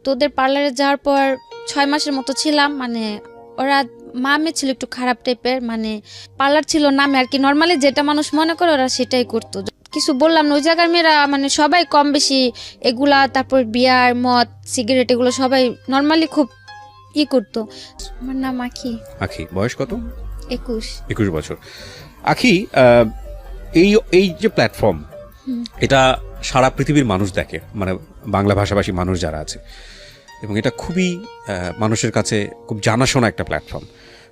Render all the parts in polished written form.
তো ওদের পার্লারে যাওয়ার পর 6 মাসের মতো ছিলাম। মানে ওরা মামে ছিল একটু খারাপ টাইপের, মানে পার্লার ছিল নামে আর কি, নর্মালি যেটা মানুষ মনে করে ওরা সেটাই করতো। কিছু বললাম না, ওই জায়গার মেয়েরা মানে সবাই কম বেশি এগুলা, তারপর বিয়ার মদ সিগারেট এগুলো সবাই নর্মালি খুব করতো। আমার নাম আখি। আখি, বয়স কত? 21 বছর। আখি, এই এই যে প্ল্যাটফর্ম, এটা সারা পৃথিবীর মানুষ দেখে, মানে বাংলা ভাষাভাষী মানুষ যারা আছে, এবং এটা খুবই মানুষের কাছে খুব জানাশোনা একটা প্ল্যাটফর্ম।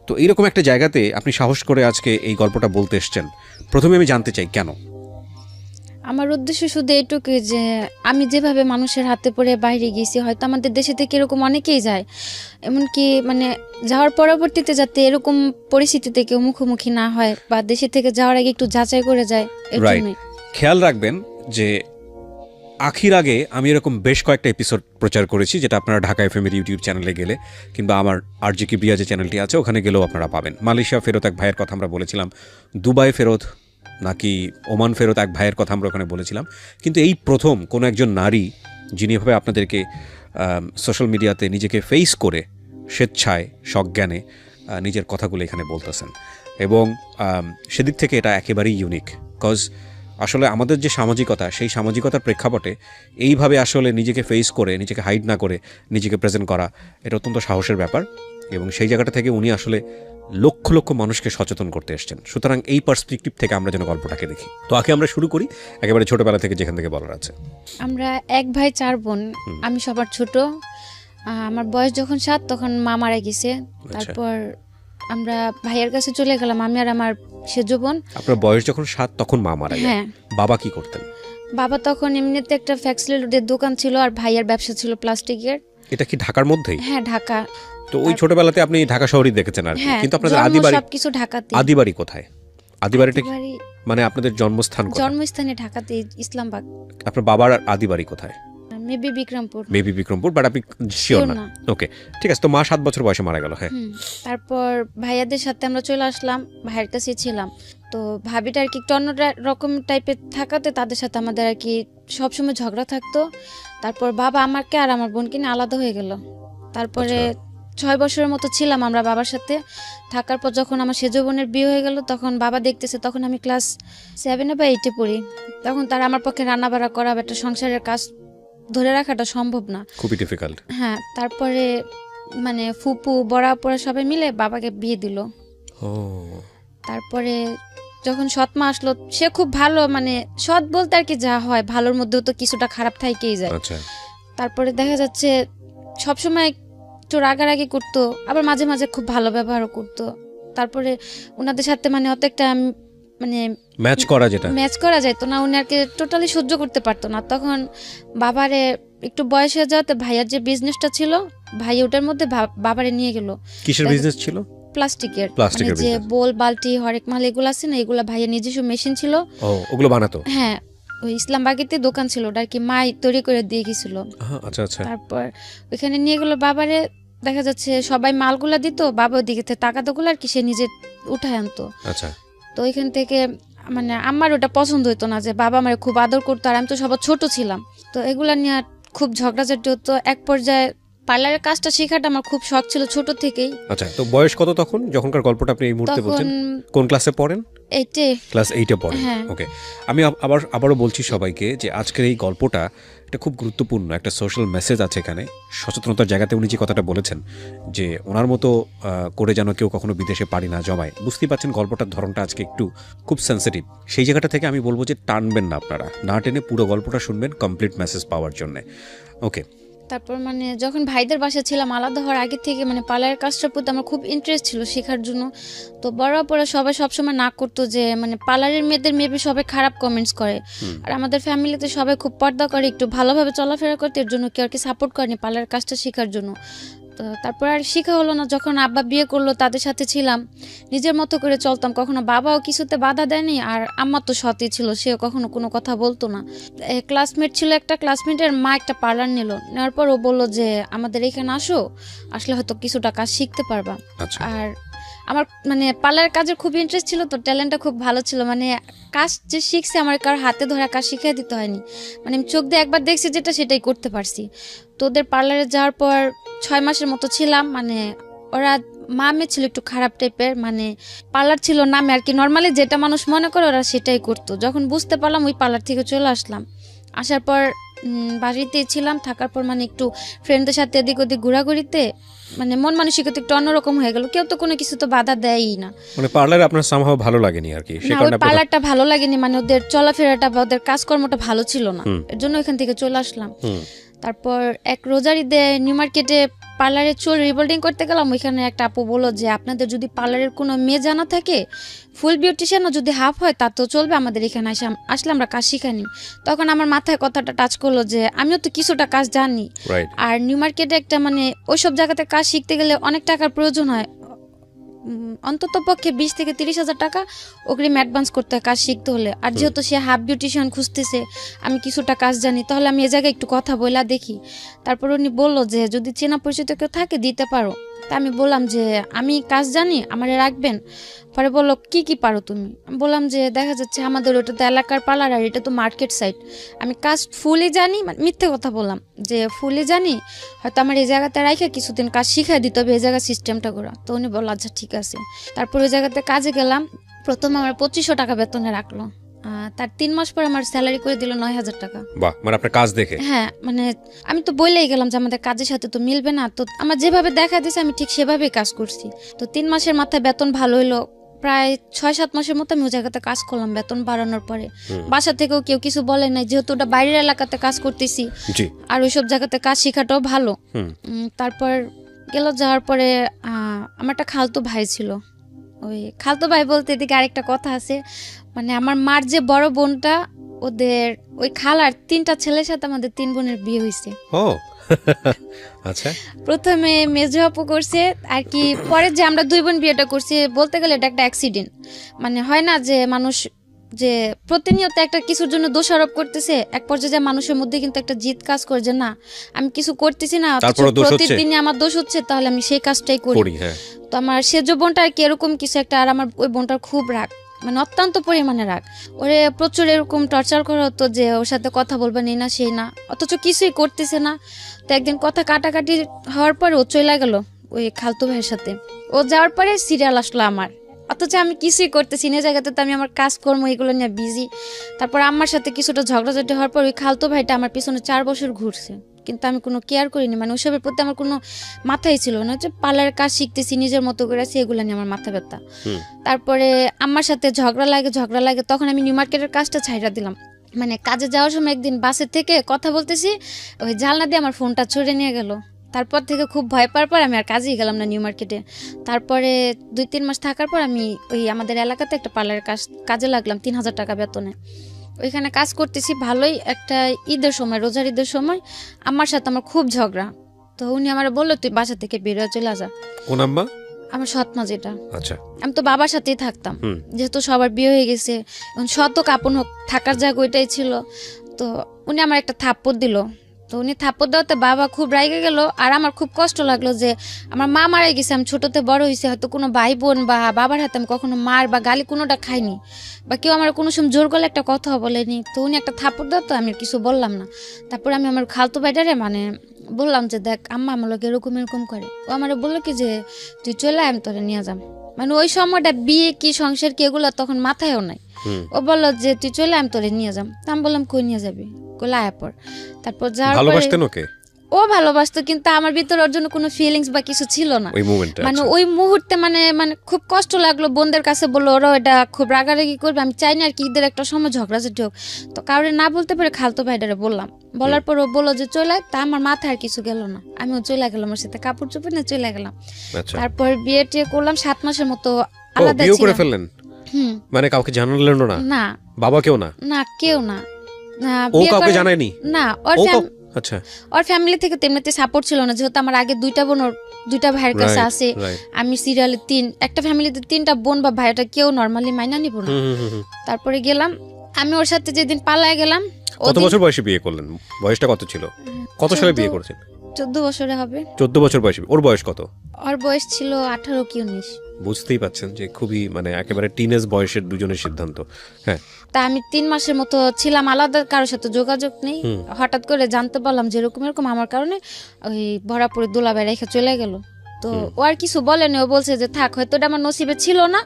তো এইরকম একটা জায়গাতে আপনি সাহস করে আজকে এই গল্পটা বলতে এসছেন, প্রথমে আমি জানতে চাই কেন? আমার উদ্দেশ্য শুধু এটুকুই যে আমি যেভাবে মানুষের হাতে পড়ে বাইরে গেছি, হয়তো আমাদের দেশে থেকে এরকম অনেকেই যায়, এমনকি মানে যাওয়ার পরবর্তীতে যাতে এরকম পরিস্থিতিতে কেউ মুখোমুখি না হয়, বা দেশে থেকে যাওয়ার আগে একটু যাচাই করে যায়। রাইট, খেয়াল রাখবেন যে আখির আগে আমি এরকম বেশ কয়েকটা এপিসোড প্রচার করেছি, যেটা আপনারা ঢাকা এফএম এর ইউটিউব চ্যানেলে গেলে কিংবা আমার RJ কিবরিয়া যে চ্যানেলটি আছে ওখানে গেলেও আপনারা পাবেন। মালয়েশিয়া ফেরত এক ভাইয়ের কথা আমরা বলেছিলাম, দুবাই ফেরত নাকি ওমান ফেরত এক ভাইয়ের কথা আমরা ওখানে বলেছিলাম। কিন্তু এই প্রথম কোনো একজন নারী যিনি এভাবে আপনাদেরকে সোশ্যাল মিডিয়াতে নিজেকে ফেস করে স্বেচ্ছায় সজ্ঞানে নিজের কথাগুলো এখানে বলতেছেন, এবং সেদিক থেকে এটা একেবারেই ইউনিক। কজ আসলে আমাদের যে সামাজিকতা, সেই সামাজিকতার প্রেক্ষাপটে এইভাবে আসলে নিজেকে ফেস করে, নিজেকে হাইড না করে নিজেকে প্রেজেন্ট করা, এটা অত্যন্ত সাহসের ব্যাপার, এবং সেই জায়গাটা থেকে উনি আসলে লক্ষ লক্ষ মানুষকে সচেতন করতে এসছেন। সুতরাং এই পার্সপেক্টিভ থেকে আমরা যেন গল্পটাকে দেখি। তো আগে আমরা শুরু করি একেবারে ছোটবেলা থেকে, যেখান থেকে বলার আছে। আমরা 1 ভাই 4 বোন, আমি সবার ছোট। আমার বয়স যখন 7 তখন মা মারা গেছে। তারপর আমরা ভাইয়ের কাছে চলে গেলাম, আমি আর আমার সেজো বোন। আপনার বয়স যখন 7 তখন মা মারা যায়? হ্যাঁ। বাবা কি করতেন? বাবা তখন এমনিতে একটা ফ্যাক্সিলিটির দোকান ছিল, আর ভাইয়ের ব্যবসা ছিল প্লাস্টিকের। এটা কি ঢাকার মধ্যেই? হ্যাঁ, ঢাকা। তো ওই ছোটবেলাতে আপনি ঢাকা শহরই দেখেছেন আর কি, কিন্তু আপনাদের আদিবাড়ি সবকিছু ঢাকাতে। আদিবাড়ি কোথায়? আদিবাড়িটা মানে আপনাদের জন্মস্থান কোথায়? জন্মস্থানে ঢাকাতে, ইসলামবাগ। আপনার বাবার আদিবাড়ি কোথায়? মেবি বিক্রমপুর, বাট আপনি শিওর না? ওকে, ঠিক আছে। তো মা 7 বছর বয়সে মারা গেল। হ্যাঁ, তারপর ভাইয়াদের সাথে আমরা চলে আসলাম, ভাইয়ের কাছে ছিলাম। তো ভাবিটা আর কি একটু অন্য রকম টাইপের থাকাতে তাদের সাথে আমাদের আর কি সবসময় ঝগড়া থাকতো। তারপর বাবা আমাকে আর আমার বোনকে নিয়ে আলাদা হয়ে গেল। তারপরে 6 বছরের মতো ছিলাম আমরা বাবার সাথে থাকার পর যখন আমার সেজো বোনের বিয়ে হয়ে গেল, তখন বাবা দেখতেছে, তখন আমি ক্লাস 7 বা 8 পড়ি। তখন তারা আমার পক্ষে রান্না বাড়া করা, একটা সংসারের কাজ ধরে রাখাটা সম্ভব না, খুবই ডিফিকাল্ট। হ্যাঁ। তারপরে মানে ফুপু বড়া পড়া সবাই মিলে বাবাকে বিয়ে দিল। তারপরে যখন সৎ মা আসলো, সে খুব ভালো, মানে সৎ বলতে আর কি যা হয়, ভালোর মধ্যেও তো কিছুটা খারাপ থাকেই যায়। তারপরে দেখা যাচ্ছে সবসময় একটু রাগারাগি করতো, আবার মাঝে মাঝে খুব ভালো ব্যবহারও করতো। তারপরে ওনাদের সাথে মানে অত একটা মানে ম্যাচ করা যেত না, উনি আর কি টোটালি সহ্য করতে পারতো না। তখন বাবারে একটু বয়স হয়ে যাওয়াতে ভাইয়ার যে বিজনেসটা ছিল, ভাই ওটার মধ্যে বাবারে নিয়ে গেল। কিসের বিজনেস ছিল? প্লাস্টিকের, মানে যে বোল বালতি হরেক মাল এগুলো আছে না, এগুলা ভাইয়ের নিজস্ব মেশিন ছিল, ওগুলো বানাতো। হ্যাঁ, ওই ইসলামবাগেতে দোকান ছিল, ওটা আর কি মাই তৈরি করে দিয়ে গেছিল। তারপর ওইখানে নিয়ে গেল বাবারে। দেখা যাচ্ছে সবাই মালগুলা দিত, বাবা ওদিকে টাকাগুলো আর কি সে নিজে উঠায় আনতো। তো ওইখান থেকে মানে আমার ওটা পছন্দ হতো না যে বাবা আমার খুব আদর করতো, আর আমি তো সবার ছোট ছিলাম। তো এগুলা নিয়ে খুব ঝগড়াঝাটি হতো। এক পর্যায়ে পার্লারের কাজটা শেখাটা আমার খুব শখ ছিল ছোট থেকেই। আচ্ছা, তো বয়স কত তখন যখনকার গল্পটা আপনি এই মুহূর্তে বলছেন? কোন ক্লাসে পড়েন? ক্লাস 8-এ পড়েন। ওকে, আমি আবারও বলছি সবাইকে যে আজকের এই গল্পটা এটা খুব গুরুত্বপূর্ণ, একটা সোশ্যাল মেসেজ আছে এখানে, সচেতনতার জায়গাতে উনি যে কথাটা বলেছেন যে ওনার মতো করে যেন কেউ কখনো বিদেশে পাড়ি না জমায়। বুঝতেই পারছেন গল্পটার ধরনটা আজকে একটু খুব সেন্সিটিভ। সেই জায়গাটা থেকে আমি বলবো যে টানবেন না আপনারা, না টেনে পুরো গল্পটা শুনবেন কমপ্লিট মেসেজ পাওয়ার জন্য। ওকে, তারপর মানে যখন ভাইদের বাসায় ছিলাম, আলাদা হওয়ার আগে থেকে মানে পার্লারের কাজটার প্রতি আমার খুব ইন্টারেস্ট ছিল শেখার জন্য। তো বড় পরে সবাই সবসময় না করতো যে মানে পার্লারের মেয়েদের মেবি সবাই খারাপ কমেন্টস করে, আর আমাদের ফ্যামিলিতে সবাই খুব পর্দা করে, একটু ভালোভাবে চলাফেরা করতে, এর জন্য কেউ আর কি সাপোর্ট করেনি পার্লারের কাজটা শেখার জন্য। তো তারপর আর শেখা হলো না। যখন আব্বা বিয়ে করলো, তাদের সাথে ছিলাম, নিজের মতো করে চলতাম, কখনো বাবাও কিছুতে বাধা দেয়নি, আর আম্মা তো সতই ছিল, সেও কখনো কোনো কথা বলতো না। ক্লাসমেট ছিল একটা, ক্লাসমেটের মা একটা পার্লার নেওয়ার পর ও বললো যে আমাদের এখানে আসলে হয়তো কিছুটা কাজ শিখতে পারবা। আর আমার মানে পার্লার কাজের খুব ইন্টারেস্ট ছিল, তো ট্যালেন্টটা খুব ভালো ছিল। মানে কাজ যে শিখছে আমার কারোর হাতে ধরা কাজ শিখিয়ে দিতে হয়নি, মানে আমি চোখ দিয়ে একবার দেখছি যেটা সেটাই করতে পারছি। তো ওদের পার্লারে যাওয়ার পর 6 মাসের মতো ছিলাম। মানে ওরা মামে ছিল একটু খারাপ টাইপের, মানে পার্লার ছিল নামে আর কি, নর্মালি যেটা মানুষ মনে করে ওরা সেটাই করতো। যখন বুঝতে পারলাম ওই পার্লার থেকে চলে আসলাম। আসার পর বাড়িতেই ছিলাম, থাকার পর মানে একটু ফ্রেন্ডদের সাথে এদিক ওদিক ঘোরাঘুরিতে মানে মন মানসিকতা একটু অন্যরকম হয়ে গেল। কেউ তো কোনো কিছু তো বাধা দেয়ই না। মানে পার্লারে আপনার সামহাও ভালো লাগেনি আর কি, সে না, ওই কারণে পার্লারটা ভালো লাগেনি, মানে ওদের চলাফেরাটা বা ওদের কাজকর্মটা ভালো ছিল না, এর জন্য ওইখান থেকে চলে আসলাম। তারপর এক রোজার ঈদে নিউ মার্কেটে পার্লারে চুল রিবোল্ডিং করতে গেলাম। ওইখানে একটা আপু বললো যে আপনাদের যদি পার্লারের কোনো মেয়ে জানা থাকে, ফুল বিউটিশিয়ানও যদি হাফ হয় তা তো চলবে, আমাদের এখানে আসলে আমরা কাজ শিখানি। তখন আমার মাথায় কথাটা টাচ করলো যে আমিও তো কিছুটা কাজ জানি। আর নিউ মার্কেটে একটা মানে ওইসব জায়গাতে কাজ শিখতে গেলে অনেক টাকার প্রয়োজন হয়, অন্তত পক্ষে 20 থেকে 30 হাজার টাকা অগ্রিম অ্যাডভান্স করতে হয় কাজ শিখতে হলে। আর যেহেতু সে হাফ বিউটিশিয়ান খুঁজতেছে, আমি কিছুটা কাজ জানি, তাহলে আমি এ জায়গায় একটু কথা বলা দেখি। তারপর উনি বললো যে যদি চেনা পরিচিত কেউ থাকে দিতে পারো। তা আমি বললাম যে আমি কাজ জানি, আমারে রাখবেন। পরে বললো কি কি পারো তুমি? আমি বললাম যে দেখা যাচ্ছে আমাদের ওটা তো এলাকার পার্লার আর এটা তো মার্কেট সাইড, আমি কাজ ফুলই জানি, মানে মিথ্যে কথা বললাম যে ফুলই জানি, হয়তো আমার এই জায়গাতে রাখে কিছুদিন কাজ শিখাই দিতে হবে, এই জায়গার সিস্টেমটা করা। তো উনি বললো আচ্ছা ঠিক আছে। তারপর ওই জায়গাতে কাজে গেলাম। প্রথম আমার 2500 টাকা বেতনে রাখলো, তার 3 মাস পর আমার স্যালারি করে দিল 9000 টাকা। বাহ, মানে আপনার কাজ দেখে? হ্যাঁ, মানে আমি তো বলেই গেলাম যে আমাদের কাজের সাথে তো মিলবে না, তো আমার যেভাবে দেখা দিয়েছে আমি ঠিক সেভাবেই কাজ করছি। তো 3 মাসের মাথায় বেতন ভালো হলো। প্রায় 6-7 মাসের মতো আমি ওই জায়গাতে কাজ করলাম বেতন বাড়ানোর পরে। বাসা থেকেও কেউ কিছু বলে নাই, যেহেতু ওটা বাইরের এলাকাতে কাজ করতেছি আর ওইসব জায়গাতে কাজ শেখাটাও ভালো। তারপর যাওয়ার পরে আমার একটা খালতো ভাই ছিল। ওই খালতো ভাই বলতে এদিকে আরেকটা কথা আছে, মানে আমার মার যে বড় বোনটা, ওদের ওই খালার 3টা ছেলের সাথে আমাদের 3 বোনের বিয়ে হয়েছে। আচ্ছা, প্রথমে মেজো আপু করছে আর কি, পরে যে আমরা 2 বোন বিয়েটা করছি, বলতে গেলে এটা একটা অ্যাক্সিডেন্ট। মানে হয় না যে মানুষ যে প্রতিনিয়ত একটা কিছুর জন্য দোষারোপ করতেছে, এক পর্যায়ে মানুষের মধ্যে কিন্তু একটা জিদ কাজ করে যে না আমি কিছু করতেছি না, প্রতিদিনই আমার দোষ হচ্ছে, তাহলে আমি সেই কাজটাই করি। তো আমার সেজ বোনটা আর কি এরকম কিছু একটা, আর আমার ওই বোনটার খুব রাগ, মানে অত্যন্ত পরিমাণে রাগ। ওরে প্রচুর এরকম টর্চার করা হতো যে ওর সাথে কথা বলবে নেই না সেই না, অথচ কিছুই করতেছে না। তো একদিন কথা কাটাকাটি হওয়ার পরে ও চলে গেল ওই খালতো ভাইয়ের সাথে। ও যাওয়ার পরে সিরিয়াল আসলো আমার, অথচ আমি কিছুই করতেছি না, জায়গাতে তো আমি আমার কাজকর্ম এগুলো নিয়ে বিজি। তারপর আমার সাথে কিছুটা ঝগড়াঝাটি হওয়ার পর ওই খালতো ভাইটা আমার পিছনে 4 বছর ঘুরছে, কিন্তু আমি কোনো কেয়ার করিনি, মানে ওইসবের প্রতি আমার কোনো মাথাই ছিল না। হচ্ছে পার্লারের কাজ শিখতেছি নিজের মতো করে আছি, এগুলো নিয়ে আমার মাথা ব্যথা। তারপরে আমার সাথে ঝগড়া লাগে, তখন আমি নিউ মার্কেটের কাজটা ছাইড়া দিলাম। মানে কাজে যাওয়ার সময় একদিন বাসের থেকে কথা বলতেছি, ওই জানলা দিয়ে আমার ফোনটা ছুড়ে নিয়ে গেল। তারপর থেকে খুব ভয় পাওয়ার পর আমি আর কাজেই গেলাম না নিউ মার্কেটে। তারপরে 2-3 মাস থাকার পর আমি ওই আমাদের এলাকাতে একটা পার্লারের কাজে লাগলাম 3000 টাকা বেতনে। ওইখানে কাজ করতেছি ভালোই। একটা ঈদের সময়, রোজার ঈদের সময় আমার সাথে আমার খুব ঝগড়া। তো উনি আমার বললো তুই বাসা থেকে বেরোয় চলে যা। কোন আম্মা? আমার সৎমা যেটা। আচ্ছা, আমি তো বাবার সাথেই থাকতাম, যেহেতু সবার বিয়ে হয়ে গেছে, শত কাপন হোক থাকার জায়গা ওইটাই ছিল। তো উনি আমার একটা থাপ্পড় দিল। তো উনি থাপ্পড় দেওয়াতে বাবা খুব রাগে গেল, আর আমার খুব কষ্ট লাগলো যে আমার মা মারা গেছে, আমি ছোটতে বড় হয়েছে, হয়তো কোনো ভাই বোন বা বাবার হাতে আমি কখনো মার বা গালি কোনোটা খাইনি, বা কেউ আমার কোনো সময় জোর করলে একটা কথা বলেনি। তো উনি একটা থাপ্পড় দেওয়া, তো আমি কিছু বললাম না। তারপর আমি আমার খালতো ভাইটারে মানে বললাম যে দেখ আম্মা আমার লোক এরকম করে। ও আমার বললো কি যে তুই চলে আয়, আমি তোরে নিয়ে যাম। মানে ওই সময়টা বিয়ে কি সংসার কি এগুলো তখন মাথায়ও নাই। ও বললো যে তুই চলে আয়, আমি তোরে নিয়ে যাম। তা আমি বললাম কই নিয়ে যাবি? কইলা আয়া পর। তারপর যাওয়ার পরে ও ভালোবাসতো, কিন্তু আমার ভিতরে ওর জন্য কোনো ফিলিংস বা কিছু ছিল না মানে ওই মুহূর্তে। মানে খুব কষ্ট লাগলো। বোনদের কাছে বললো, ওরা এটা খুব রাগারাগি করবে, আমি চাই না আর কি ঈদের একটা সময় ঝগড়াঝাটি হোক। তো কাউরে না বলতে পারে খালতো ভাইটারে বললাম। বলার পর ও বললো যে চলে, তা আমার মাথায় আর কিছু গেল না, আমিও চলে গেলাম, ওর সাথে কাপড় চোপড় নিয়ে চলে গেলাম। তারপর বিয়ে টিয়ে করলাম, 7 মাসের মতো আলাদা ছিলাম। মানে কাউকে জানালেন না? না, বাবা কেউ না? না, কেউ না। ও কাউকে জানায়নি? না, আচ্ছা, ওর ফ্যামিলি থেকে তেমনিতে সাপোর্ট ছিল না, যেহেতু আমার আগে 2টা বোন ওর 2টা ভাইয়ের কাছে আছে, আমি সিরিয়ালে 3, একটা ফ্যামিলিতে 3টা বোন বা ভাই, ওটা কেউ নরমালি মাইনা নিব না। তারপরে গেলাম আমি ওর সাথে, যেদিন পালায় গেলাম। কত বছর বয়সে বিয়ে করলেন? বয়সটা কত ছিল? কত সালে বিয়ে করেছেন? 14 বছরে হবে। 14 বছর বয়সে। ওর বয়স কত? ওর বয়স ছিল 18 কি 19। বুঝতেই পাচ্ছেন যে খুবই মানে একেবারে টিনেজ বয়সের দুজনের সিদ্ধান্ত। হ্যাঁ, তা আমি 3 মাসের মতো ছিলাম আলাদা, কারোর সাথে যোগাযোগ নেই। হঠাৎ করে জানতে পারলাম যে এরকম এরকম আমার কারণে ওই ভরাপুরে দুলাভাই রেখে চলে গেল। তো ও আর কিছু বলেনি, ও বলছে যে থাক, হয়তো এটা আমার নসিবে ছিল না,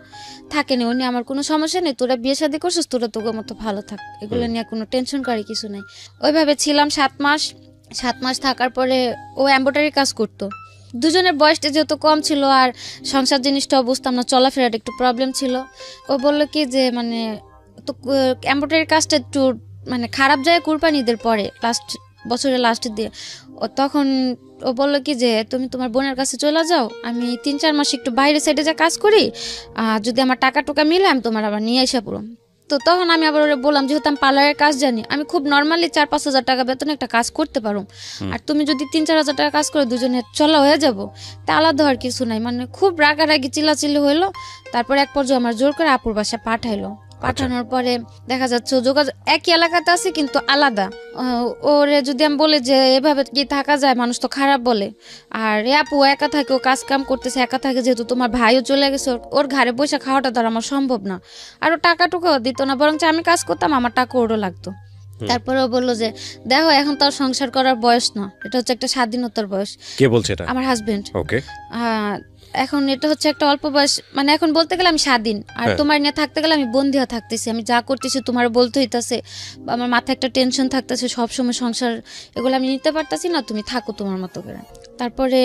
থাকেনি, উনি আমার কোনো সমস্যা নেই, তোরা বিয়ে শাদী করছিস, তোরা তোর মতো ভালো থাক, এগুলো নিয়ে কোনো টেনশন করে কিছু নাই। ওইভাবে ছিলাম 7 মাস থাকার পরে ও এমব্রয়ডারি কাজ করতো। দুজনের বয়সটা যেহেতু কম ছিল আর সংসার জিনিসটাও বুঝতাম না, চলাফেরার একটু প্রবলেম ছিল। ও বললো কি যে মানে তো এমব্রয়ডারি কাজটা একটু মানে খারাপ যায় কুরবানি ঈদের পরে, বছরের লাস্টের দিয়ে। ও তখন ও বললো কি যে তুমি তোমার বোনের কাছে চলে যাও, আমি 3-4 মাস একটু বাইরে সাইডে যা কাজ করি, যদি আমার টাকা টুকা মিলে আমি তোমার আবার নিয়ে এসে পড়ো। তো তখন আমি আবার ওরা বললাম, যেহেতু আমি পার্লারের কাজ জানি, আমি খুব নর্মালি 4-5 হাজার টাকা বেতনে একটা কাজ করতে পারো, আর তুমি যদি 3-4 হাজার টাকা কাজ করে দুজনে চলা হয়ে যাবো, তা আলাদা হওয়ার কিছু নাই। মানে খুব রাগারাগি চিল্লাচিল্লি হইলো। তারপর এক পর্যায়ে আমার জোর করে আপুর বাসায় পাঠাইলো। পাঠানোর পরে দেখা যাচ্ছে যোগাযোগ একই এলাকাতে আছে কিন্তু আলাদা। ওরে যদি আমি বলি যে এভাবে কি থাকা যায়, মানুষ তো খারাপ বলে। আর এ আপু একা থাকে, ও কাজ কাম করতেছে একা থাকে, যেহেতু তোমার ভাইও চলে গেছে, ওর ঘরে বসে খাওয়াটা তো আর আমার সম্ভব না। আর ও টাকা টুকাও দিত না, বরং আমি কাজ করতাম, আমার টাকা ওরও লাগতো। তারপরে ও বললো যে দেখো এখন তো আর সংসার করার বয়স না, এটা হচ্ছে একটা স্বাধীনতার বয়স। কে বলছে এটা? আমার হাজবেন্ড। ওকে। এখন এটা হচ্ছে একটা অল্প বয়স, মানে এখন বলতে গেলে আমি স্বাধীন, আর তোমার নিয়ে থাকতে গেলে আমি বন্দি হয়ে থাকতেছি, আমি যা করতেছি তোমার বলতে হইতাছে, আমার মাথায় একটা টেনশন থাকতেছে সবসময়, সংসার এগুলো আমি নিতে পারতাছি না, তুমি থাকো তোমার মতো করে। তারপরে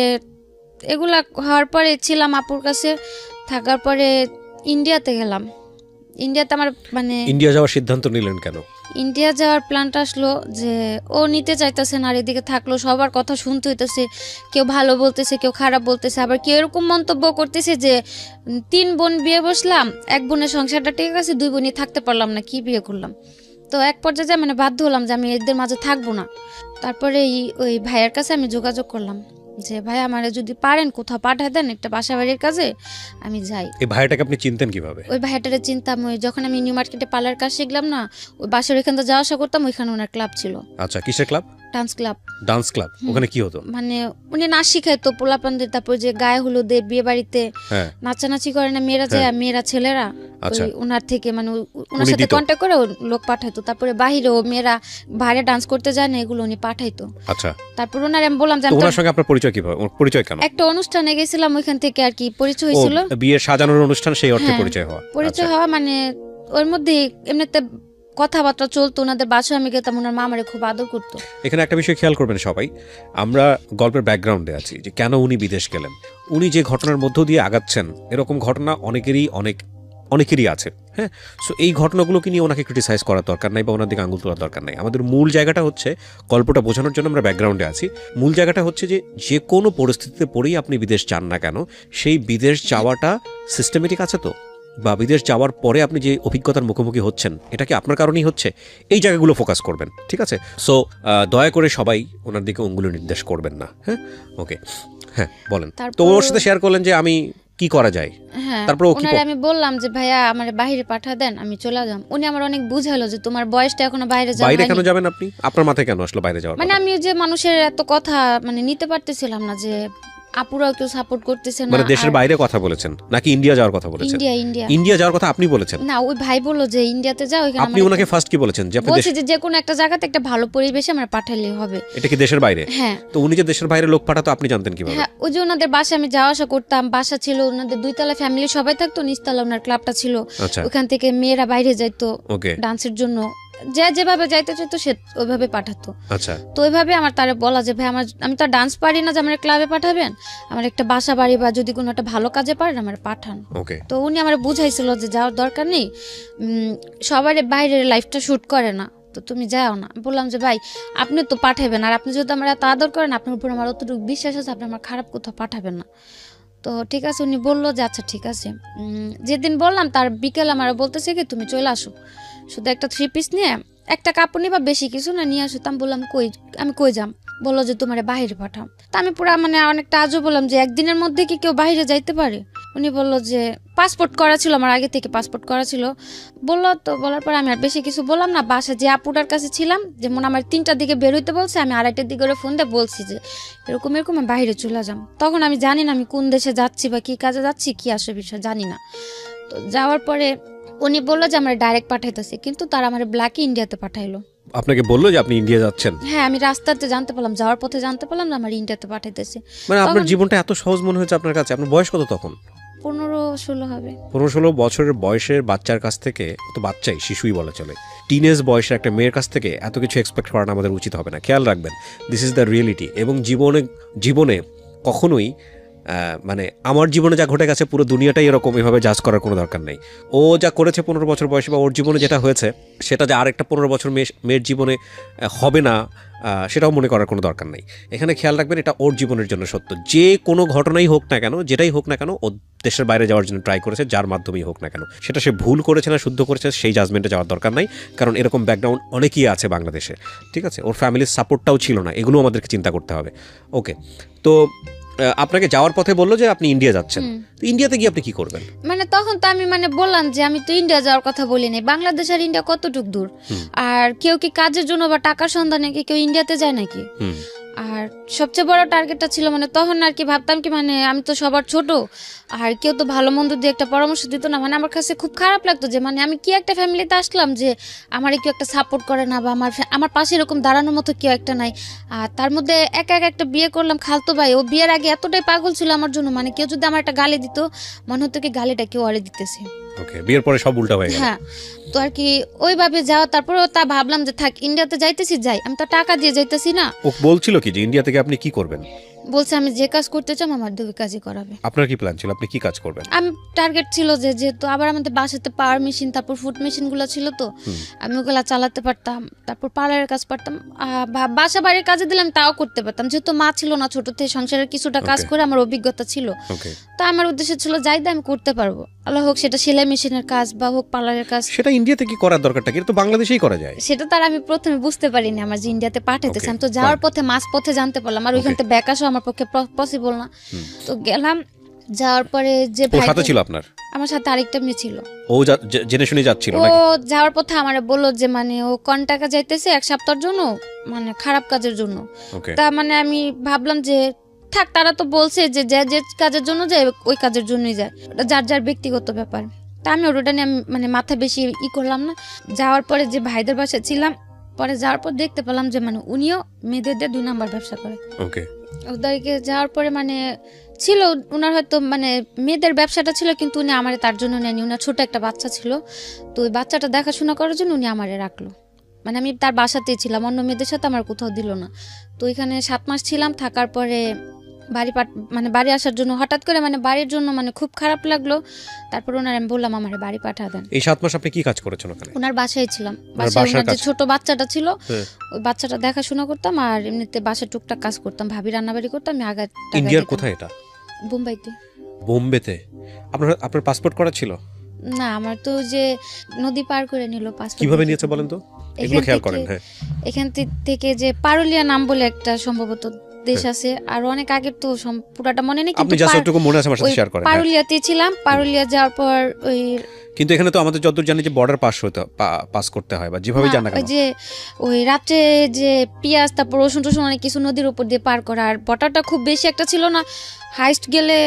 এগুলা হওয়ার পরে ছিলাম আপুর কাছে, থাকার পরে ইন্ডিয়াতে গেলাম। ইন্ডিয়াতে আমার মানে ইন্ডিয়া যাওয়ার সিদ্ধান্ত নিলেন কেন? ইন্ডিয়া যাওয়ার প্ল্যানটা আসলো যে ও নিতে চাইতেছে না, আর এদিকে থাকলো সবার কথা শুনতে হইতেছে, কেউ ভালো বলতেছে, কেউ খারাপ বলতেছে, আবার কেউ এরকম মন্তব্য করতেছে যে 3 বোন বিয়ে বসলাম, 1 বোনের সংসারটা ঠিক আছে, 2 বোনই থাকতে পারলাম না, কি বিয়ে করলাম। তো এক পর্যায়ে মানে বাধ্য হলাম যে আমি এদের মাঝে থাকবো না। তারপরে ওই ভাইয়ের কাছে আমি যোগাযোগ করলাম যে ভাই আমারে যদি পারেন কোথাও পাঠায় দেন একটা বাসা বাড়ির কাজে, আমি যাই। এই ভাইটাকে আপনি চিনতেন কিভাবে? ওই ভাইটারে চিনতাম, ওই যখন আমি নিউ মার্কেটে পার্লার কাজ শিখলাম না, ওই বাসার ওইখান থেকে যাওয়া আসা করতাম, ওইখানে ওনার ক্লাব ছিল। আচ্ছা, কিসের club? Dance club. Dance club. ওখানে কি হতো? মানে উনি নাচ শিখাইতো পোলাপানদের, তারপর যে গায়ে হলুদে বিয়ে বাড়িতে নাচানাচি করে না মেয়েরা যায়, মেয়েরা ছেলেরা, ওই ওনার থেকে মানে ওনার সাথে কন্ট্যাক্ট করে লোক পাঠাইতো। তারপরে বাহিরেও মেয়েরা বাইরে ডান্স করতে যায় না, এগুলো উনি পাঠাইতো। আচ্ছা। তারপর ওনার আমি বললাম যে ওনার সঙ্গে আপনার পরিচয় কিভাবে? পরিচয় কেন? একটা অনুষ্ঠানে গেছিলাম, ওইখান থেকে আর কি পরিচয় হয়েছিল। বিয়ের সাজানোর অনুষ্ঠান, সেই অর্থে পরিচয় হওয়া। পরিচয় হওয়া মানে ওর মধ্যে এমনিতে কথাবার্তা চলতো, ওনাদের বাসায় আমি গেতাম, ওনার মা আমারে খুব আদর করতো। এখানে একটা বিষয় খেয়াল করবেন সবাই, আমরা গল্পের ব্যাকগ্রাউন্ডে আছি যে কেন উনি বিদেশ গেলেন। উনি যে ঘটনার মধ্য দিয়ে আগাচ্ছেন, এরকম ঘটনা অনেকেরই আছে। হ্যাঁ, সো এই ঘটনাগুলোকে নিয়ে ওনাকে ক্রিটিসাইজ করার দরকার নাই বা ওনার দিকে আঙুল তোলার দরকার নাই। আমাদের মূল জায়গাটা হচ্ছে, গল্পটা বোঝানোর জন্য আমরা ব্যাকগ্রাউন্ডে আছি, মূল জায়গাটা হচ্ছে যে কোনো পরিস্থিতিতে পড়েই আপনি বিদেশ চান না কেন, সেই বিদেশ যাওয়াটা সিস্টেমেটিক আছে তো, বা বিদেশ যাওয়ার পরে আপনি যে অভিজ্ঞতার মুখোমুখি হচ্ছেন, এটা কি আপনার কারণেই হচ্ছে, এই জায়গাগুলো ফোকাস করবেন। ঠিক আছে? সো দয়া করে সবাই ওনার দিকে অঙ্গুলি নির্দেশ করবেন না। হ্যাঁ, ওকে। হ্যাঁ, বলেন। তো ওর সাথে শেয়ার করলেন যে আমি কি করা যায়। তারপর ওনারে আমি বললাম যে ভাইয়া আমার বাইরে পাঠা দেন, আমি চলে যাম। উনি আমার অনেক বুঝাইলো যে তোমার বয়সটা এখনো বাইরে যাওয়া। বাইরে কেন যাবেন আপনি? আপনার মাথায় কেন আসলো বাইরে যাওয়ার? মানে আমি যে মানুষের এত কথা মানে নিতে পারতেছিলাম না, যে আপুরাও কেউ সাপোর্ট করতেছে না। মানে দেশের বাইরে কথা বলেছেন নাকি ইন্ডিয়া যাওয়ার কথা বলেছেন? ইন্ডিয়া যাওয়ার কথা আপনি বলেছেন? না, ওই ভাই বললো যে ইন্ডিয়াতে যাও। আপনি ওনাকে ফার্স্ট কি বলেছেন? যে আপনি বলছি যে কোনো একটা জায়গাতে একটা ভালো পরিবেশে আমরা পাঠালে হবে। এটা কি দেশের বাইরে? হ্যাঁ। তো উনি যে দেশের বাইরে লোক পাঠাতো আপনি জানতেন কিভাবে? হ্যাঁ, ওই যে ওনাদের বাসায় আমি যাওয়া আসা করতাম, বাসা ছিল ওনাদের 2 তলা, ফ্যামিলি সবাই থাকতো, নিচতলা ওনার ক্লাবটা ছিল। ওখান থেকে মেয়েরা বাইরে যাইতো ডান্সের জন্য, যেভাবে যাইতে চাইতো সে ওইভাবে পাঠাতো। আচ্ছা। তো ওইভাবে আমার তারে বলা যে ভাই আমি তো ডান্স পারি না যে আমার ক্লাবে পাঠাবেন, আমার একটা বাসা বাড়ি বা যদি কোনো একটা ভালো কাজে পারেন আমার পাঠান। তো উনি আমার বুঝাইছিল যে যাওয়ার দরকার নেই, সবার বাইরের লাইফটা শুট করে না, তো তুমি যাও না। বললাম যে ভাই আপনি তো পাঠাবেন, আর আপনি যদি আমার এত আদর করেন, আপনার উপর আমার অতটুকু বিশ্বাস আছে, আপনি আমার খারাপ কোথাও পাঠাবেন না। তো ঠিক আছে, উনি বললো যে আচ্ছা ঠিক আছে। যেদিন বললাম তার বিকেল আমার বলতেছে কি তুমি চলে আসো, শুধু একটা 3 পিস নিয়ে একটা কাপড় নিবা, বেশি কিছু না, নিয়ে আসো। আমি বললাম আমি কই যাম? বললো যে তোমার বাইরে পাঠাম। তা আমি পুরা মানে অনেকটা আজও বললাম যে একদিনের মধ্যে কি কেউ বাইরে যাইতে পারে? উনি বললো যে পাসপোর্ট করা ছিল, আমার আগে থেকে পাসপোর্ট করা ছিল। বললো, তো বলার পর আমি আর বেশি কিছু বললাম না। বাসা যে আপুটার কাছে ছিলাম, যেমন আমার 3টার দিকে বের হইতে বলছে, আমি 2:30টার দিকে ওরা ফোন দিয়ে বলছি যে এরকম এরকম আমি বাইরে চলে যাম। তখন আমি জানি না আমি কোন দেশে যাচ্ছি বা কী কাজে যাচ্ছি, কী আসে বিষয় জানি না। তো যাওয়ার পরে উনি বললো যে আমরা ডাইরেক্ট পাঠাইতেছি, কিন্তু তারা আমার ব্ল্যাকে ইন্ডিয়াতে পাঠাইলো। আপনাকে বললো যে আপনি ইন্ডিয়া যাচ্ছেন? হ্যাঁ, আমি রাস্তাতে জানতে পারলাম, যাওয়ার পথে জানতে পারলাম না আমার ইন্ডিয়াতে পাঠাইতেছে। মানে আপনার জীবনটা এত সহজ মনে হয়েছে আপনার কাছে? আপনার বয়স কত তখন? 15-16 হবে। 15-16 বছরের বয়সের বাচ্চার কাছ থেকে, তো বাচ্চাই, শিশুই বলা চলে, টিনেজ বয়সের একটা মেয়ের কাছ থেকে এত কিছু এক্সপেক্ট করানো আমাদের উচিত হবে না। খেয়াল রাখবেন, দিস ইজ দ্য রিয়েলিটি। এবং জীবনে কখনোই মানে আমার জীবনে যা ঘটে গেছে পুরো দুনিয়াটাই এরকম, এভাবে জাজ করার কোনো দরকার নেই। ও যা করেছে 15 বছর বয়সে, বা ওর জীবনে যেটা হয়েছে সেটা যে আরেকটা 15 বছর মেয়ের জীবনে হবে না, সেটাও মনে করার কোনো দরকার নেই। এখানে খেয়াল রাখবেন, এটা ওর জীবনের জন্য সত্য। যে কোনো ঘটনাই হোক না কেন, যেটাই হোক না কেন, ও দেশের বাইরে যাওয়ার জন্য ট্রাই করেছে, যার মাধ্যমেই হোক না কেন। সেটা সে ভুল করেছে না শুদ্ধ করেছে, সেই জাজমেন্টে যাওয়ার দরকার নাই, কারণ এরকম ব্যাকগ্রাউন্ড অনেকেই আছে বাংলাদেশে। ঠিক আছে, ওর ফ্যামিলির সাপোর্টটাও ছিল না, এগুলো আমাদেরকে চিন্তা করতে হবে। ওকে, তো আপনাকে যাওয়ার পথে বললো যে আপনি ইন্ডিয়া যাচ্ছেন। তো ইন্ডিয়াতে গিয়ে আপনি কি করবেন? মানে তখন তো আমি বললাম যে আমি তো ইন্ডিয়া যাওয়ার কথা বলিনি। বাংলাদেশ আর ইন্ডিয়া কতটুক দূর? আর কেউ কি কাজের জন্য বা টাকার সন্ধানে কি কেউ ইন্ডিয়াতে যায় নাকি? আর সবচেয়ে বড় টার্গেটটা ছিল তখন আর কি ভাবতাম কি আমি তো সবার ছোট, আর কেউ তো ভালো মন্দ দিয়ে একটা পরামর্শ দিত না। আমার কাছে খুব খারাপ লাগতো যে আমি কি একটা ফ্যামিলিতে আসলাম যে আমার কেউ একটা সাপোর্ট করে না, বা আমার পাশে এরকম দাঁড়ানোর মতো কেউ একটা নাই। আর তার মধ্যে একা একটা বিয়ে করলাম খালতো ভাই, ও বিয়ের আগে এতটাই পাগল ছিল আমার জন্য, কেউ যদি আমার একটা গালি দিত মনে হতো কি গালিটা কেউ আরে দিতেছে। ওকে, বিয়ের পরে সব উল্টা হয়ে গেল। হ্যাঁ, তো আর কি ওইভাবে যাওয়া। তারপরেও তা ভাবলাম যে থাক, ইন্ডিয়াতে যাইতেছি যাই, আমি তো টাকা দিয়ে যাইতেছি না। ও বলছিল কি যে ইন্ডিয়া থেকে আপনি কি করবেন? বলছে আমি যে কাজ করতে চাই আমার দুই কাজই করাবে। আপনার কি প্ল্যান ছিল, আপনি কি কাজ করবেন? আমি টার্গেট ছিল যে যেহেতু আবার আমাদের বাসাতে পাওয়ার মেশিন, তারপর ফুড মেশিন গুলো ছিল, তো আমি ওগুলা চালাতে পারতাম। তারপর পার্লারের কাজ পারতাম, বাসা বাড়ির কাজে দিলাম তাও করতে পারতাম, যেহেতু মা ছিল না, ছোট থেকে সংসারের কিছুটা কাজ করে আমার অভিজ্ঞতা ছিল। তো আমার উদ্দেশ্য ছিল যাই আমি করতে পারবো, আল্লাহ হোক সেটা সেলাই মেশিনের কাজ বা হোক পার্লারের কাজ। সেটা ইন্ডিয়াতে কি করার দরকারটা কি? এটা তো বাংলাদেশেই করা যায়। সেটা তার আমি প্রথমে বুঝতে পারিনি আমার যে ইন্ডিয়াতে পাঠাইতেছে। আমি তো যাওয়ার পথে মাঝ পথে জানতে পারলাম, আর ওইখান থেকে ব্যাক আসা আমার পক্ষে পসিবল না। তো গেলাম, যাওয়ার পরে যে ভাই সাথে ছিল আপনার? আমার সাথে আরেকটা মেয়ে ছিল। ও জেনে শুনে যাচ্ছিল ও নাকি? যাওয়ার পথে আমারে বললো যে ও কোন টাকা যাইতেছে 1 সপ্তাহের জন্য, খারাপ কাজের জন্য। তা আমি ভাবলাম যে থাক, তারা তো বলছে যে যে কাজের জন্য যায় ওই কাজের জন্যই যায়, ওটা যার যার ব্যক্তিগত ব্যাপার। তা আমি ওটা নিয়ে মাথা বেশি করলাম না। যাওয়ার পরে যে ভাইদের বাসায় ছিলাম, পরে যাওয়ার পর দেখতে পেলাম যে উনিও মেয়েদের দিয়ে 2 নাম্বার ব্যবসা করে। ওকে, ওদেরকে যাওয়ার পরে ছিল উনার হয়তো মেয়েদের ব্যবসাটা ছিল, কিন্তু উনি আমারে তার জন্য নেয়নি। উনার ছোট একটা বাচ্চা ছিল, তো ওই বাচ্চাটা দেখাশোনা করার জন্য উনি আমারে রাখলো। আমি তার বাসাতেই ছিলাম, অন্য মেয়েদের সাথে আমার কোথাও দিল না। তো এখানে 7 মাস ছিলাম, থাকার পরে বাড়ি আসার জন্য হঠাৎ করে বাড়ির জন্য খুব খারাপ লাগলো। তারপর ওনার আমি বললাম আমার বাড়ি পাঠা দেন। এই 7 মাস আপনি কি কাজ করেছেন ওখানে? ওনার বাসায় ছিলাম, বাসায় ওনার যে ছোট বাচ্চাটা ছিল ওই বাচ্চাটা দেখাশোনা করতাম, আর এমনিতে বাসায় টুকটাক কাজ করতাম, ভাবি রান্নাবাড়ি করতাম। আমি আগে ইন্ডিয়ার কোথায় এটা? বোম্বাইতে। বোম্বেতে? আপনার পাসপোর্ট করা ছিল না? আমার তো যে নদী পার করে নিল পাসপোর্ট। কিভাবে নিয়েছে বলেন তো, এগুলো খেয়াল করেন। হ্যাঁ, এখান থেকে যে পারুলিয়া নাম বলে একটা সম্ভবত দেশ আছে, আর অনেক আগে তো পুরাটা মনে নেই, আপনি জাস্ট একটু মনে আছে আমার সাথে শেয়ার করেন। পারুলিয়াতে ছিলাম, পারুলিয়া যাওয়ার পর ওই, কিন্তু এখানে তো আমাদের যতদূর জানি যে বর্ডার পাস করতে হয়, বা যেভাবে জানা কেন, যে ওই রাতে যে পেঁয়াজ তারপর রসুন টসুন অনেক কিছু নদীর উপর দিয়ে পার করা। আর বর্ডারটা খুব বেশি একটা ছিল না, হাইস্ট গেলে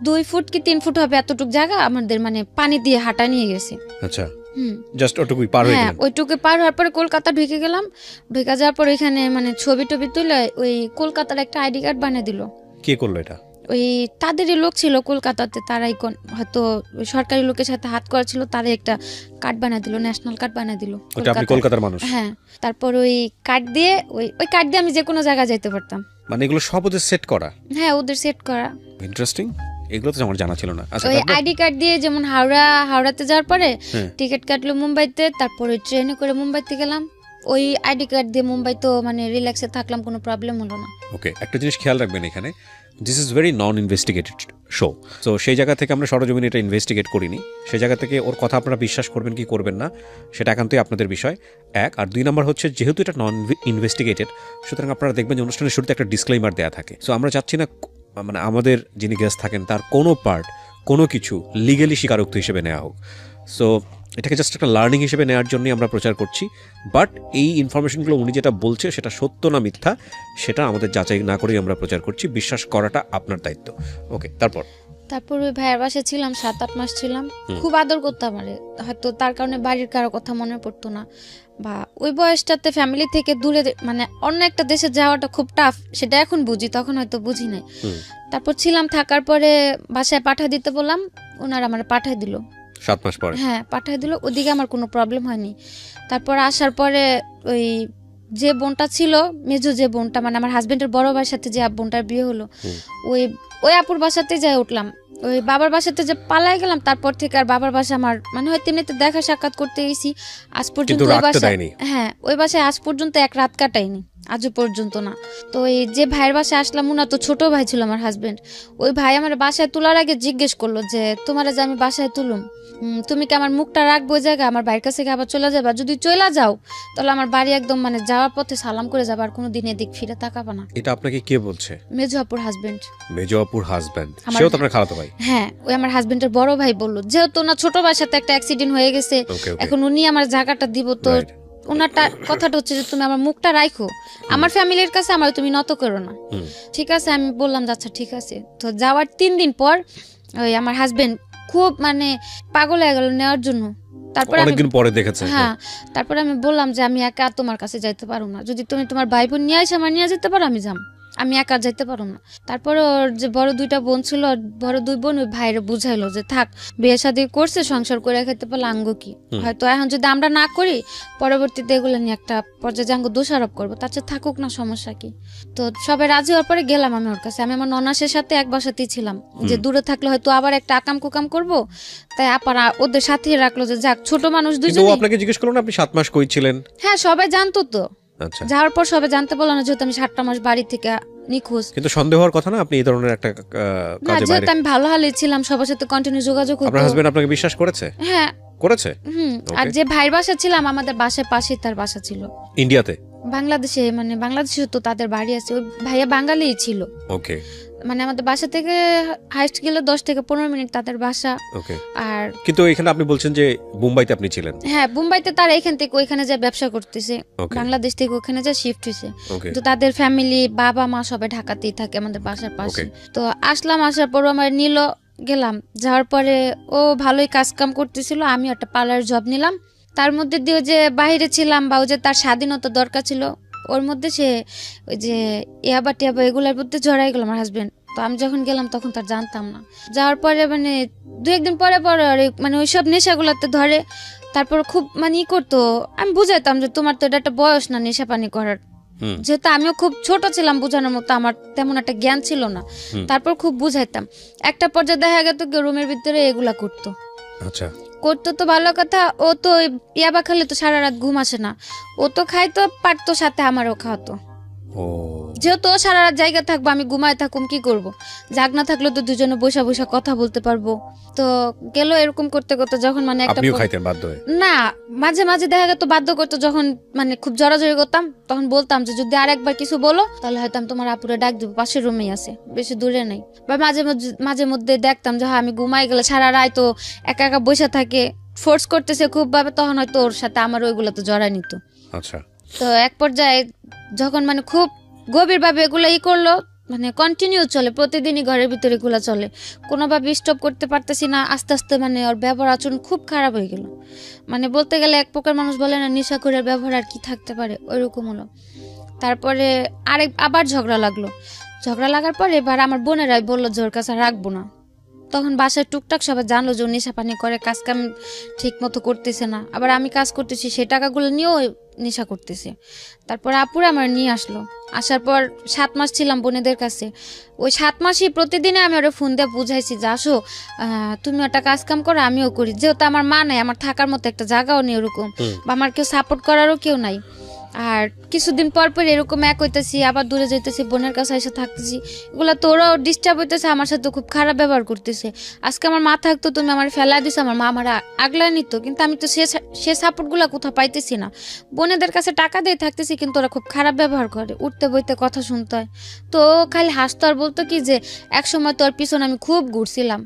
2 ফুট কি 3 ফুট হবে, এতটুক জায়গা আমাদের পানি দিয়ে হাঁটা নিয়ে গেছে। আচ্ছা, জাস্ট ওটুকুই পার হয়ে গেলেন? ওইটুকু পার হওয়ার পরে কলকাতা ঢুকে গেলাম। ঢুকে যাওয়ার পর এখানে ছবি টবি তুলে ওই কলকাতার একটা আইডি কার্ড বানিয়ে দিল। কে করলো এটা? ওই তাদেরই লোক ছিল কলকাতাতে, তারাই হয়তো সরকারি লোকের সাথে হাত করা ছিল, তারাই একটা কার্ড বানিয়ে দিল, ন্যাশনাল কার্ড বানিয়ে দিল। আপনি কলকাতার মানুষ? হ্যাঁ। তারপর ওই কার্ড দিয়ে ওই কার্ড দিয়ে আমি যে কোনো জায়গায় যেতে পারতাম। এগুলো সব ওদের সেট করা? হ্যাঁ, ওদের সেট করা। ইন্টারেস্টিং, এগুলো তো আমার জানা ছিল না। আচ্ছা, ওই আইডি কার্ড দিয়ে যেমন হাওড়াতে যাওয়ার পরে টিকিট কাটলো মুম্বাইতে, তারপরে ট্রেনে করে মুম্বাইতে গেলাম। ওই আইডি কার্ড দিয়ে মুম্বাই তো রিল্যাক্সে থাকলাম, কোনো প্রবলেম হলো না। ওকে, একটা জিনিস খেয়াল রাখবেন, এখানে this is very non investigated show. তো সেই জায়গা থেকে আমরা সরজমিনে এটা ইনভেস্টিগেট করিনি। সেই জায়গা থেকে ওর কথা আপনারা বিশ্বাস করবেন কি করবেন না সেটা একান্তই আপনাদের বিষয়, 1। আর 2 নম্বর হচ্ছে, যেহেতু এটা নন ইনভেস্টিগেটেড, সুতরাং আপনারা দেখবেন যে অনুষ্ঠানের শুরুতে একটা ডিসক্লেইমার দেওয়া থাকে। সো আমরা চাচ্ছি না আমাদের যিনি গেস্ট থাকেন তার কোনো পার্ট কোনো কিছু লিগেলি স্বীকারোক্তি হিসেবে নেওয়া হোক। সো এটাকে জাস্ট একটা লার্নিং হিসেবে নেওয়ার জন্যই আমরা প্রচার করছি। বাট এই ইনফরমেশনগুলো উনি যেটা বলছে সেটা সত্য না মিথ্যা সেটা আমাদের যাচাই না করেই আমরা প্রচার করছি। বিশ্বাস করাটা আপনার দায়িত্ব। ওকে, তারপর ওই ভাইয়ের বাসায় ছিলাম 7-8 মাস ছিলাম। খুব আদর করতো আমারে, হয়তো তার কারণে বাড়ির কারো কথা মনে পড়তো না, বা ওই বয়সটাতে ফ্যামিলি থেকে দূরে মানে অন্য একটা দেশে যাওয়াটা খুব টাফ, সেটা এখন বুঝি, তখন হয়তো বুঝি নাই। তারপর ছিলাম, থাকার পরে বাসায় পাঠিয়ে দিতে বললাম, ওনারা আমার পাঠিয়ে দিল 7 মাস পরে। হ্যাঁ পাঠিয়ে দিল, ওদিকে আমার কোনো প্রবলেম হয়নি। তারপর আসার পরে ওই যে বোনটা ছিল, মেজো যে বোনটা, মানে আমার হাজবেন্ডের বড় ভাইয়ের সাথে যে বোনটার বিয়ে হলো, ওই আপুর বাসাতে যাই উঠলাম। ওই বাবার বাসাতে যে পালাই গেলাম, তারপর থেকে আর বাবার বাসা আমার মানে হয় তেমনিতে দেখা সাক্ষাৎ করতে গেছি আজ পর্যন্ত। ওই বাসায় হ্যাঁ ওই বাসায় আজ পর্যন্ত এক রাত কাটাইনি, আজও পর্যন্ত না। তো এই যে ভাইয়ের বাসায় আসলাম, উনা তো ছোট ভাই ছিল আমার হাজবেন্ড, ওই ভাই আমার বাসায় তোলার আগে জিজ্ঞেস করলো যে তোমার যে আমি বাসায় তুলুম, তুমি কি আমার মুখটা রাখবো ওই জায়গায়, আমার বাড়ির কাছে আবার চলে যাবা, যদি চলে যাও তাহলে আমার বাড়ি একদম মানে যাওয়ার পথে সালাম করে যাবা, আর কোনোদিন এদিক ফিরে তাকাবা না। এটা আপনাকে কে বলছে? মেজো আপুর হাজবেন্ড। মেজো আপুর হাজবেন্ড, সেও তো আপনার খালাতো ভাই? হ্যাঁ, ওই আমার হাজবেন্ডের বড় ভাই বললো, যেহেতু না ছোট ভাইয়ের সাথে একটা অ্যাক্সিডেন্ট হয়ে গেছে, এখন উনি আমার জায়গাটা দিব, তো ওনারটা কথাটা হচ্ছে যে তুমি আমার মুখটা রাখো, আমার ফ্যামিলির কাছে আমার তুমি নত করো না। ঠিক আছে, আমি বললাম আচ্ছা ঠিক আছে। তো যাওয়ার 3 দিন পর ওই আমার হাজবেন্ড খুব মানে পাগল হয়ে গেল নেওয়ার জন্য। তারপর অনেকদিন পরে দেখেছে। হ্যাঁ, তারপর আমি বললাম যে আমি একা তোমার কাছে যাইতে পারো না, যদি তুমি তোমার ভাই বোন নিয়ে আসে আমার নিয়ে যেতে পারো, আমি যাম, আমি একা যাইতে পারো না। তারপরে ওর যে বড় 2টা বোন ছিল, বড় 2 বোন ওই ভাইরে বুঝাইলো যে থাক, বিয়ে শাদী করছে, সংসার করে খেতে পারলে আঙ্গ কি, হয়তো এখন যদি আমরা না করি পরবর্তীতে এগুলো নিয়ে একটা পর্যায়ে আঙ্গ দোষারোপ করবো, তার চেয়ে থাকুক না, সমস্যা কি। তো সবাই রাজি হওয়ার পরে গেলাম আমি ওর কাছে। আমি আমার ননাসের সাথে এক বাসাতেই ছিলাম, যে দূরে থাকলে হয়তো আবার একটা আকাম কুকাম করবো, তাই আপারা ওদের সাথেই রাখলো যে যাক ছোট মানুষ দুইজন। আপনাকে জিজ্ঞেস করলো না আপনি 7 মাস কই ছিলেন? হ্যাঁ, সবাই জানতো তো। যাওয়ার পর সবাই জানতে পারলো না, যেহেতু আমি 7টা মাস বাড়ি থেকে নিখোঁজ। কিন্তু সন্দেহ হওয়ার কথা না, আপনি এই ধরনের একটা কাজে বাইরে। যেহেতু আমি ভালো হালে ছিলাম, সবার সাথে কন্টিনিউ যোগাযোগ হতো। আপনার হাজবেন্ড আপনাকে বিশ্বাস করেছে? হ্যাঁ করেছে। আর যে ভাইয়ের বাসা ছিলাম, আমাদের বাসার পাশেই তার বাসা ছিল। ইন্ডিয়াতে? বাংলাদেশে, মানে বাংলাদেশে তো তাদের বাড়ি আছে। ওই ভাইয়া বাঙালিই ছিল। ওকে। মানে আমাদের বাসা থেকে হাইস্ট গেলে 10 থেকে 15 মিনিট তাদের বাসা। ওকে। আর কিন্তু এখানে আপনি বলছেন যে মুম্বাইতে আপনি ছিলেন? হ্যাঁ, মুম্বাইতে তারা এখান থেকে ওইখানে যা ব্যবসা করতেছে, বাংলাদেশ থেকে ওখানে যা শিফট হয়েছে। তো তাদের ফ্যামিলি, বাবা মা সবাই ঢাকাতেই থাকে আমাদের বাসার পাশে। তো আসলাম, আসার পর আমার নিল, গেলাম, যাওয়ার পরে ও ভালোই কাজ কাম করতেছিল, আমি একটা পার্লার জব নিলাম। তার মধ্যে দিয়ে যে বাইরে ছিলাম, বা ও যে তার স্বাধীনতা দরকার ছিল, ওর মধ্যে সে ওই যে ইয়াবা টিয়াবা এগুলোর মধ্যে জড়াই গেল আমার হাজবেন্ড। তো আমি যখন গেলাম তখন তার জানতাম না। যাওয়ার পরে মানে 2-1 দিন পরে পরে মানে ওইসব নেশাগুলোতে ধরে। তারপর খুব মানে ই করতো, আমি বুঝাইতাম যে তোমার তো এটা একটা বয়স না নেশা পানি করার, যেহেতু আমিও খুব ছোট ছিলাম, বোঝানোর মতো আমার তেমন একটা জ্ঞান ছিল না। তারপর খুব বুঝাইতাম। একটা পর্যায়ে দেখা গেত রুমের ভিতরে এগুলা করতো। আচ্ছা, করতো তো ভালো কথা, ও তো ইয়াবা খেলে তো সারা রাত ঘুম আসে না, ও তো খাইতো পারতো, সাথে আমারও খাওয়াতো। যেহেতু সারা রাত জায়গা থাকবো, আমি ঘুমায় থাকুম, কি করব, জাগ না থাকলে তো দুজনে বসা বসা কথা বলতে পারবো। তো গেল এরকম করতে করতে, যখন মানে একটা না মাঝে মাঝে দেখা গেত বাধ্য করতো, যখন মানে খুব জড়াজড়ি করতাম, তখন বলতাম যে যদি আরেকবার কিছু বলো তাহলে হয়তো আমি তোমার আপুরে ডাক দিব, পাশের রুমেই আছে, বেশি দূরে নেই। বা মাঝে মধ্যে দেখতাম যে আমি ঘুমাই গেলে সারা রাত তো একা একা বসে থাকে, ফোর্স করতেছে খুব ভাবে, তখন হয়তো ওর সাথে আমার ওইগুলো তো জড়াই নিত। আচ্ছা। তো এক পর্যায়ে যখন মানে খুব গভীরভাবে এগুলো করলো, মানে কন্টিনিউ চলে, প্রতিদিনই ঘরের ভিতরে এগুলো চলে, কোনোভাবে স্টপ করতে পারতেছি না। আস্তে আস্তে মানে ওর ব্যবহার আচরণ খুব খারাপ হয়ে গেল। মানে বলতে গেলে এক প্রকার মানুষ বলে না নেশাখোরের ব্যবহার আর কি থাকতে পারে, ওইরকম হলো। তারপরে আবার ঝগড়া লাগলো। ঝগড়া লাগার পরে এবার আমার বোনেরাই বললো যে ওর কাছে রাখবো না। তখন বাসায় টুকটাক সবাই জানলো যে ও নেশা পানি করে, কাজ কাম ঠিক মতো করতেছে না, আবার আমি কাজ করতেছি, সেই টাকাগুলো নিয়েও নেশা করতেছে। তারপর আপুরে আমার নিয়ে আসলো। আসার পর 7 মাস ছিলাম বোনেদের কাছে। ওই 7 মাসই প্রতিদিনে আমি ওরা ফোন দিয়ে বুঝাইছি যে আসো, তুমি একটা কাজ কাম করো, আমিও করি। যেহেতু আমার মা নাই, আমার থাকার মতো একটা জায়গাও নেই ওরকম, বা আমার কেউ সাপোর্ট করারও কেউ নাই। আর কিছুদিন পর পর এরকম এক হইতেছি, আবার দূরে যাইতেছি, বোনের কাছে এসে থাকতেছি, এগুলো তো ওরাও ডিস্টার্ব হইতেছে, আমার সাথে খুব খারাপ ব্যবহার করতেছে। আজকে আমার মা থাকতো, তুমি আমার ফেলা দিছো, আমার মা আমার আগলায় নিত, কিন্তু আমি তো সে সাপোর্টগুলো কোথাও পাইতেছি না। বোনেদের কাছে টাকা দিয়ে থাকতেছি, কিন্তু ওরা খুব খারাপ ব্যবহার করে, উঠতে বইতে কথা শুনতে হয়। তো খালি হাসতো আর বলতো কি যে এক সময় তোর পিছনে আমি খুব ঘুরছিলাম,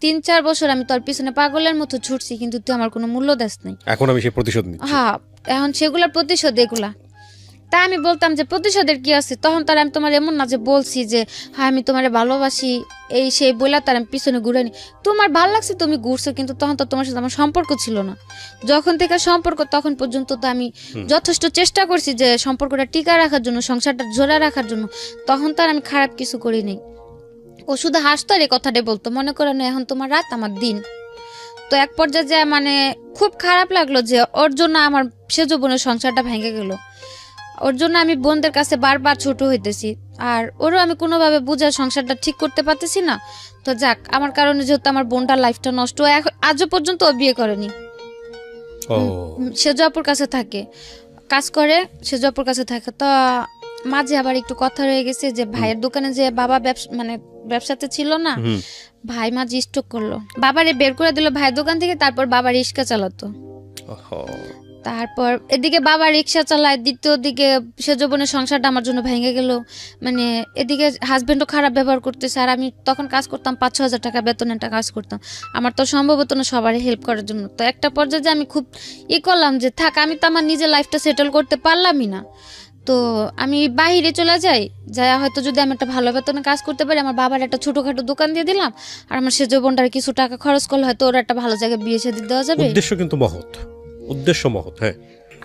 3-4 বছর আমি তোর পিছনে পাগলের মতো ছুটছি, কিন্তু তুই আমার কোনো মূল্য দেস নাই। এখন আমি সেই প্রতিশোধ নিচ্ছি। হ্যাঁ, এখন সেগুলোর প্রতিশোধ এগুলা। তা আমি বলতাম যে প্রতিশোধের কি আছে, তখন তার আমি তোমার এমন না যে বলছি যে হ্যাঁ আমি তোমারে ভালোবাসি এই সেই বইলা তার আমি পিছনে ঘুরানি। তোমার ভালো লাগছে তুমি ঘুরছো, কিন্তু তখন তো তোমার সাথে আমার সম্পর্ক ছিল না। যখন থেকে সম্পর্ক তখন পর্যন্ত তো আমি যথেষ্ট চেষ্টা করছি যে সম্পর্কটা টিকা রাখার জন্য, সংসারটা জোড়া রাখার জন্য। তখন তো আর আমি খারাপ কিছু করিনি। ও শুধু হাসতো আর এই কথাটাই বলতো, মনে করো না এখন তোমার রাত আমার দিন। তো এক পর্যায়ে যে মানে খুব খারাপ লাগলো যে ওর জন্য আমার সেজ বোনের সংসারটা ভেঙে গেল। ওর জন্য আমি বোনদের কাছে বারবার ছোট হইতেছি, আর ওরও আমি কোনোভাবে বুঝে সংসারটা ঠিক করতে পারতেছি না। তো যাক, আমার কারণে যেহেতু আমার বোনটার লাইফটা নষ্ট, আজও পর্যন্ত ও বিয়ে করেনি। ও সেজ আপুর কাছে থাকে, কাজ করে, সেজ আপুর কাছে থাকে। তো মাঝে আবার একটু কথা রয়ে গেছে যে ভাইয়ের দোকানে যে বাবা মানে ব্যবসাতে ছিল না, ভাই মাঝে স্ট্রোক করলো, বাবারে বের করে দিল ভাইয়ের দোকান থেকে। তারপর বাবা রিক্সা চালাতো। তারপর এদিকে বাবা রিক্সা চালায়, দ্বিতীয় দিকে সেজ বোনের সংসারটা আমার জন্য ভেঙে গেল। মানে এদিকে হাজবেন্ডও খারাপ ব্যবহার করতেছে, আর আমি তখন কাজ করতাম 5-6 হাজার টাকা বেতনে একটা কাজ করতাম। আমার তো সম্ভব হতো না সবারই হেল্প করার জন্য। তো একটা পর্যায়ে যে আমি খুব করলাম যে থাক, আমি তো আমার নিজের লাইফটা সেটেল করতে পারলামই না, তো আমি বাইরে চলে যাই, যাই হয়তো যদি আমি একটা ভালো বেতনে কাজ করতে পারি, আমার বাবার একটা ছোটখাটো দোকান দিয়ে দিলাম, আর আমার সেজ বোনটার কিছু টাকা খরচ করলে হয়তো ওরা একটা ভালো জায়গায় বিয়ে শাদী দেওয়া যাবে। উদ্দেশ্য কিন্তু মহৎ, উদ্দেশ্য মহৎ। হ্যাঁ,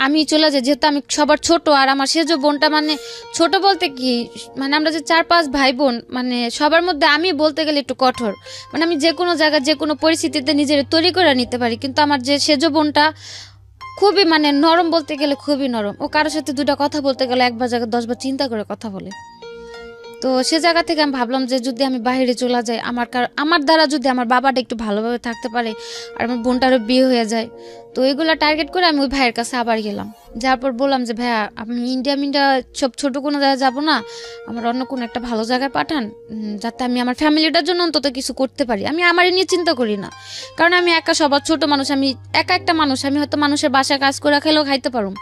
আমি চলে যাই, যেহেতু আমি সবার ছোট, আর আমার সেজ বোনটা মানে ছোট বলতে কি, মানে আমরা যে 4-5 ভাই বোন, মানে সবার মধ্যে আমি বলতে গেলে একটু কঠোর। মানে আমি যে কোনো জায়গায় যে কোনো পরিস্থিতিতে নিজের তৈরি করে নিতে পারি, কিন্তু আমার যে সেজ বোনটা খুবই মানে নরম, বলতে গেলে খুবই নরম। ও কারোর সাথে দুটো কথা বলতে গেলে একবার জায়গায় 10 বার চিন্তা করে কথা বলে। তো সে জায়গা থেকে আমি ভাবলাম যে যদি আমি বাইরে চলে যাই, আমার দ্বারা যদি আমার বাবাটা একটু ভালোভাবে থাকতে পারে, আর আমার বোনটারও বিয়ে হয়ে যায়, তো এগুলো টার্গেট করে আমি ওই ভাইয়ের কাছে আবার গেলাম। যার পর বললাম যে ভাইয়া, আমি ইন্ডিয়া সব ছোট কোনো জায়গায় যাবো না, আমার অন্য কোনো একটা ভালো জায়গায় পাঠান, যাতে আমি আমার ফ্যামিলিটার জন্য অন্তত কিছু করতে পারি। আমি আমারই নিয়ে চিন্তা করি না, কারণ আমি একা সবার ছোট মানুষ, আমি একা একটা মানুষ। আমি হয়তো মানুষের বাসায় কাজ করে খেলেও খাইতে পারুম,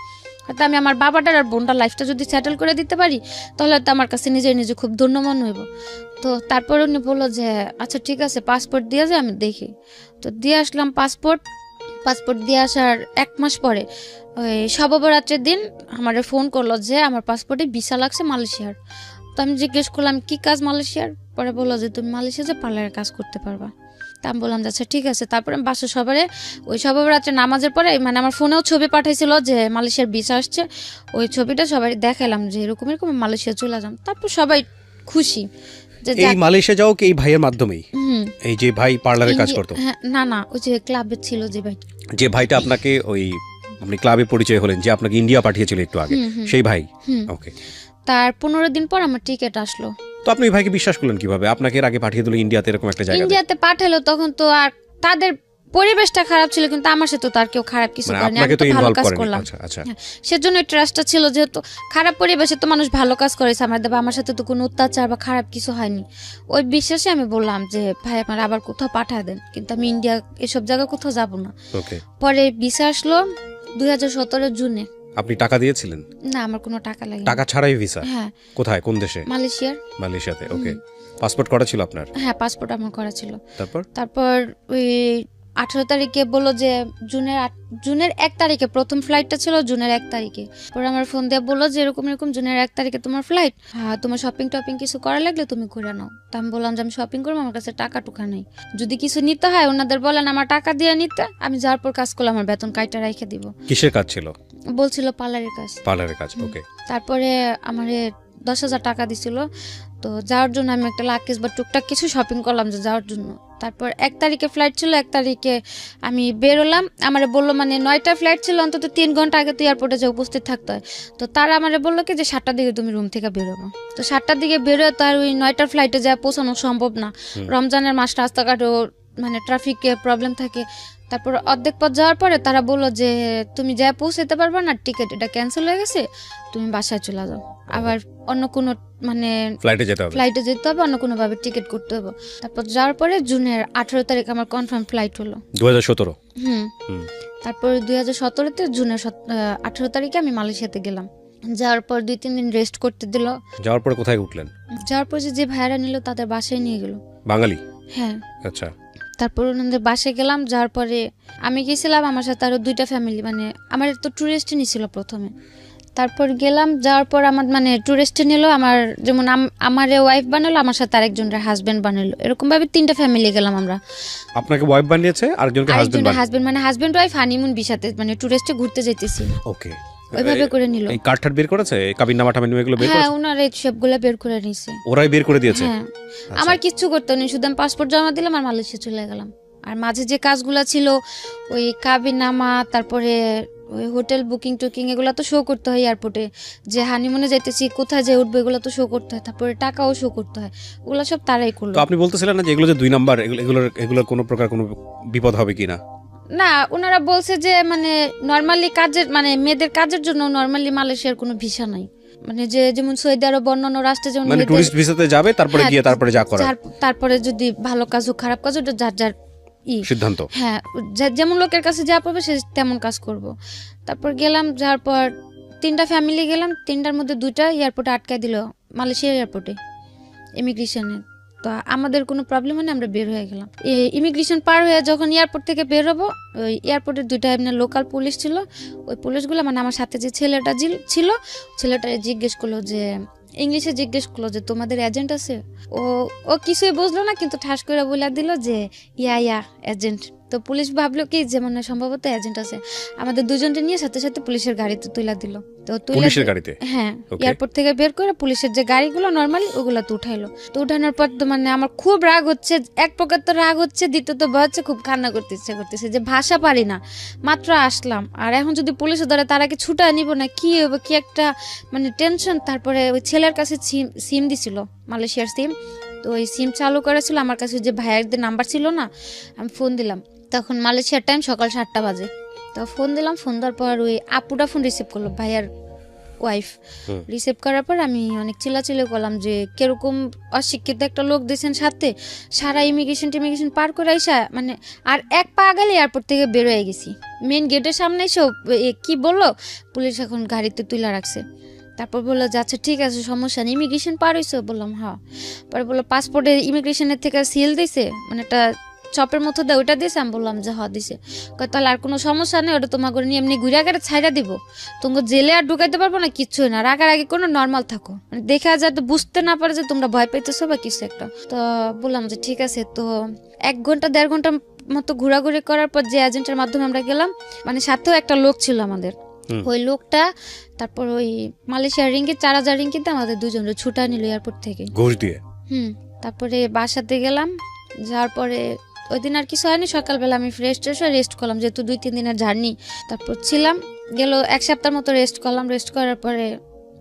হয়তো আমি আমার বাবাটার আর বোনটার লাইফটা যদি সেটেল করে দিতে পারি, তাহলে তো আমার কাছে নিজে খুব ধন্য মনে হইব। তো তারপর উনি বললো যে আচ্ছা ঠিক আছে, পাসপোর্ট দিয়ে যায়, আমি দেখি। তো দিয়ে আসলাম পাসপোর্ট দিয়ে আসার 1 মাস পরে ওই শবে-বরাতের দিন আমার ফোন করলো যে আমার পাসপোর্টে ভিসা লাগছে মালয়েশিয়ার। তো আমি জিজ্ঞেস করলাম কি কাজ মালয়েশিয়ার? পরে বললো যে তুমি মালয়েশিয়া যে পার্লারে কাজ করতে পারবা। তা আমি বললাম আচ্ছা ঠিক আছে। তারপরে আমি বাসা সবারে ওই শবে-বরাতের নামাজের পরে, মানে আমার ফোনেও ছবি পাঠাইছিল যে মালয়েশিয়ার ভিসা আসছে, ওই ছবিটা সবাই দেখালাম যে এরকম মালয়েশিয়া চলে যাম। তারপর সবাই খুশি যে এই মালয়েশিয়া যাও কি এই ভাইয়ের মাধ্যমেই? এই যে ভাই পার্লারে কাজ করতো? হ্যাঁ, না ওই যে ক্লাবে ছিল যে ভাই, যে ভাইটা আপনাকে ওই আপনি ক্লাবে পরিচয় হলেন, যে আপনাকে ইন্ডিয়া পাঠিয়েছিল একটু আগে, সেই ভাই। ওকে। তার 15 দিন পর আমার টিকিট আসলো। তো আপনি ওই ভাইকে বিশ্বাস করলেন কিভাবে? আপনাকে এর আগে পাঠিয়ে দিল ইন্ডিয়াতে, এরকম একটা জায়গায়। ইন্ডিয়াতে পাঠালো, তখন তো আর তাদের পরিবেশটা খারাপ ছিল, কিন্তু আমার সাথে তো আর কেউ খারাপ কিছু মানে করেনি, আপনাকে আমি তো তো ভালো ইনভলভ কাজ করেনি। করলাম। আচ্ছা আচ্ছা। সেজন্য ট্রাস্টটা ছিল, যেহেতু খারাপ পরিবেশে তো মানুষ ভালো কাজ করেছে আমার সাথে তো কোনো অত্যাচার বা খারাপ কিছু হয়নি। ওই বিশ্বাসে আমি বললাম যে ভাই আমার আবার কোথাও পাঠা দেন, কিন্তু আমি ইন্ডিয়া এসব জায়গায় কোথাও যাব না। ওকে। পরে ভিসা আসলো 2017 জুনে। আপনি টাকা দিয়েছিলেন? না, আমার কোনো টাকা লাগে টাকা ছাড়াই ভিসা? হ্যাঁ। কোথায়, কোন দেশে? মালয়েশিয়ার। মালয়েশিয়াতে। ওকে। পাসপোর্ট করা ছিল আপনার? হ্যাঁ, পাসপোর্ট আমার করা ছিল। তারপর ওই 18 তারিখে বললো যে জুনের 1 তারিখে প্রথম ফ্লাইটটা ছিল, জুনের 1 তারিখে। পরে আমার ফোন দিয়ে বললো যে এরকম জুনের 1 তারিখে তোমার ফ্লাইট, হ্যাঁ তোমার শপিং টপিং কিছু করা লাগলে তুমি করে নাও। তা আমি বললাম যে আমি শপিং করবো, আমার কাছে টাকা টুকা নেই, যদি কিছু নিতে হয় ওনাদের বলেন আমার টাকা দিয়ে নিতে, আমি যাওয়ার পর কাজ করলে আমার বেতন কাইটা রেখে দিব। কিসের কাজ ছিল? বলছিল পার্লারের কাজ। পার্লারের কাজ। ওকে। তারপরে আমারে 10,000 টাকা দিছিল, তো যাওয়ার জন্য আমি একটা লাকেজ বা টুকটাক কিছু শপিং করলাম যে যাওয়ার জন্য। তারপর 1 তারিখে ফ্লাইট ছিল, 1 তারিখে আমি বেরোলাম। আমারে বললো মানে 9টা ফ্লাইট ছিল, অন্তত 3 ঘন্টা আগে তো এয়ারপোর্টে যে উপস্থিত থাকতে হয়। তো তারা আমারে বললো কি যে 7টার দিকে তুমি রুম থেকে বেরোবো। তো 7টার দিকে বেরোয় তো আর ওই 9টার ফ্লাইটে যায় পৌঁছানো সম্ভব না, রমজানের মাস, রাস্তাঘাটও মানে ট্রাফিকে প্রবলেম থাকে। তারপর অর্ধেক পথ যাওয়ার পরে তারা বললো যে তুমি যা পৌঁছাতে পারবা না, টিকিট এটা ক্যান্সেল হয়ে গেছে, তুমি বাসায় চলে যাও, আবার অন্য কোনো মানে ফ্লাইটে যেতে হবে, অন্য কোনো ভাবে টিকিট করতে হবে। তারপর যাওয়ার পরে জুনের 18 তারিখ আমার কনফার্ম ফ্লাইট হলো। 2017? তারপর 2017-তে জুনের 18 তারিখে আমি মালয়েশিয়াতে গেলাম। যাওয়ার পর 2-3 দিন রেস্ট করতে দিল। যাওয়ার পরে কোথায় উঠলেন? যাওয়ার পর যে ভাড়া নিল তাদের বাসায় নিয়ে গেল। বাঙালি? হ্যাঁ। আচ্ছা। তারপর ওনাদের বাসায় গেলাম, যাওয়ার পরে আমি গেছিলাম, আমার সাথে আরও 2টা ফ্যামিলি, মানে আমার তো ট্যুরিস্টই নিছিল প্রথমে। তারপর গেলাম, যাওয়ার পর আমার মানে ট্যুরিস্টে নিল, আমার যেমন আমার ওয়াইফ বানালো, আমার সাথে আরেকজনের হাজব্যান্ড বানালো, এরকমভাবে 3টা ফ্যামিলি গেলাম আমরা। আপনাকে ওয়াইফ বানিয়েছে, আরেকজনকে হাজবেন্ড বানিয়েছে। হাজব্যান্ড মানে হাজব্যান্ড ওয়াইফ হানিমুন ভিসাতে মানে টুরিস্টে ঘুরতে যাইতেছি, ওকে, ওইভাবে করে নিল। এই কার্ডটার বের করেছে, এই কাবিননামা টামিননামা এগুলো বের হ্যাঁ, করেছে, ওনারা এই সবগুলো বের করে নিছে। ওরাই বের করে দিয়েছে। হ্যাঁ, আমার কিচ্ছু করতে নেই, শুধু আমি পাসপোর্ট জমা দিলাম আর মালয়েশিয়া চলে গেলাম। আর মাঝে যে কাজগুলো ছিল ওই কাবিননামা, তারপরে ওই হোটেল বুকিং টুকিং, এগুলো তো শো করতে হয় এয়ারপোর্টে, যে হানিমুনে যাইতেছি কোথায় যে উঠবো এগুলো তো শো করতে হয়, তারপরে টাকাও শো করতে হয়, ওগুলো সব তারাই করলো। তো আপনি বলতেছিলেন না যে এগুলো যে 2 নাম্বার, এগুলোর কোনো প্রকার কোনো বিপদ হবে কিনা? না, ওনারা বলছে যে মানে নর্মালি কাজের মানে মেয়েদের কাজের জন্য নর্মালি মালয়েশিয়ার কোনো ভিসা নাই, মানে যে যেমন সৌদি আরব অন্যান্য রাষ্ট্রে যেমন মানে টুরিস্ট ভিসাতে যাবে, তারপরে হ্যাঁ, গিয়ে তারপরে যা করার তারপরে যদি ভালো কাজ হোক খারাপ কাজ ওটা যার যার সিদ্ধান্ত। হ্যাঁ, যেমন লোকের কাছে যা পাবে সে তেমন কাজ করব। তারপর গেলাম, যাওয়ার পর 3টা ফ্যামিলি গেলাম, 3টার মধ্যে 2টা এয়ারপোর্টে আটকায় দিল, মালয়েশিয়ার এয়ারপোর্টে ইমিগ্রেশনে। তো আমাদের কোনো প্রবলেম হয় না, আমরা বের হয়ে গেলাম। ইমিগ্রেশন পার হয়ে যখন এয়ারপোর্ট থেকে বের হবো, ওই এয়ারপোর্টের 2টা এমনি লোকাল পুলিশ ছিল, ওই পুলিশগুলো মানে আমার সাথে যে ছেলেটা ছিল, ছেলেটা জিজ্ঞেস করলো যে ইংলিশে জিজ্ঞেস করলো যে তোমাদের এজেন্ট আছে। ও ও কিছুই বুঝলো না, কিন্তু ঠাস করে বলে দিল যে ইয়া এজেন্ট। তো পুলিশ ভাবলো কি যে মানে সম্ভবত এজেন্ট আছে, আমাদের দুজনকে নিয়ে সাথে সাথে পুলিশের গাড়িতে তুলে দিল। তো পুলিশের গাড়িতে? হ্যাঁ, এয়ারপোর্ট থেকে বের করে পুলিশের যে গাড়িগুলো নর্মালি ওগুলো তো উঠাইলো। তো উঠানোর পর তো মানে আমার খুব রাগ হচ্ছে, এক প্রকার তো রাগ হচ্ছে, দ্বিতীয়ত ভয় হচ্ছে, খুব কান্না করতে ইচ্ছে করতেছে যে ভাষা পারি না, মাত্র আসলাম, আর এখন যদি পুলিশে ধরে তার আগে ছুটা নিব না, কি হবে, কি একটা মানে টেনশন। তারপরে ওই ছেলের কাছে সিম দিছিল, মালয়েশিয়ার সিম, তো ওই সিম চালু করেছিল, আমার কাছে যে ভাইয়ারদের নাম্বার ছিল না, আমি ফোন দিলাম, তখন মালয়েশিয়ার টাইম সকাল 7টা বাজে। তো ফোন দিলাম, ফোন দেওয়ার পর ওই আপুটা ফোন রিসিভ করলো, ভাইয়ার ওয়াইফ রিসিভ করার পর আমি অনেক চিল্লাচিল্লি করলাম যে কিরকম অশিক্ষিত একটা লোক দিয়েছেন সাথে, সারা ইমিগ্রেশন পার করে আইসা মানে আর এক পা গেলে এয়ারপোর্ট থেকে বের হয়ে গেছি, মেন গেটের সামনে এসে কি বললো, পুলিশ এখন গাড়িতে তুলে রাখছে। তারপর বললো যে আচ্ছা ঠিক আছে সমস্যা নেই, ইমিগ্রেশন পার হয়েছে, বললাম হ্যাঁ। পরে বললো পাসপোর্টের ইমিগ্রেশনের থেকে সিল দিছে, মানে একটা চপের মতো দেয় ওইটা দিয়েছে, আমি বললাম যে হ্যাঁ দিছে। তাহলে আর কোনো সমস্যা নেই, ওটা তোমাকে নিয়ে এমনি ঘুরে আগে ছাইড়া দিব, তোমাকে জেলে আর ঢুকাইতে পারবো না, কিচ্ছুই না, রাগারাগি কোনো নর্মাল থাকো, মানে দেখা যায় তো বুঝতে না পারে যে তোমরা ভয় পাইতেছো বা কিছু একটা। তো বললাম যে ঠিক আছে। তো 1 ঘন্টা 1.5 ঘন্টা মতো ঘোরাঘুরি করার পর যে এজেন্টের মাধ্যমে আমরা গেলাম, মানে সাথেও একটা লোক ছিল আমাদের, ওই লোকটা তারপর ওই মালয়েশিয়ার রিঙ্গিত 4000 রিঙ্গিতে আমাদের দুজনের ছুটা নিল এয়ারপোর্ট থেকে ঘুষ দিয়ে। তারপরে বাসাতে গেলাম, যাওয়ার পরে ওই দিন আর কিছু হয়নি, সকালবেলা আমি ফ্রেশ হয়ে রেস্ট করলাম, যেহেতু 2-3 দিনের জার্নি। তারপর ছিলাম গেল 1 সপ্তাহের মতো রেস্ট করলাম। রেস্ট করার পরে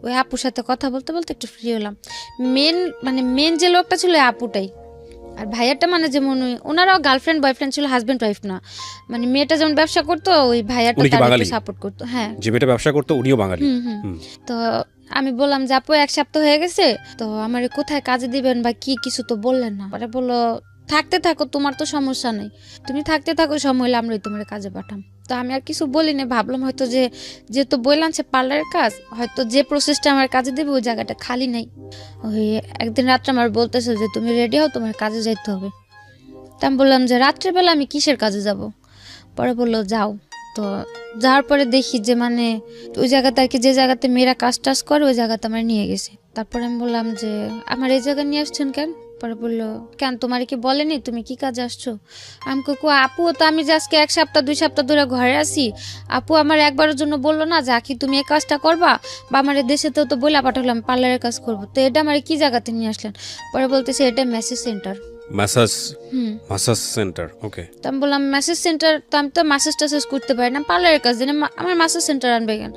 ওই আপুর সাথে কথা বলতে বলতে একটু ফ্রি হলাম। মেন যে লোকটা ছিল ওই আপুটাই, আর ভাইয়াটা মানে যেমন ওনারাও গার্লফ্রেন্ড বয়ফ্রেন্ড ছিল, হাজব্যান্ড ওয়াইফ না, মানে মেয়েটা যেমন ব্যবসা করতো ওই ভাইয়াটা তাকে সাপোর্ট করতো। হ্যাঁ, যে মেয়েটা ব্যবসা করতো উনিও বাঙালি। তো আমি বললাম যে আপু 1 সপ্তাহ হয়ে গেছে, তো আমার কোথায় কাজে দিবেন বা কি কিছু তো বললেন না। পরে বললো থাকতে থাকো, তোমার তো সমস্যা নেই, তুমি থাকতে থাকো, সময় হলে আমরাই তোমার কাজে পাঠাম। তো আমি আর কিছু বলিনি, ভাবলাম হয়তো যেহেতু বললাম সে পার্লারের কাজ, হয়তো যে প্রসেসটা আমার কাজে দেবে ওই জায়গাটা খালি নেই। ওই একদিন রাত্রে আমার বলতেছে যে তুমি রেডি হও, তোমার কাজে যাইতে হবে। তা আমি বললাম যে রাত্রেবেলা আমি কিসের কাজে যাব? পরে বললো যাও। তো যাওয়ার পরে দেখি যে মানে ওই জায়গাতে আর কি, যে জায়গাতে মেয়েরা কাজ টাজ করে ওই জায়গাতে আমার নিয়ে গেছে। তারপরে আমি বললাম যে আমার এই জায়গায় নিয়ে আসছেন কেন? পরে বললো কেন তোমার কি বলেনি তুমি কি কাজে আসছো? আমি কো আপু তো আমি যে আজকে 1 সপ্তাহ 2 সপ্তাহ ধরে ঘরে আছি, আপু আমার একবারের জন্য বললো না যে আখি তুমি এই কাজটা করবা, বা আমার দেশেতেও তো বলে পাঠালাম পার্লারের কাজ করবো, তো এটা আমার কি জায়গাতে নিয়ে আসলেন? পরে বলতেছে এটা মেসেজ সেন্টার। মাসাজ সেন্টার, ওকে। তো আমি বললাম মেসেজ সেন্টার, তো আমি তো মাসাজ টাসাজ করতে পারি না, পার্লারের কাজ দিন আমার মাসাজ সেন্টার আনবে কেন?